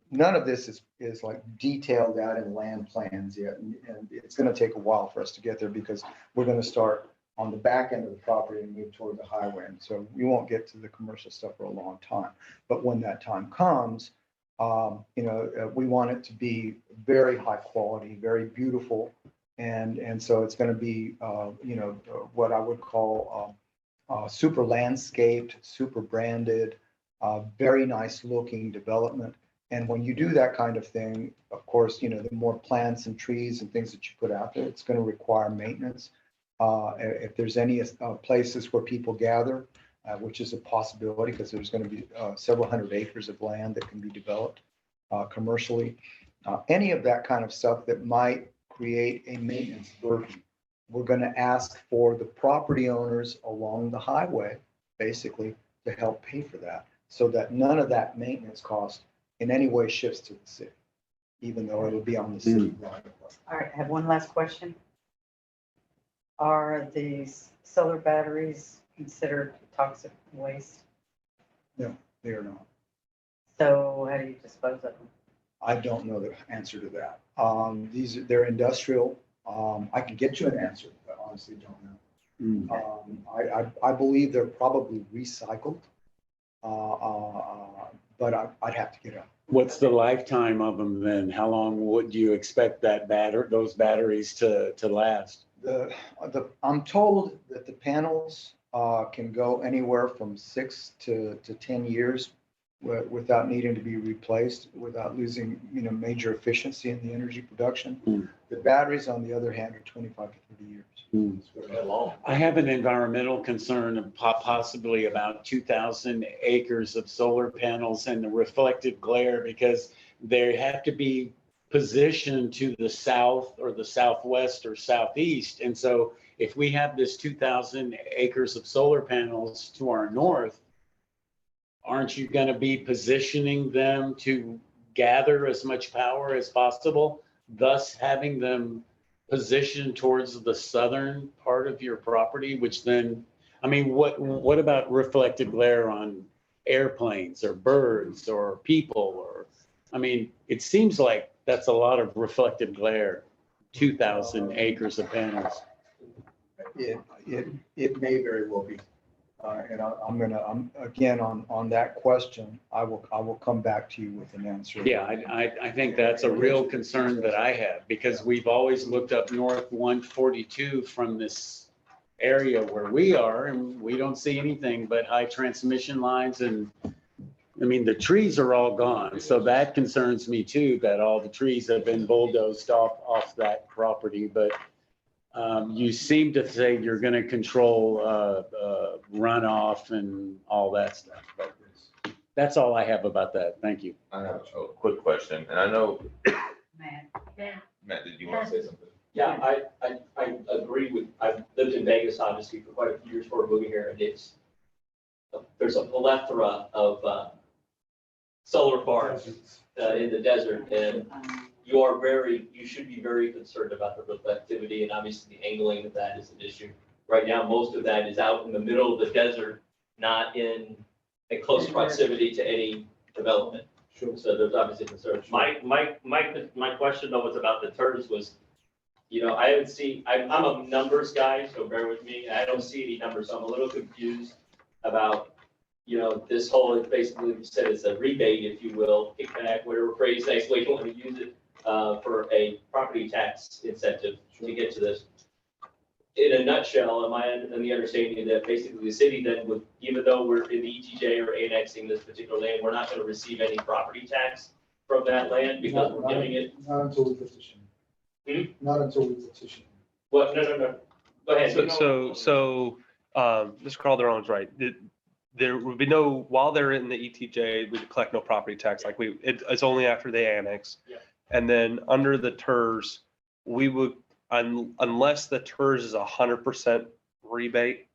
none of this is like detailed out in land plans yet. And it's going to take a while for us to get there because we're going to start on the back end of the property and move toward the highway. And so we won't get to the commercial stuff for a long time. But when that time comes, we want it to be very high quality, very beautiful. And so it's going to be, what I would call super landscaped, super branded, very nice looking development. And when you do that kind of thing, of course, the more plants and trees and things that you put out there, it's going to require maintenance. If there's any places where people gather, which is a possibility because there's going to be several hundred acres of land that can be developed commercially, any of that kind of stuff that might create a maintenance burden, we're going to ask for the property owners along the highway, basically, to help pay for that, so that none of that maintenance cost in any way shifts to the city, even though it'll be on the city right of way. All right, I have one last question. Are these solar batteries considered toxic waste? No, they are not. So how do you dispose of them? I don't know the answer to that. They're industrial. I can get you an answer, but honestly don't know. I believe they're probably recycled, but I'd have to get up. What's the lifetime of them then? How long would you expect those batteries to last? I'm told that the panels can go anywhere from 6 to 10 years without needing to be replaced, without losing, major efficiency in the energy production. The batteries, on the other hand, are 25 to 30 years. I have an environmental concern of possibly about 2,000 acres of solar panels and the reflective glare, because they have to be positioned to the south or the southwest or southeast. And so if we have this 2,000 acres of solar panels to our north, aren't you going to be positioning them to gather as much power as possible, thus having them positioned towards the southern part of your property, which then, what about reflected glare on airplanes or birds or people? Or, it seems like that's a lot of reflected glare, 2,000 acres of panels. It may very well be. And I'm again, on that question, I will come back to you with an answer. Yeah, I think that's a real concern that I have, because we've always looked up North 142 from this area where we are, and we don't see anything but high transmission lines and I mean, the trees are all gone, so that concerns me too, that all the trees have been bulldozed off that property, but you seem to say you're gonna control runoff and all that stuff. But that's all I have about that. Thank you. I have a quick question, and I know, Man. Matt, did you want to say something? Yeah, I agree with, I've lived in Vegas, obviously, for quite a few years before moving here, and there's a plethora of solar farms in the desert, and you should be very concerned about the reflectivity, and obviously the angling of that is an issue. Right now, most of that is out in the middle of the desert, not in a close proximity to any development. Sure. So there's obviously concerns. My question though was about the TERS was, I haven't seen, I'm a numbers guy, so bear with me. I don't see any numbers, so I'm a little confused about, this whole, basically you said it's a rebate, if you will, kickback, whatever phrase, nice way you want to use it, for a property tax incentive to get to this. In a nutshell, am I in the understanding that basically the city then would, even though we're in the ETJ or annexing this particular land, we're not going to receive any property tax from that land because we're giving it? Not until we petition. Not until we petition. What? No. Go ahead. So Mr. Calderon's right. There would be no, while they're in the ETJ, we collect no property tax. Like it's only after they annex. Yeah. And then under the TERS, we would, unless the TERS is 100% rebate,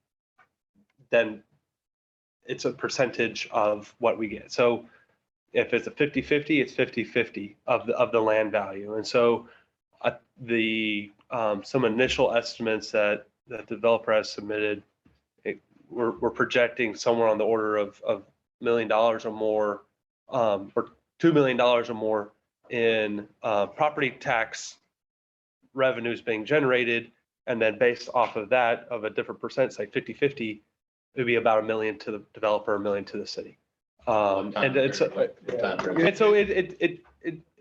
then it's a percentage of what we get. So if it's a 50-50, it's 50-50 of the land value. And so some initial estimates that the developer has submitted, we're projecting somewhere on the order of $1 million or more, or $2 million or more in property tax revenues being generated. And then based off of that, of a different percent, say 50-50, it would be about $1 million to the developer, $1 million to the city. And it's so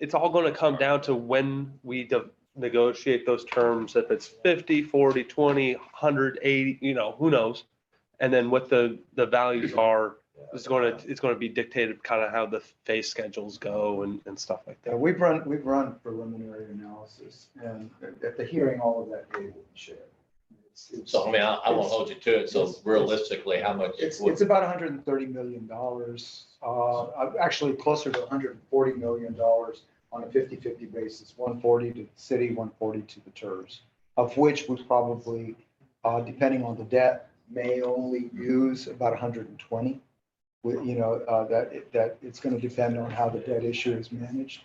it's all going to come down to when we negotiate those terms. If it's 50, 40, 20, 180, who knows? And then what the values are is it's going to be dictated kind of how the phase schedules go and stuff like that. We've run preliminary analysis, and at the hearing, all of that data will be shared. So I mean, I won't hold you to it. So realistically, how much? It's about $130 million, actually closer to $140 million on a 50-50 basis, 140 to the city, 140 to the TERS, of which we probably, depending on the debt, may only use about 120. That it's going to depend on how the debt issue is managed.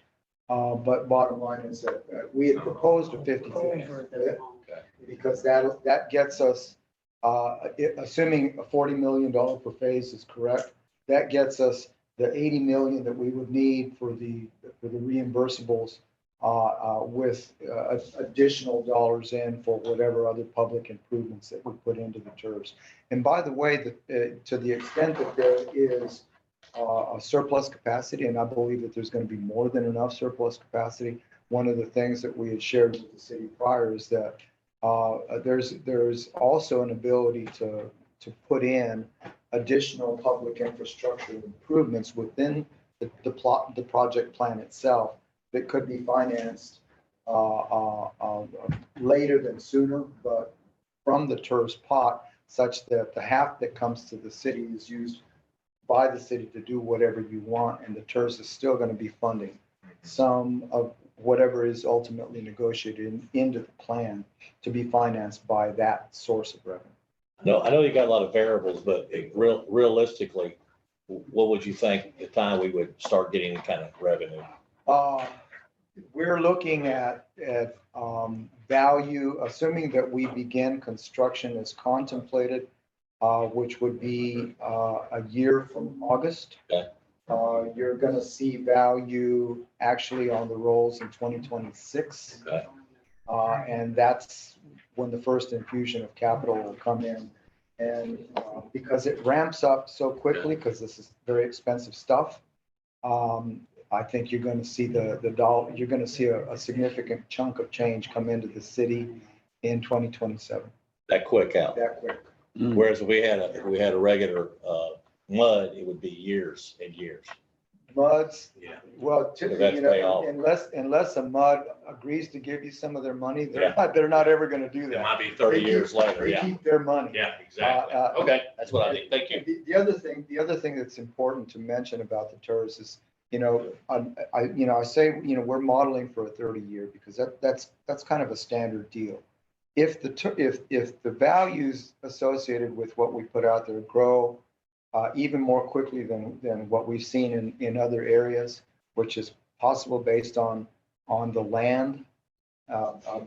But bottom line is that we had proposed a 50-50 because that gets us, assuming a $40 million per phase is correct, that gets us the $80 million that we would need for the reimbursables with additional dollars in for whatever other public improvements that we put into the TERS. And by the way, to the extent that there is a surplus capacity, and I believe that there's going to be more than enough surplus capacity, one of the things that we had shared with the city prior is that there's also an ability to put in additional public infrastructure improvements within the project plan itself that could be financed later than sooner, but from the TERS pot, such that the half that comes to the city is used by the city to do whatever you want, and the TERS is still going to be funding some of whatever is ultimately negotiated into the plan to be financed by that source of revenue. No, I know you got a lot of variables, but realistically, what would you think the time we would start getting any kind of revenue? We're looking at value, assuming that we begin construction as contemplated, which would be a year from August. Okay. You're going to see value actually on the rolls in 2026. Okay. And that's when the first infusion of capital will come in. And because it ramps up so quickly, because this is very expensive stuff, I think you're going to see you're going to see a significant chunk of change come into the city in 2027. That quick out. That quick. Whereas if we had a regular mud, it would be years and years. Muds, Yeah. well, So typically, that's pay off. unless a mud agrees to give you some of their money, Yeah. they're not ever gonna do It that. might be 30 They years keep- later, They yeah. keep their money. Yeah, exactly. Okay, that's what I think. Thank you. The other thing that's important to mention about the TERS is, I say, we're modeling for a 30-year because that's kind of a standard deal. If the values associated with what we put out there grow even more quickly than what we've seen in other areas, which is possible based on the land,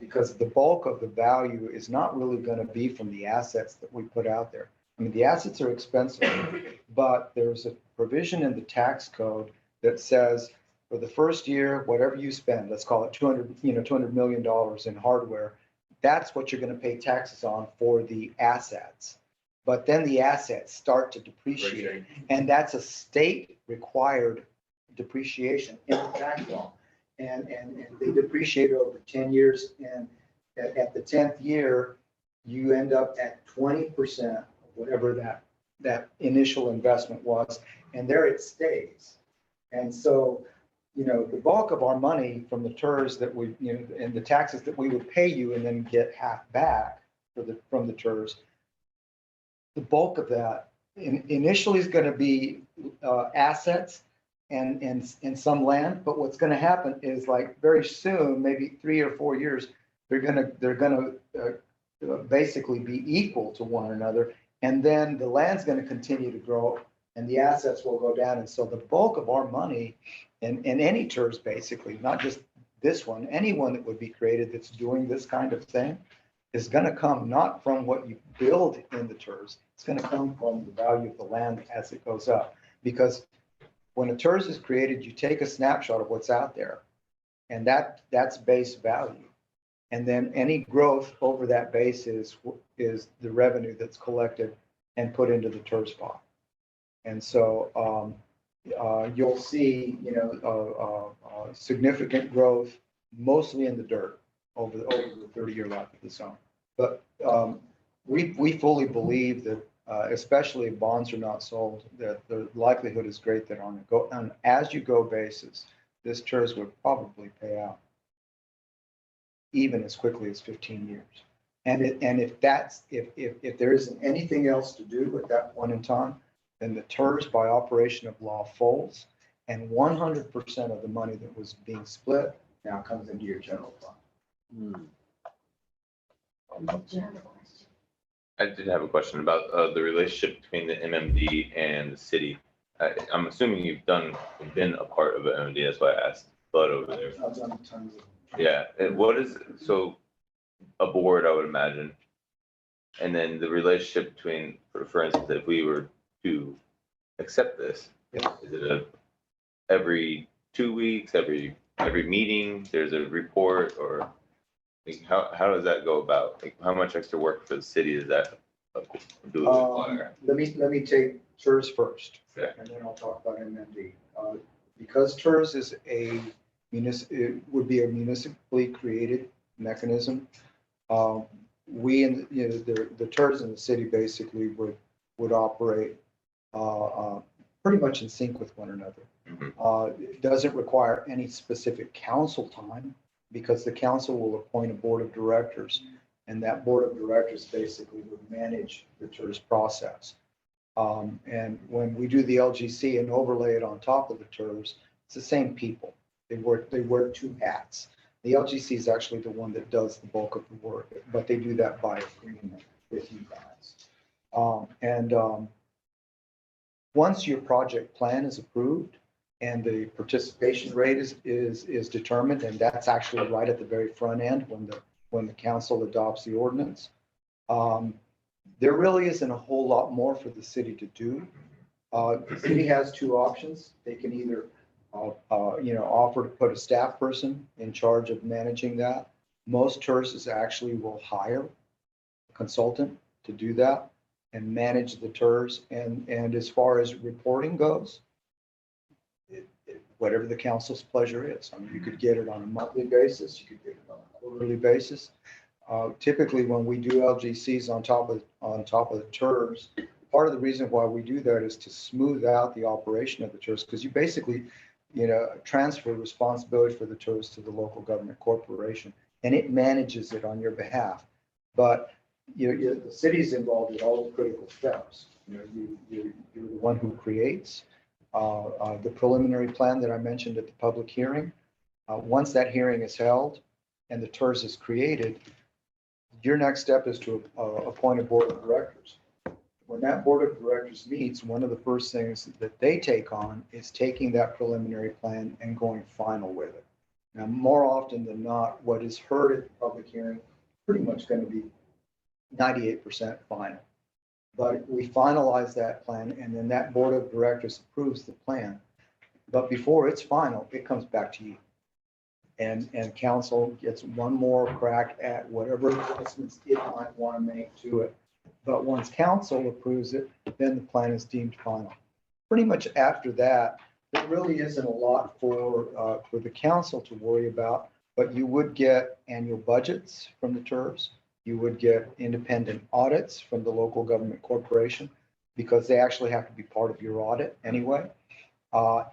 because the bulk of the value is not really going to be from the assets that we put out there. I mean, the assets are expensive, but there's a provision in the tax code that says for the first year, whatever you spend, let's call it $200 million in hardware, that's what you're going to pay taxes on for the assets. But then the assets start to depreciate, and that's a state required depreciation in the tax law. And they depreciate over 10 years. And at the 10th year, you end up at 20% of whatever that initial investment was. And there it stays. And so, the bulk of our money from the TERS that we, and the taxes that we would pay you and then get half back from the TERS, the bulk of that initially is going to be assets and some land. But what's going to happen is, like, very soon, maybe 3 or 4 years, they're going to basically be equal to one another. And then the land's going to continue to grow and the assets will go down. And so the bulk of our money in any TERS, basically, not just this one, anyone that would be created that's doing this kind of thing, is going to come not from what you build in the TERS. It's going to come from the value of the land as it goes up. Because when a TERS is created, you take a snapshot of what's out there, and that's base value. And then any growth over that base is the revenue that's collected and put into the TERS pot. And so you'll see, significant growth, mostly in the dirt over the 30-year life of the zone. But we fully believe that, especially if bonds are not sold, that the likelihood is great that on an as-you-go basis, this TERS would probably pay out even as quickly as 15 years. And if there isn't anything else to do at that point in time, then the TERS by operation of law folds, and 100% of the money that was being split now comes into your general fund. I did have a question about the relationship between the MMD and the city. I'm assuming you've been a part of the MMD, that's why I asked Bud over there. I've done tons of. Yeah, and so a board, I would imagine, and then the relationship between, for instance, if we were to accept this, is it every 2 weeks, every meeting, there's a report, or how does that go about? Like, how much extra work for the city does that require? Let me take TERS first, Okay. and then I'll talk about MMD. Because TERS is it would be a municipally created mechanism. We and the TERS in the city basically would operate pretty much in sync with one another. It doesn't require any specific council time, because the council will appoint a board of directors, and that board of directors basically would manage the TERS process. And when we do the LGC and overlay it on top of the TERS, it's the same people. They wear two hats. The LGC is actually the one that does the bulk of the work, but they do that by agreement with you guys. Once your project plan is approved and the participation rate is determined, and that's actually right at the very front end when the council adopts the ordinance, there really isn't a whole lot more for the city to do. The city has two options. They can either offer to put a staff person in charge of managing that. Most TERSs actually will hire a consultant to do that and manage the TERS. And as far as reporting goes, whatever the council's pleasure is. I mean, you could get it on a monthly basis, you could get it on a quarterly basis. Typically, when we do LGCs on top of the TERS, part of the reason why we do that is to smooth out the operation of the TERS, because you basically, transfer responsibility for the TERS to the local government corporation, and it manages it on your behalf. But the city's involved in all the critical steps. You're the one who creates the preliminary plan that I mentioned at the public hearing. Once that hearing is held and the TERS is created, your next step is to appoint a board of directors. When that board of directors meets, one of the first things that they take on is taking that preliminary plan and going final with it. Now, more often than not, what is heard at the public hearing pretty much going to be 98% final. But we finalize that plan, and then that board of directors approves the plan. But before it's final, it comes back to you. And council gets one more crack at whatever adjustments it might want to make to it. But once council approves it, then the plan is deemed final. Pretty much after that, there really isn't a lot for the council to worry about, but you would get annual budgets from the TERS. You would get independent audits from the local government corporation, because they actually have to be part of your audit anyway.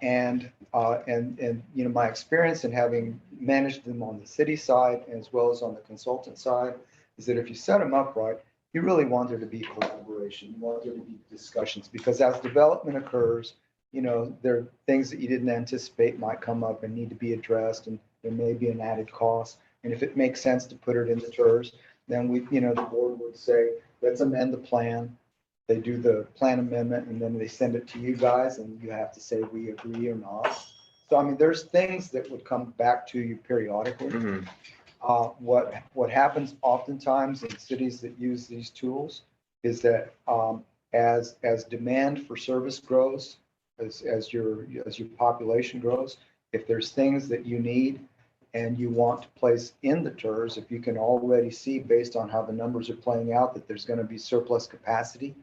And my experience in having managed them on the city side as well as on the consultant side is that if you set them up right, you really want there to be collaboration. You want there to be discussions, because as development occurs, there are things that you didn't anticipate might come up and need to be addressed, and there may be an added cost. And if it makes sense to put it in the TERS, then the board would say, let's amend the plan. They do the plan amendment, and then they send it to you guys, and you have to say we agree or not. So, I mean, there's things that would come back to you periodically. Mhm. What happens oftentimes in cities that use these tools is that as demand for service grows, as your population grows, if there's things that you need and you want to place in the TERS, if you can already see based on how the numbers are playing out that there's going to be surplus capacity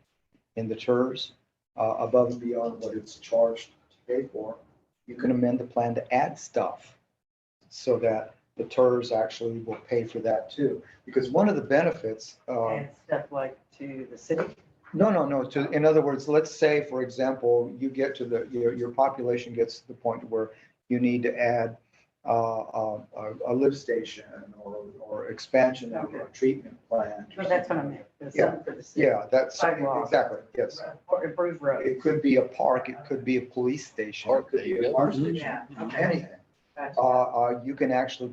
in the TERS above and beyond what it's charged to pay for, you can amend the plan to add stuff so that the TERS actually will pay for that too. Because one of the benefits. And stuff like to the city? No. In other words, let's say, for example, you get to your population gets to the point where you need to add a lift station or expansion of a treatment plant. Well, that's what I meant. There's Yeah. something for the city. Yeah, that's Sidewalk. exactly, yes. Or improved roads. It could be a park, it could be a police station, it could be a car station, Yeah, okay. anything. Gotcha. You can actually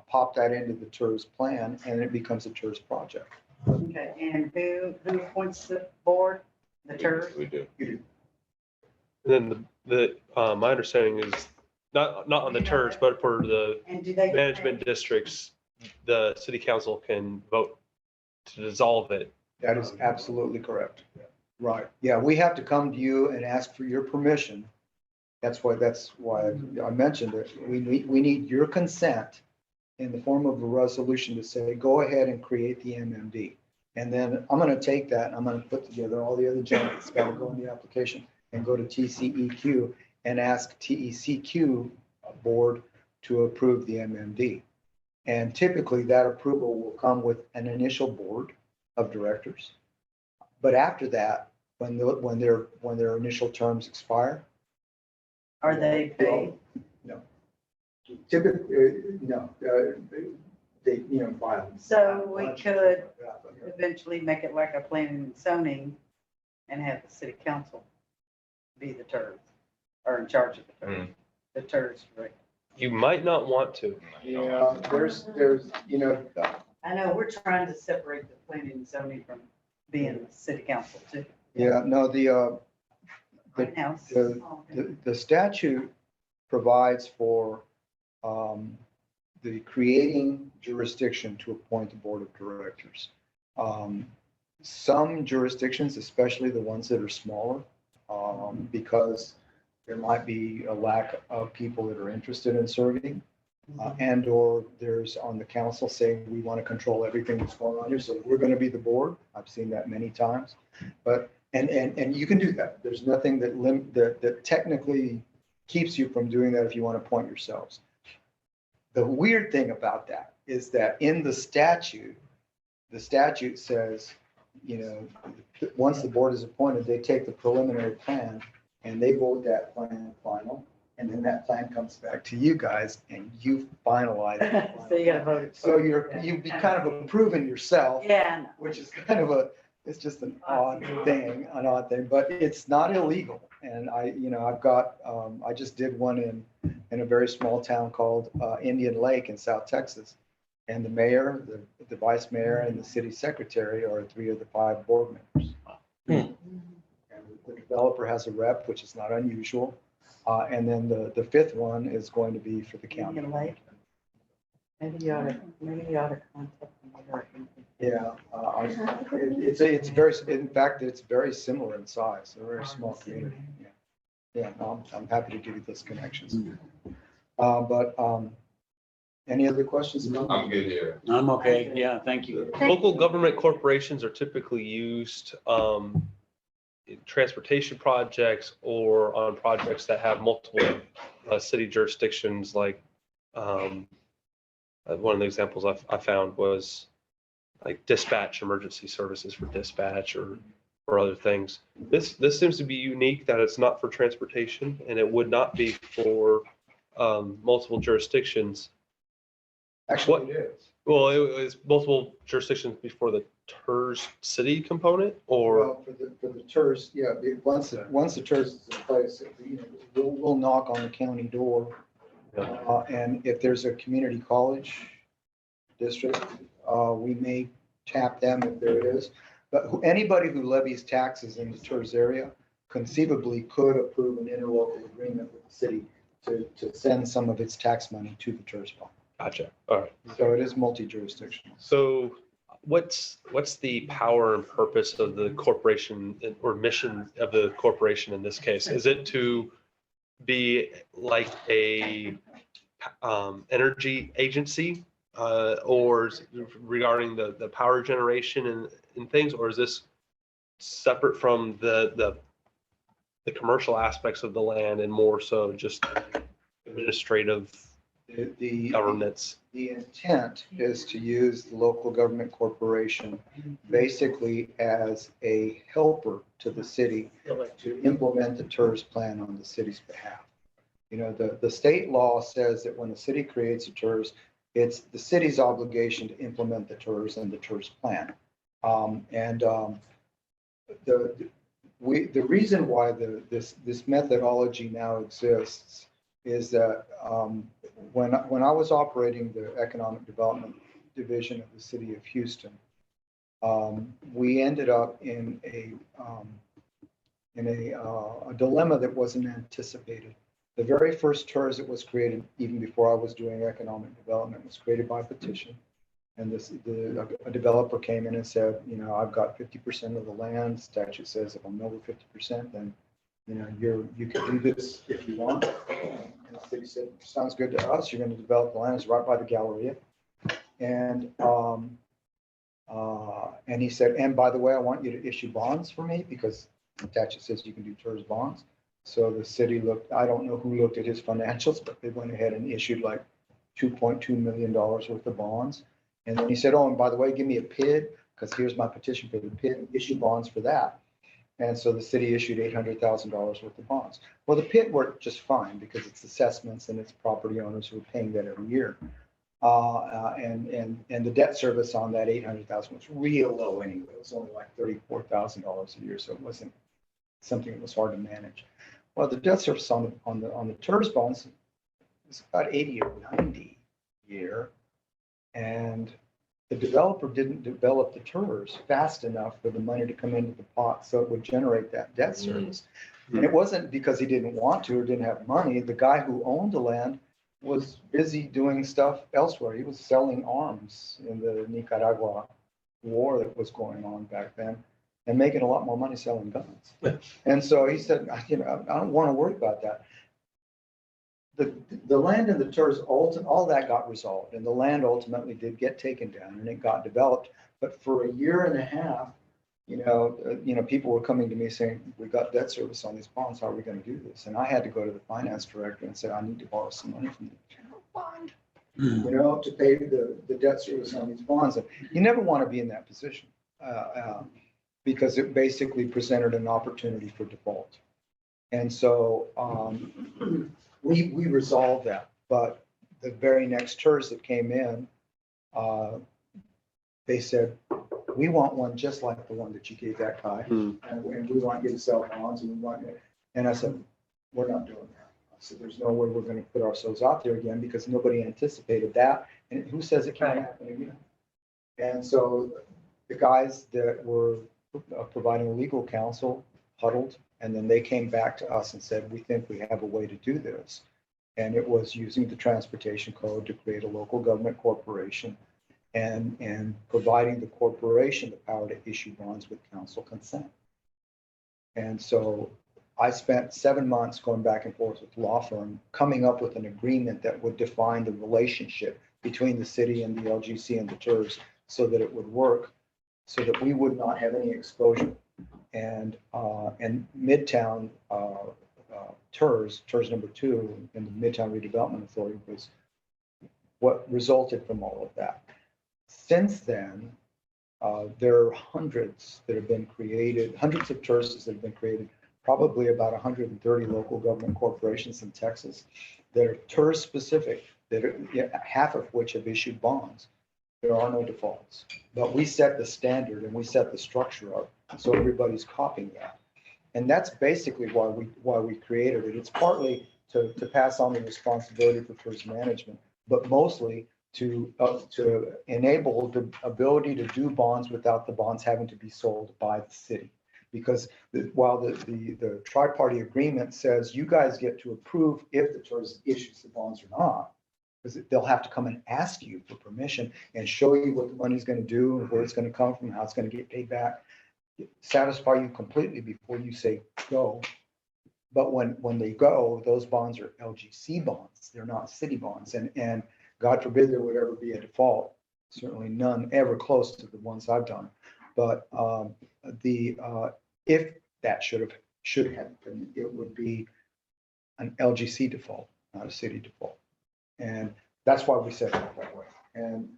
pop that into the TERS plan, and it becomes a TERS project. Okay, and who appoints the board? The TERS? We do. And then my understanding is not on the TERS, but for the And do they? management districts, the city council can vote to dissolve it. That is absolutely correct. Right. Yeah, we have to come to you and ask for your permission. That's why I mentioned it. We need your consent in the form of a resolution to say, go ahead and create the MMD. And then I'm going to take that and I'm going to put together all the other junk that's got to go in the application and go to TCEQ and ask TECQ board to approve the MMD. And typically that approval will come with an initial board of directors. But after that, when their initial terms expire. Are they paid? No. Typically, no. They, file. So we could eventually make it like a planning and zoning and have the city council be the TERS or in charge of the TERS. The TERS, right? You might not want to. Yeah, there's, I know we're trying to separate the planning and zoning from being the city council too. yeah, no, Greenhouse. the statute provides for the creating jurisdiction to appoint a board of directors. Some jurisdictions, especially the ones that are smaller, because there might be a lack of people that are interested in serving, and or there's on the council saying we want to control everything that's going on here, so we're going to be the board. I've seen that many times, but and you can do that. There's nothing that technically keeps you from doing that if you want to appoint yourselves. The weird thing about that is that in the statute says you know, once the board is appointed, they take the preliminary plan and they vote that plan final. And then that plan comes back to you guys and you finalize it. So you gotta vote it. So you'd be kind of approving yourself, Yeah, I know. which is kind of it's just an odd thing, but it's not illegal. And I've got, I just did one in a very small town called Indian Lake in South Texas. And the mayor, the vice mayor, and the city secretary are 3 of the 5 board members. And the developer has a rep, which is not unusual. And then the 5th one is going to be for the county. Indian Lake. Maybe you ought to contact them. Yeah, it's very, in fact, it's very similar in size. They're a very small community. Yeah, I'm happy to give you those connections. Any other questions? I'm good here. I'm okay. Yeah, thank you. Local government corporations are typically used in transportation projects or on projects that have multiple city jurisdictions. Like one of the examples I found was like dispatch, emergency services for dispatch or other things. This seems to be unique that it's not for transportation and it would not be for multiple jurisdictions. Actually, it is. Well, it was multiple jurisdictions before the TERS city component, or Well, for the TERS, yeah, once the TERS is in place, we'll knock on the county door. And if there's a community college district, we may tap them if there is. But anybody who levies taxes in the TERS area conceivably could approve an interlocal agreement with the city to send some of its tax money to the TERS fund. Gotcha. All right. So it is multi-jurisdictional. So what's the power and purpose of the corporation or mission of the corporation in this case? Is it to be like a energy agency or regarding the power generation and things, or is this separate from the commercial aspects of the land and more so just administrative governance? The intent is to use the local government corporation basically as a helper to the city to implement the TERS plan on the city's behalf. You know, the state law says that when the city creates a TERS, it's the city's obligation to implement the TERS and the TERS plan. The reason why this methodology now exists is that when I was operating the economic development division of the city of Houston, we ended up in a dilemma that wasn't anticipated. The very first TERS that was created, even before I was doing economic development, was created by petition. And a developer came in and said, you know, I've got 50% of the land. Statute says if I'm over 50%, then you know, you can do this if you want. And the city said, sounds good to us. You're going to develop the land. It's right by the Galleria. And he said, and by the way, I want you to issue bonds for me because the statute says you can do TERS bonds. So the city looked, I don't know who looked at his financials, but they went ahead and issued like $2.2 million worth of bonds. And then he said, oh, and by the way, give me a PID because here's my petition for the PID and issue bonds for that. And so the city issued $800,000 worth of bonds. Well, the PIT worked just fine because it's assessments and it's property owners who are paying that every year. And the debt service on that $800,000 was real low anyway. It was only like $34,000 a year, so it wasn't something that was hard to manage. Well, the debt service on the TERS bonds is about 80 or 90 a year, and the developer didn't develop the TERS fast enough for the money to come into the pot so it would generate that debt service. And it wasn't because he didn't want to or didn't have money. The guy who owned the land was busy doing stuff elsewhere. He was selling arms in the Nicaragua war that was going on back then and making a lot more money selling guns. And so he said, you know, I don't want to worry about that. The land in the TERS, all that got resolved, and the land ultimately did get taken down and it got developed. But for a year and a half, you know, people were coming to me saying, we got debt service on these bonds. How are we going to do this? And I had to go to the finance director and say, I need to borrow some money from the general fund, you know, to pay the debt service on these bonds. And you never want to be in that position. because it basically presented an opportunity for default. And so we resolved that, but the very next TERS that came in, they said, we want one just like the one that you gave that guy. And we want you to sell bonds and we want it. And I said, we're not doing that. I said, there's no way we're going to put ourselves out there again because nobody anticipated that. And who says it can't happen again? And so the guys that were providing legal counsel huddled, and then they came back to us and said, we think we have a way to do this. And it was using the transportation code to create a local government corporation and providing the corporation the power to issue bonds with council consent. And so I spent 7 months going back and forth with the law firm, coming up with an agreement that would define the relationship between the city and the LGC and the TERS so that it would work, so that we would not have any exposure. And Midtown TERS number 2 in the Midtown Redevelopment Authority was what resulted from all of that. Since then, there are hundreds that have been created, hundreds of TERSs that have been created, probably about 130 local government corporations in Texas that are TERS specific, that are, half of which have issued bonds. There are no defaults, but we set the standard and we set the structure up, so everybody's copying that. And that's basically why we created it. It's partly to pass on the responsibility for TERS management, but mostly to enable the ability to do bonds without the bonds having to be sold by the city. Because while the tri-party agreement says you guys get to approve if the TERS issues the bonds or not, because they'll have to come and ask you for permission and show you what the money's going to do and where it's going to come from, how it's going to get paid back, satisfy you completely before you say go. But when they go, those bonds are LGC bonds. They're not city bonds. And God forbid there would ever be a default. Certainly none ever close to the ones I've done. But if that should happen, it would be an LGC default, not a city default. And that's why we set it up that way. And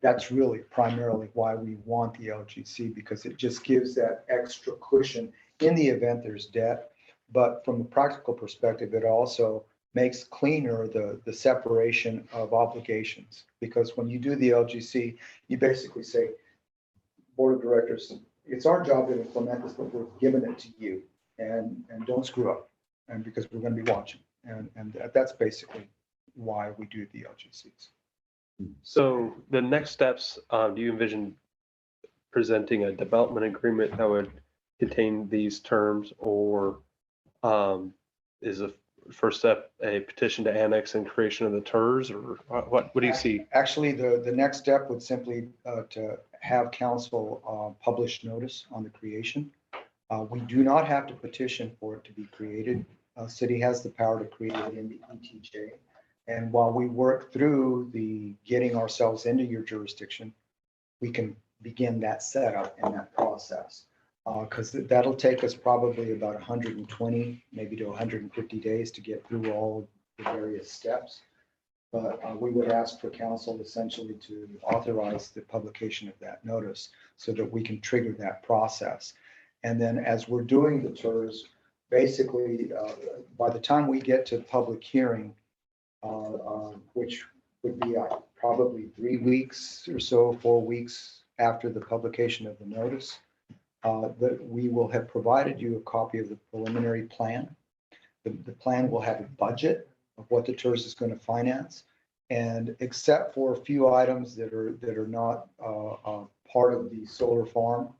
that's really primarily why we want the LGC, because it just gives that extra cushion in the event there's debt. But from a practical perspective, it also makes cleaner the separation of obligations. Because when you do the LGC, you basically say, board of directors, it's our job to implement this, but we're giving it to you, and don't screw up, and because we're going to be watching. And that's basically why we do the LGCs. So the next steps, do you envision presenting a development agreement that would contain these terms, or is the first step a petition to annex and creation of the TERS, or what do you see? Actually, the next step would simply to have council publish notice on the creation. We do not have to petition for it to be created. City has the power to create it in the ETJ. And while we work through the getting ourselves into your jurisdiction, we can begin that setup and that process. Because that'll take us probably about 120, maybe to 150 days to get through all the various steps. But we would ask for council essentially to authorize the publication of that notice so that we can trigger that process. And then as we're doing the TERS, basically, by the time we get to public hearing, which would be probably 3 weeks or so, 4 weeks after the publication of the notice, that we will have provided you a copy of the preliminary plan. The plan will have a budget of what the TERS is going to finance, and except for a few items that are not part of the solar farm,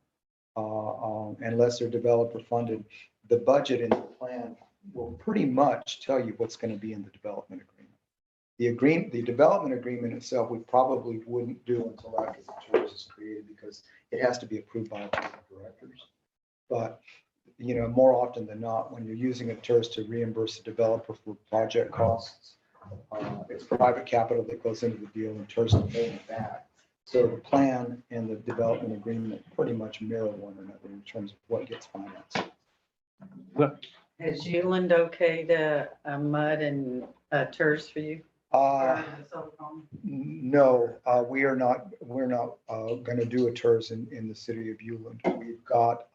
unless they're developer funded, the budget in the plan will pretty much tell you what's going to be in the development agreement. The development agreement itself, we probably wouldn't do until after the TERS is created, because it has to be approved by the board of directors. But more often than not, when you're using a TERS to reimburse the developer for project costs, it's private capital that goes into the deal, and TERS is paying it back. So the plan and the development agreement pretty much mirror one another in terms of what gets financed. Has Uland okayed a mud and TERS for you? for the solar farm? No, we're not going to do a TERS in the city of Uland. We've got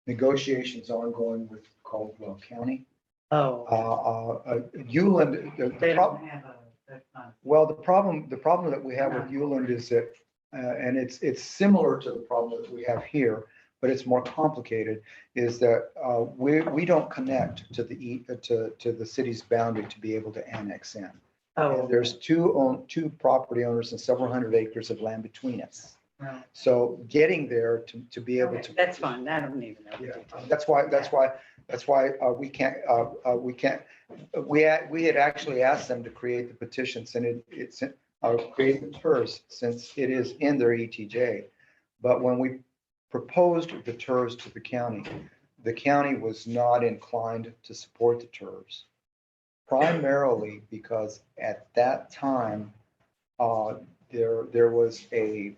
negotiations ongoing with Caldwell County. Oh. Uland, They don't have that kind of. well, the problem that we have with Uland is that, and it's similar to the problem that we have here, but it's more complicated, is that we don't connect to the city's boundary to be able to annex in. Oh. And there's two property owners and several hundred acres of land between us. Right. So getting there to be able Okay, to. that's fine. I don't even know. Yeah, that's why we can't, we had actually asked them to create the petitions and it's create the TERS since it is in their ETJ. But when we proposed the TERS to the county was not inclined to support the TERS. Primarily because at that time, there was a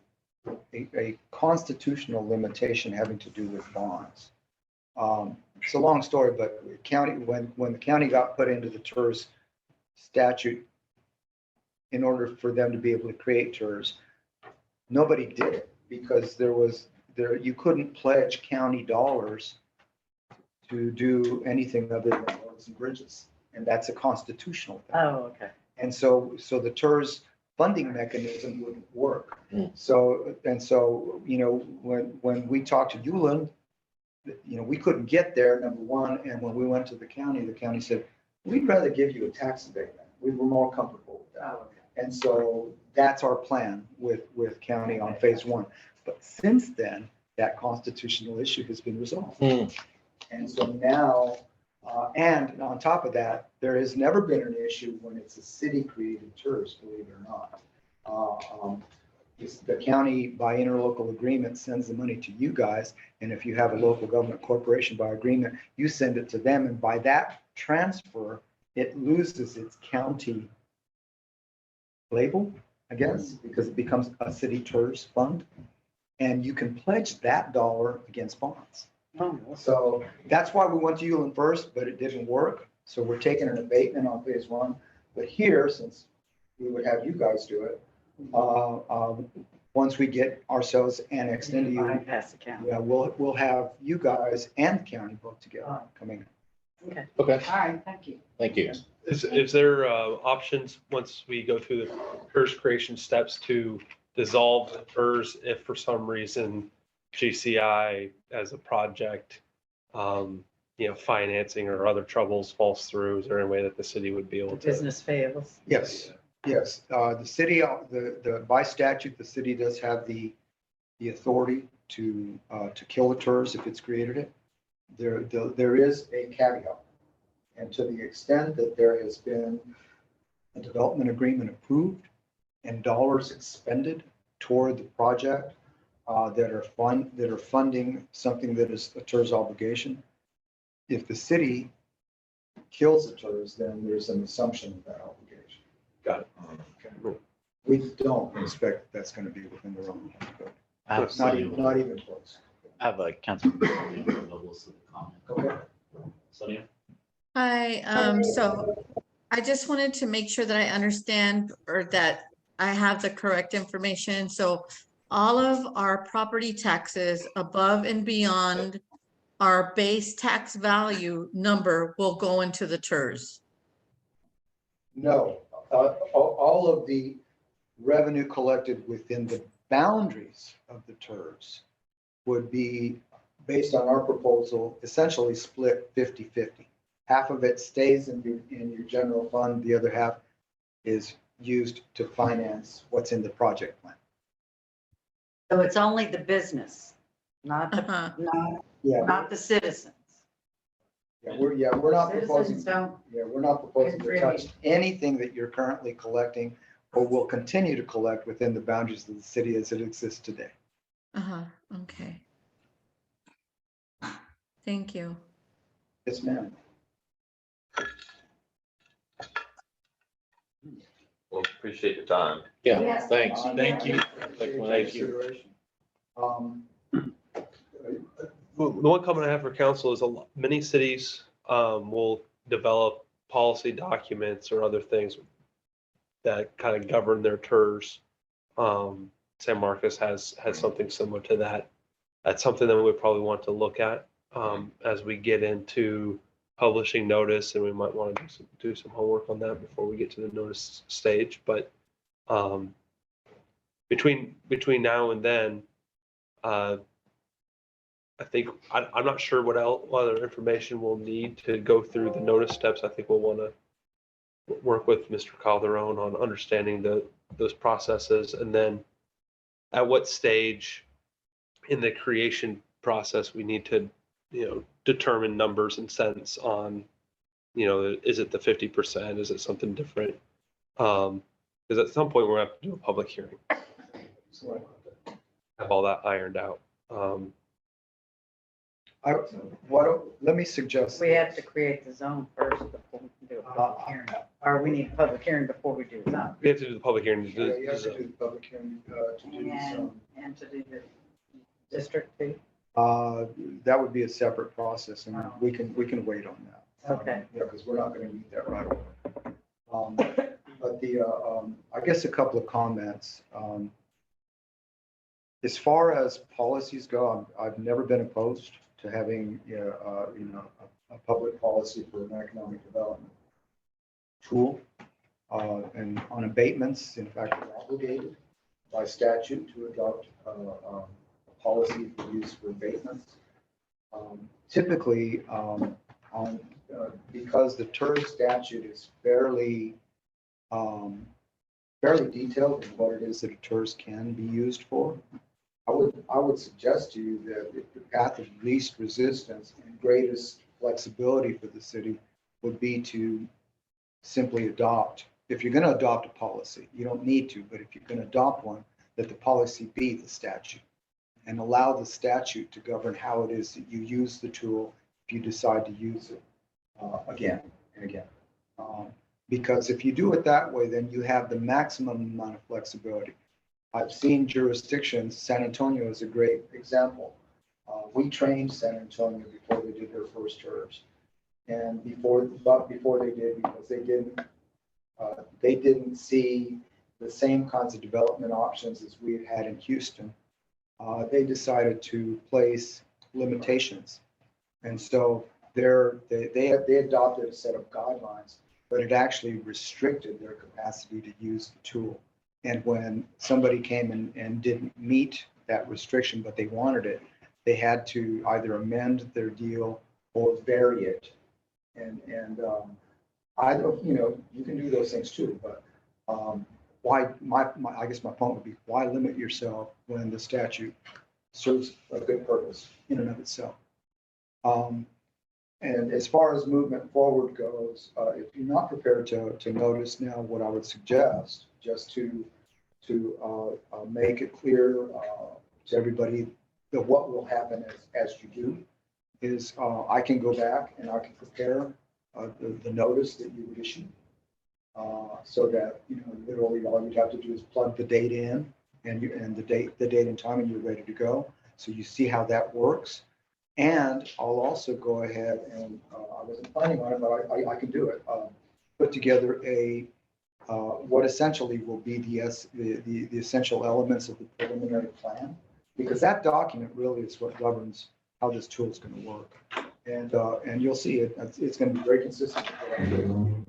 constitutional limitation having to do with bonds. It's a long story, but when the county got put into the TERS statute, in order for them to be able to create TERS, nobody did it because you couldn't pledge county dollars to do anything other than roads and bridges. And that's a constitutional thing. Oh, okay. And so the TERS funding mechanism wouldn't work. So, when we talked to Uland, we couldn't get there, number one. And when we went to the county said, we'd rather give you a tax abatement. We were more comfortable with that. Oh, okay. And so that's our plan with county on phase one. But since then, that constitutional issue has been resolved. And so now, and on top of that, there has never been an issue when it's a city created TERS, believe it or not. The county by interlocal agreement sends the money to you guys. And if you have a local government corporation by agreement, you send it to them. And by that transfer, it loses its county label, I guess, because it becomes a city TERS fund. And you can pledge that dollar against bonds. So that's why we went to Uland first, but it didn't work. So we're taking an abatement on phase one. But here, since we would have you guys do it, once we get ourselves annexed into you, Bypass the county. yeah, we'll have you guys and the county both together coming in. Okay. Okay, All right, thank you. thank you. Is there options, once we go through the TERS creation steps, to dissolve the TERS if for some reason GCI as a project, financing or other troubles falls through? Is there any way that the city would be able The to? business fails. Yes. The city, by statute, the city does have the authority to kill the TERS if it's created it. There is a caveat. And to the extent that there has been a development agreement approved and dollars expended toward the project that are funding something that is a TERS obligation, if the city kills the TERS, then there's an assumption of that obligation. Got it. Okay. We don't expect that's going to be within the realm of code. Not even close. I have a council. Comment. Okay. Sonia? Hi, so I just wanted to make sure that I understand or that I have the correct information. So all of our property taxes above and beyond our base tax value number will go into the TERS. No, all of the revenue collected within the boundaries of the TERS would be, based on our proposal, essentially split 50-50. Half of it stays in your general fund, the other half is used to finance what's in the project plan. So it's only the business, not the citizens. We're not proposing. Citizens don't. Yeah, we're not proposing to touch contribute. anything that you're currently collecting or will continue to collect within the boundaries of the city as it exists today. Okay. Thank you. Yes, ma'am. Well, appreciate your time. Yeah, Yes. thanks. Thank you. Thank you. Well, the one comment I have for council is many cities will develop policy documents or other things that kind of govern their TERS. San Marcos has something similar to that. That's something that we probably want to look at as we get into publishing notice, and we might want to do some homework on that before we get to the notice stage. But between now and then, I think I'm not sure what other information we'll need to go through the notice steps. I think we'll want to work with Mr. Calderon on understanding those processes, and then at what stage in the creation process we need to, determine numbers and cents on, is it the 50%? Is it something different? Because at some point we're going to have to do a public hearing. So have all that ironed out. Let me suggest. We have to create the zone first before we can do a public hearing, or we need a public hearing before we do the zone. We have to do the public hearing. Yeah, you have to do the public hearing to do the zone. And to do the district too. That would be a separate process, and we can wait on that. Okay. Yeah, because we're not going to meet that right away. But I guess a couple of comments. As far as policies go, I've never been opposed to having, a public policy for an economic development tool. And on abatements, in fact, we're obligated by statute to adopt a policy for use for abatements. Typically, because the TERS statute is fairly detailed in what it is that a TERS can be used for, I would suggest to you that the path of least resistance and greatest flexibility for the city would be to simply adopt. If you're going to adopt a policy, you don't need to, but if you're going to adopt one, that the policy be the statute and allow the statute to govern how it is that you use the tool if you decide to use it again and again. Because if you do it that way, then you have the maximum amount of flexibility. I've seen jurisdictions, San Antonio is a great example. We trained San Antonio before they did their first TERS. And before they did, because they didn't see the same kinds of development options as we had in Houston, they decided to place limitations. And so they adopted a set of guidelines, but it actually restricted their capacity to use the tool. And when somebody came and didn't meet that restriction, but they wanted it, they had to either amend their deal or vary it. And I don't, you can do those things too, but why, I guess my point would be, why limit yourself when the statute serves a good purpose in and of itself? And as far as movement forward goes, if you're not prepared to notice now, what I would suggest, just to make it clear to everybody that what will happen as you do, is I can go back and I can prepare the notice that you would issue, so that literally all you'd have to do is plug the date in and the date and time, and you're ready to go. So you see how that works. And I'll also go ahead and I wasn't planning on it, but I can do it. Put together what essentially will be the essential elements of the preliminary plan, because that document really is what governs how this tool is going to work. And you'll see it's going to be very consistent with what I'm doing.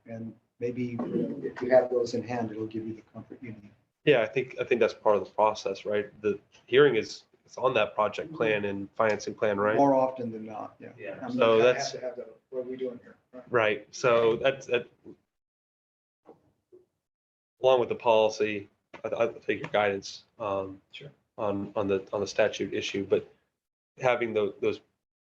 And maybe if you have those in hand, it'll give you the comfort you need. Yeah, I think that's part of the process, right? The hearing is on that project plan and financing plan, right? More often than not, yeah. Yeah. So that's have to have that. What are we doing here? right. So that's along with the policy. I take your guidance Sure. on the statute issue, but having those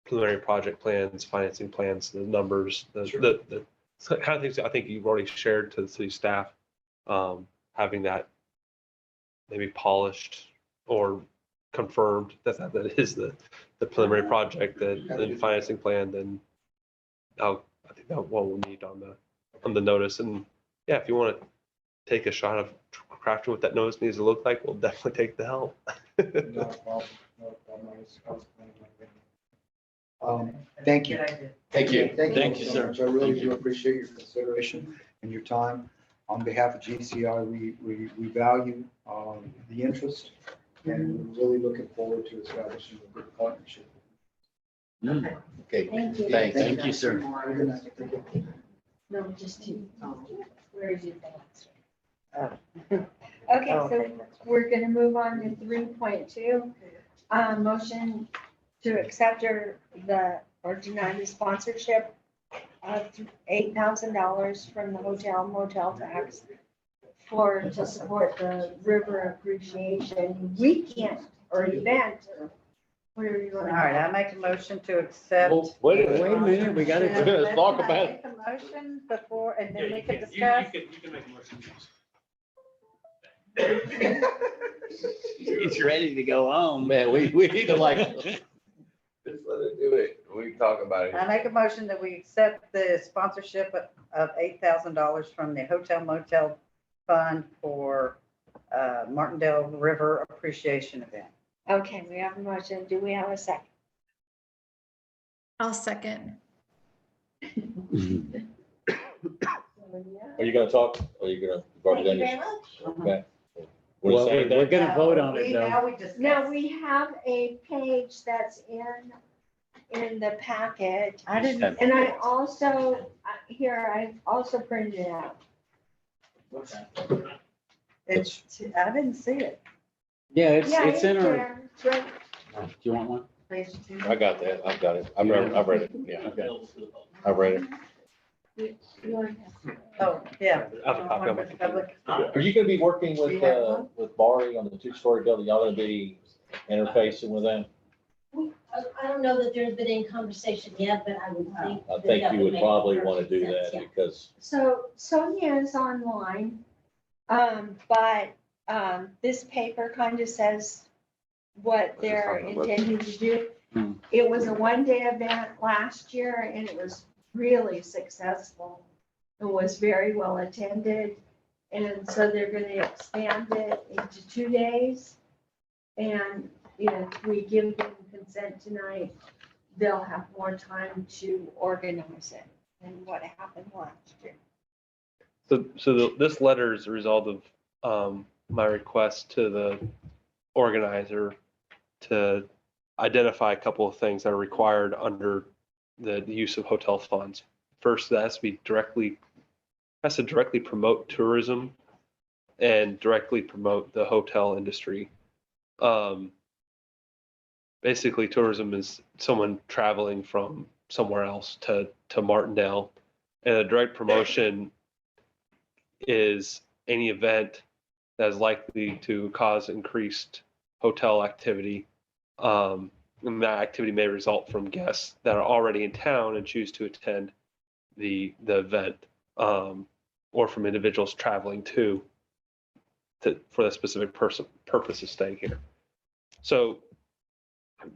preliminary project plans, financing plans, the numbers, the kind of things that I think you've already shared to the city staff, having that maybe polished or confirmed that is the preliminary project, the financing plan, then I think that what we'll need on the notice. And yeah, if you want to take a shot of crafting what that notice needs to look like, we'll definitely take the help. No problem. No problem. I was planning on it. Thank you. Good idea. Thank you. Thank you so much. I really do appreciate your consideration. and your time. On behalf of GCI, we value the interest, and we're really looking forward to establishing a good partnership. Okay, Thank you. thanks. Thank you, sir. No, just to, where is it? Okay, so we're gonna move on to 3.2. Motion to accept or deny the sponsorship of $8,000 from the hotel motel tax to support the river appreciation weekend or event, or whatever you All want. right, I make a motion to accept. Well, wait a minute, we gotta. Let's talk about it. Make a motion before, and Yeah, then we you can can, discuss. you can make a motion. He's ready to go home. Man, we need to like, just let it do it. We can talk about it. I make a motion that we accept the sponsorship of $8,000 from the Hotel Motel Fund for Martindale River Appreciation Event. Okay, we have a motion. Do we have a second? I'll second. Are you gonna talk? Or are you gonna? you've already Thank you done very your- much. Okay. Well, We're saying we're that. gonna vote on it Now though. we discuss. Now, we have a page that's in the packet. I didn't. And I also, I also printed it out. I didn't see it. Yeah, Yeah, it's in our, there. It's right. do you want one? Page 2. I got that. I've got it. I've read it. Yeah, Okay. I've read it. You want to have- Oh, yeah. I have a copy on my Public. Are you gonna be working Do you have one? with Barry on the 2-story building? Y'all gonna be interfacing with them? I don't know that there's been any conversation yet, but I would think. I that think that you would make probably wanna perfect do sense, that yeah. because So Sonia is online, but this paper kind of says what they're intending to do. Hmm. It was a one-day event last year and it was really successful. It was very well attended. And so they're going to expand it into 2 days. And if we give them consent tonight, they'll have more time to organize it than what happened last year. This letter is a result of my request to the organizer to identify a couple of things that are required under the use of hotel funds. First, that has to directly promote tourism and directly promote the hotel industry. Basically, tourism is someone traveling from somewhere else to Martindale, and a direct promotion is any event that is likely to cause increased hotel activity. And that activity may result from guests that are already in town and choose to attend the event, or from individuals traveling for the specific purpose of staying here. So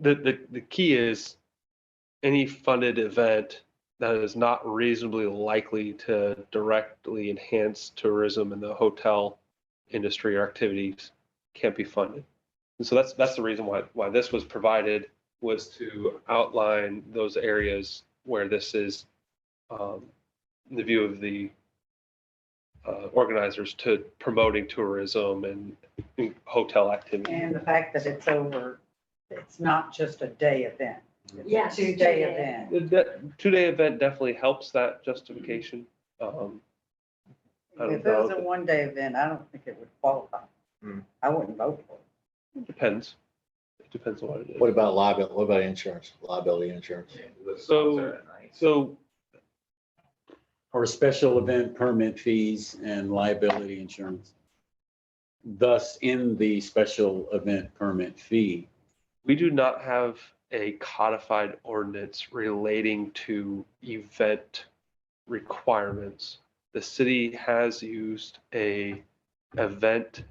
the key is any funded event that is not reasonably likely to directly enhance tourism in the hotel industry or activities can't be funded. And so that's the reason why this was provided, was to outline those areas where this is the view of the organizers to promoting tourism and hotel activity. And the fact that it's not just a day event. It's a Yes, 2-day two-day. event. That 2-day event definitely helps that justification. I don't If it was know. a 1-day event, I don't think it would qualify. I wouldn't vote for it. It depends. It depends on what it is. what about liability? What about insurance? Liability insurance? So Or special event permit fees and liability insurance. Thus, in the special event permit fee, we do not have a codified ordinance relating to event requirements. The city has used a event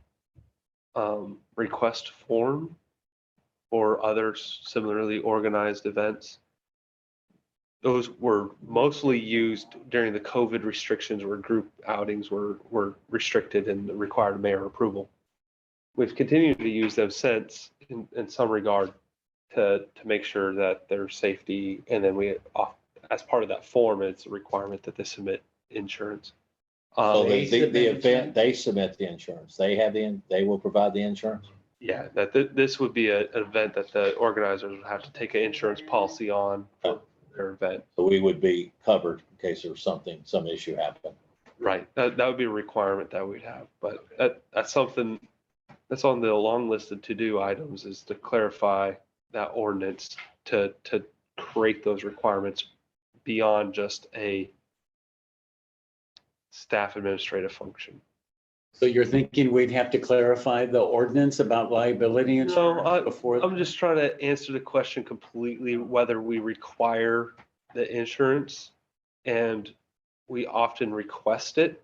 request form for other similarly organized events. Those were mostly used during the COVID restrictions where group outings were restricted and required mayor approval. We've continued to use them since in some regard to make sure that there's safety. And then as part of that form, it's a requirement that they submit insurance. So They the submit event, insurance? they submit the insurance. They have they will provide the insurance. Yeah, that this would be an event that the organizers would have to take an insurance policy on for their event. So we would be covered in case there was some issue happened. Right, that would be a requirement that we'd have, but that's something that's on the long list of to-do items, is to clarify that ordinance to create those requirements beyond just a staff administrative function. So you're thinking we'd have to clarify the ordinance about liability insurance before? I'm just trying to answer the question completely, whether we require the insurance, and we often request it.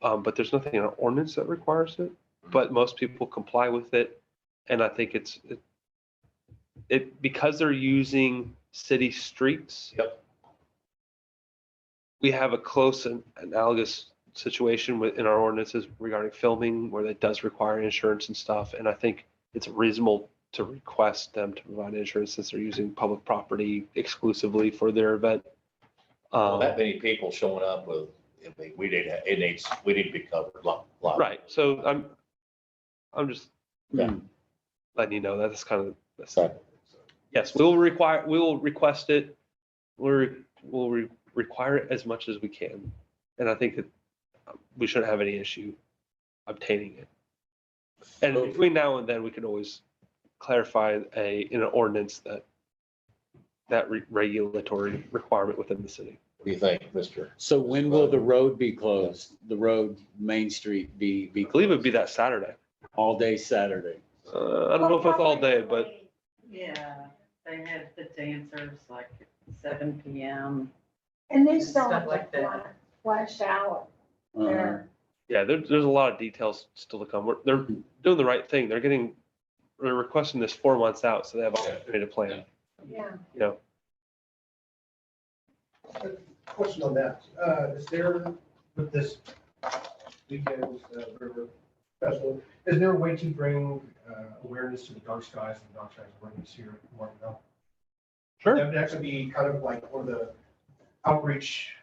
But there's nothing in our ordinance that requires it, but most people comply with it. And I think it because they're using city streets. Yep. We have a close and analogous situation in our ordinances regarding filming, where that does require insurance and stuff. And I think it's reasonable to request them to provide insurance since they're using public property exclusively for their event. That many people showing up with, we need to be covered. Lot. Right. So I'm just letting you know that's kind of, yes, we will request it. We'll require it as much as we can. And I think that we shouldn't have any issue obtaining it. And between now and then, we can always clarify in an ordinance that regulatory requirement within the city. What do you think, Mr.? So when will the road be closed? The road, Main Street be I believe it'd be that Saturday. all day Saturday? I don't know if it's all day, but Yeah, they have the dancers like at 7 PM. And they still Stuff have like like that. flash out Uh-huh. there. yeah, there's a lot of details still to come. They're doing the right thing. They're requesting this 4 months out, so they have all to plan. Yeah. You know, Question on that, is there, with this weekend, river festival, is there a way to bring awareness to the dark skies and dark skies awareness here in Martindale? Sure. That would actually be kind of like one of the outreach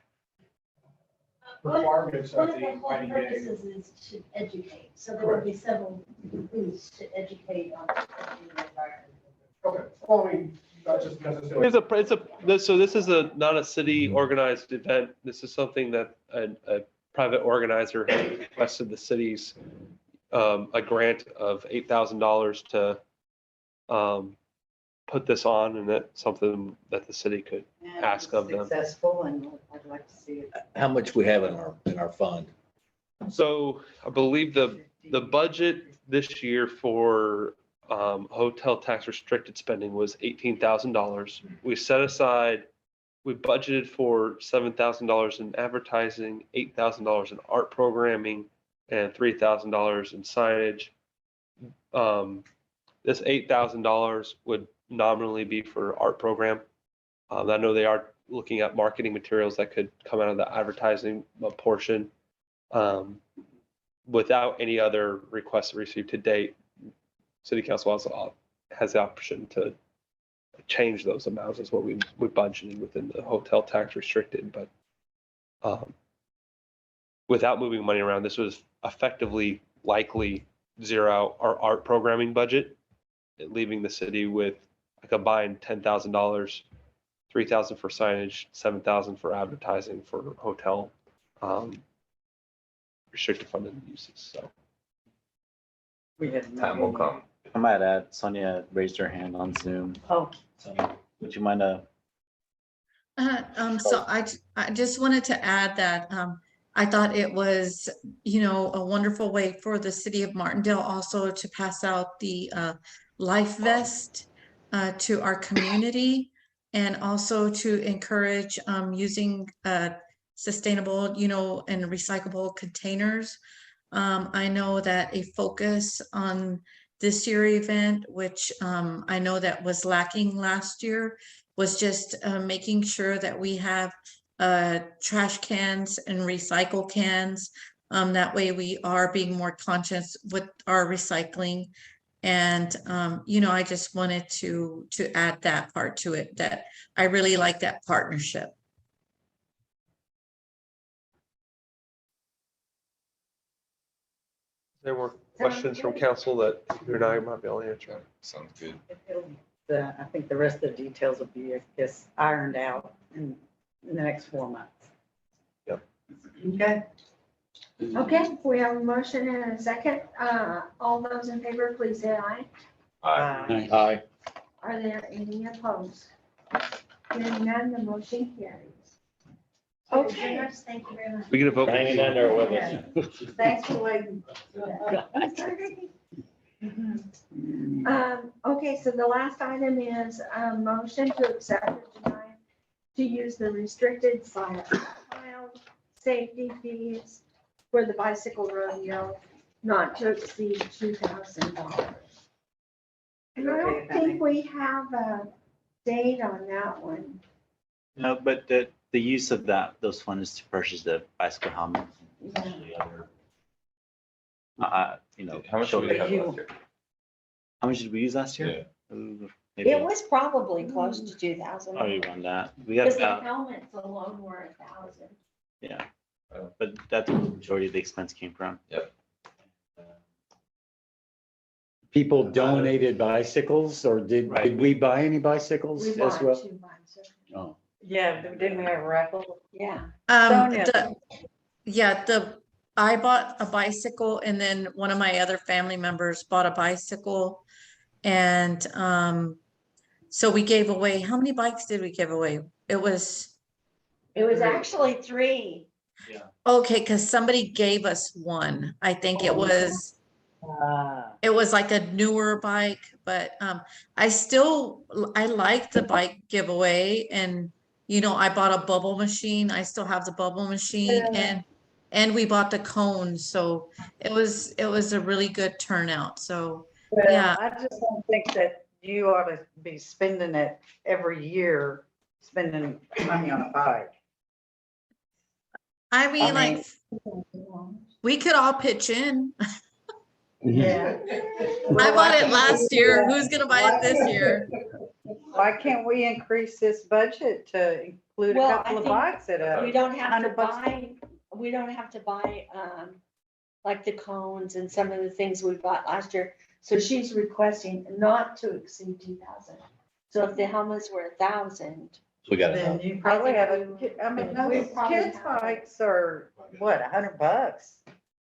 requirements One of of the the whole IDA. purposes is to educate, so there will be several booths to educate on the environment. Okay, well, I mean, not just necessarily. so this is not a city organized event. This is something that a private organizer has requested the city's a grant of $8,000 to put this on, and that's something that the city could ask of them. Successful, and I'd like to see it. How much we have in our fund? So I believe the budget this year for hotel tax restricted spending was $18,000. We budgeted for $7,000 in advertising, $8,000 in art programming, and $3,000 in signage. This $8,000 would nominally be for art program. I know they are looking at marketing materials that could come out of the advertising portion. Without any other requests received to date, City Council also has the option to change those amounts as what we budgeted within the hotel tax restricted, but without moving money around, this was effectively likely zero out our art programming budget, leaving the city with a combined $10,000, $3,000 for signage, $7,000 for advertising for hotel restricted funded uses. So We had Time will come. I might add, Sonia raised her hand on Zoom. Oh, Sonia, would you mind So I just wanted to add that I thought it was, a wonderful way for the city of Martindale also to pass out the life vest to our community, and also to encourage using sustainable, and recyclable containers. I know that a focus on this year event, which I know that was lacking last year, was just making sure that we have trash cans and recycle cans. That way we are being more conscious with our recycling. And, I just wanted to add that part to it, that I really like that partnership. There were questions from council that you and I might be able to answer. Sounds good. I think the rest of the details will be, I guess, ironed out in the next 4 months. Yep. Okay. Okay, we have a motion and a second. All those in favor, please say aye. Aye. Aye. Are there any opposed? Hearing none, the motion carries. Okay. Thank you very much. We get a vote. Hanging in there with us. Thanks for waiting. Okay, so the last item is a motion to accept or deny to use the restricted child safety fees for the bicycle rodeo, not to exceed $2,000. And I don't think we have a date on that one. No, but the use of those funds is to purchase the bicycle helmet. And potentially other, How much did we have last year? How much did we use last year? Yeah. Maybe It was probably close to 2,000. probably around that. We got Because the about, helmets alone were 1,000. yeah. But that's where the majority of the expense came from. People donated bicycles, or did Right. we buy any bicycles We as bought well? 2 bicycles. Oh, Yeah, didn't we have a raffle? Yeah. Sonia. I bought a bicycle and then one of my other family members bought a bicycle. And, so we gave away, how many bikes did we give away? It was, It was actually 3. okay, because somebody gave us one. I think it was like a newer bike, but I like the bike giveaway, and I bought a bubble machine. I still have the bubble machine, and we bought the cones, so it was a really good turnout. So yeah. I just don't think that you ought to be spending it every year, spending money on a bike. I mean, like, we could all pitch in. Yeah. I bought it last year. Who's gonna buy it this year? Why can't we increase this budget to include a Well, couple I of think bikes at We don't have to $100 buy, like the cones and some of the things we bought last year. So she's requesting not to exceed 2,000. So if the helmets were 1,000, We got Then it. you probably have a, I mean, We those probably kids' have- bikes are, what, $100?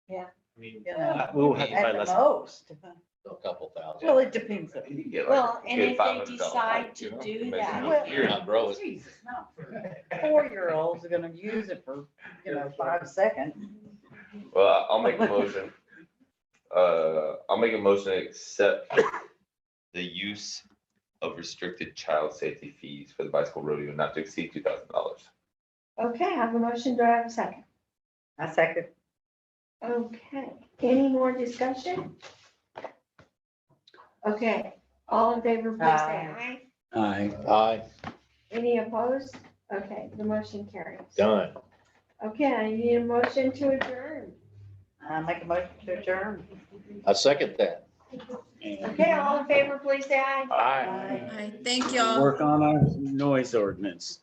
Yeah. You know, We'll have to buy at the less. most. A couple thousand. Well, it depends. You can get well, like, and get if $500 they decide bike, to you know, do it makes that, no Well, You're not growing. Jesus, no. 4-year-olds are gonna use it for, 5 seconds. Well, I'll make a motion. I'll make a motion to accept the use of restricted child safety fees for the bicycle rodeo not to exceed $2,000. Okay, I have a motion. Do I have a second? I second. Okay, any more discussion? Okay, all in favor, please say aye. Aye. Any opposed? Okay, the motion carries. Done. Okay, I need a motion to adjourn. I make a motion to adjourn. I second that. Okay, all in favor, please say aye. Aye. Thank y'all. work on our noise ordinance.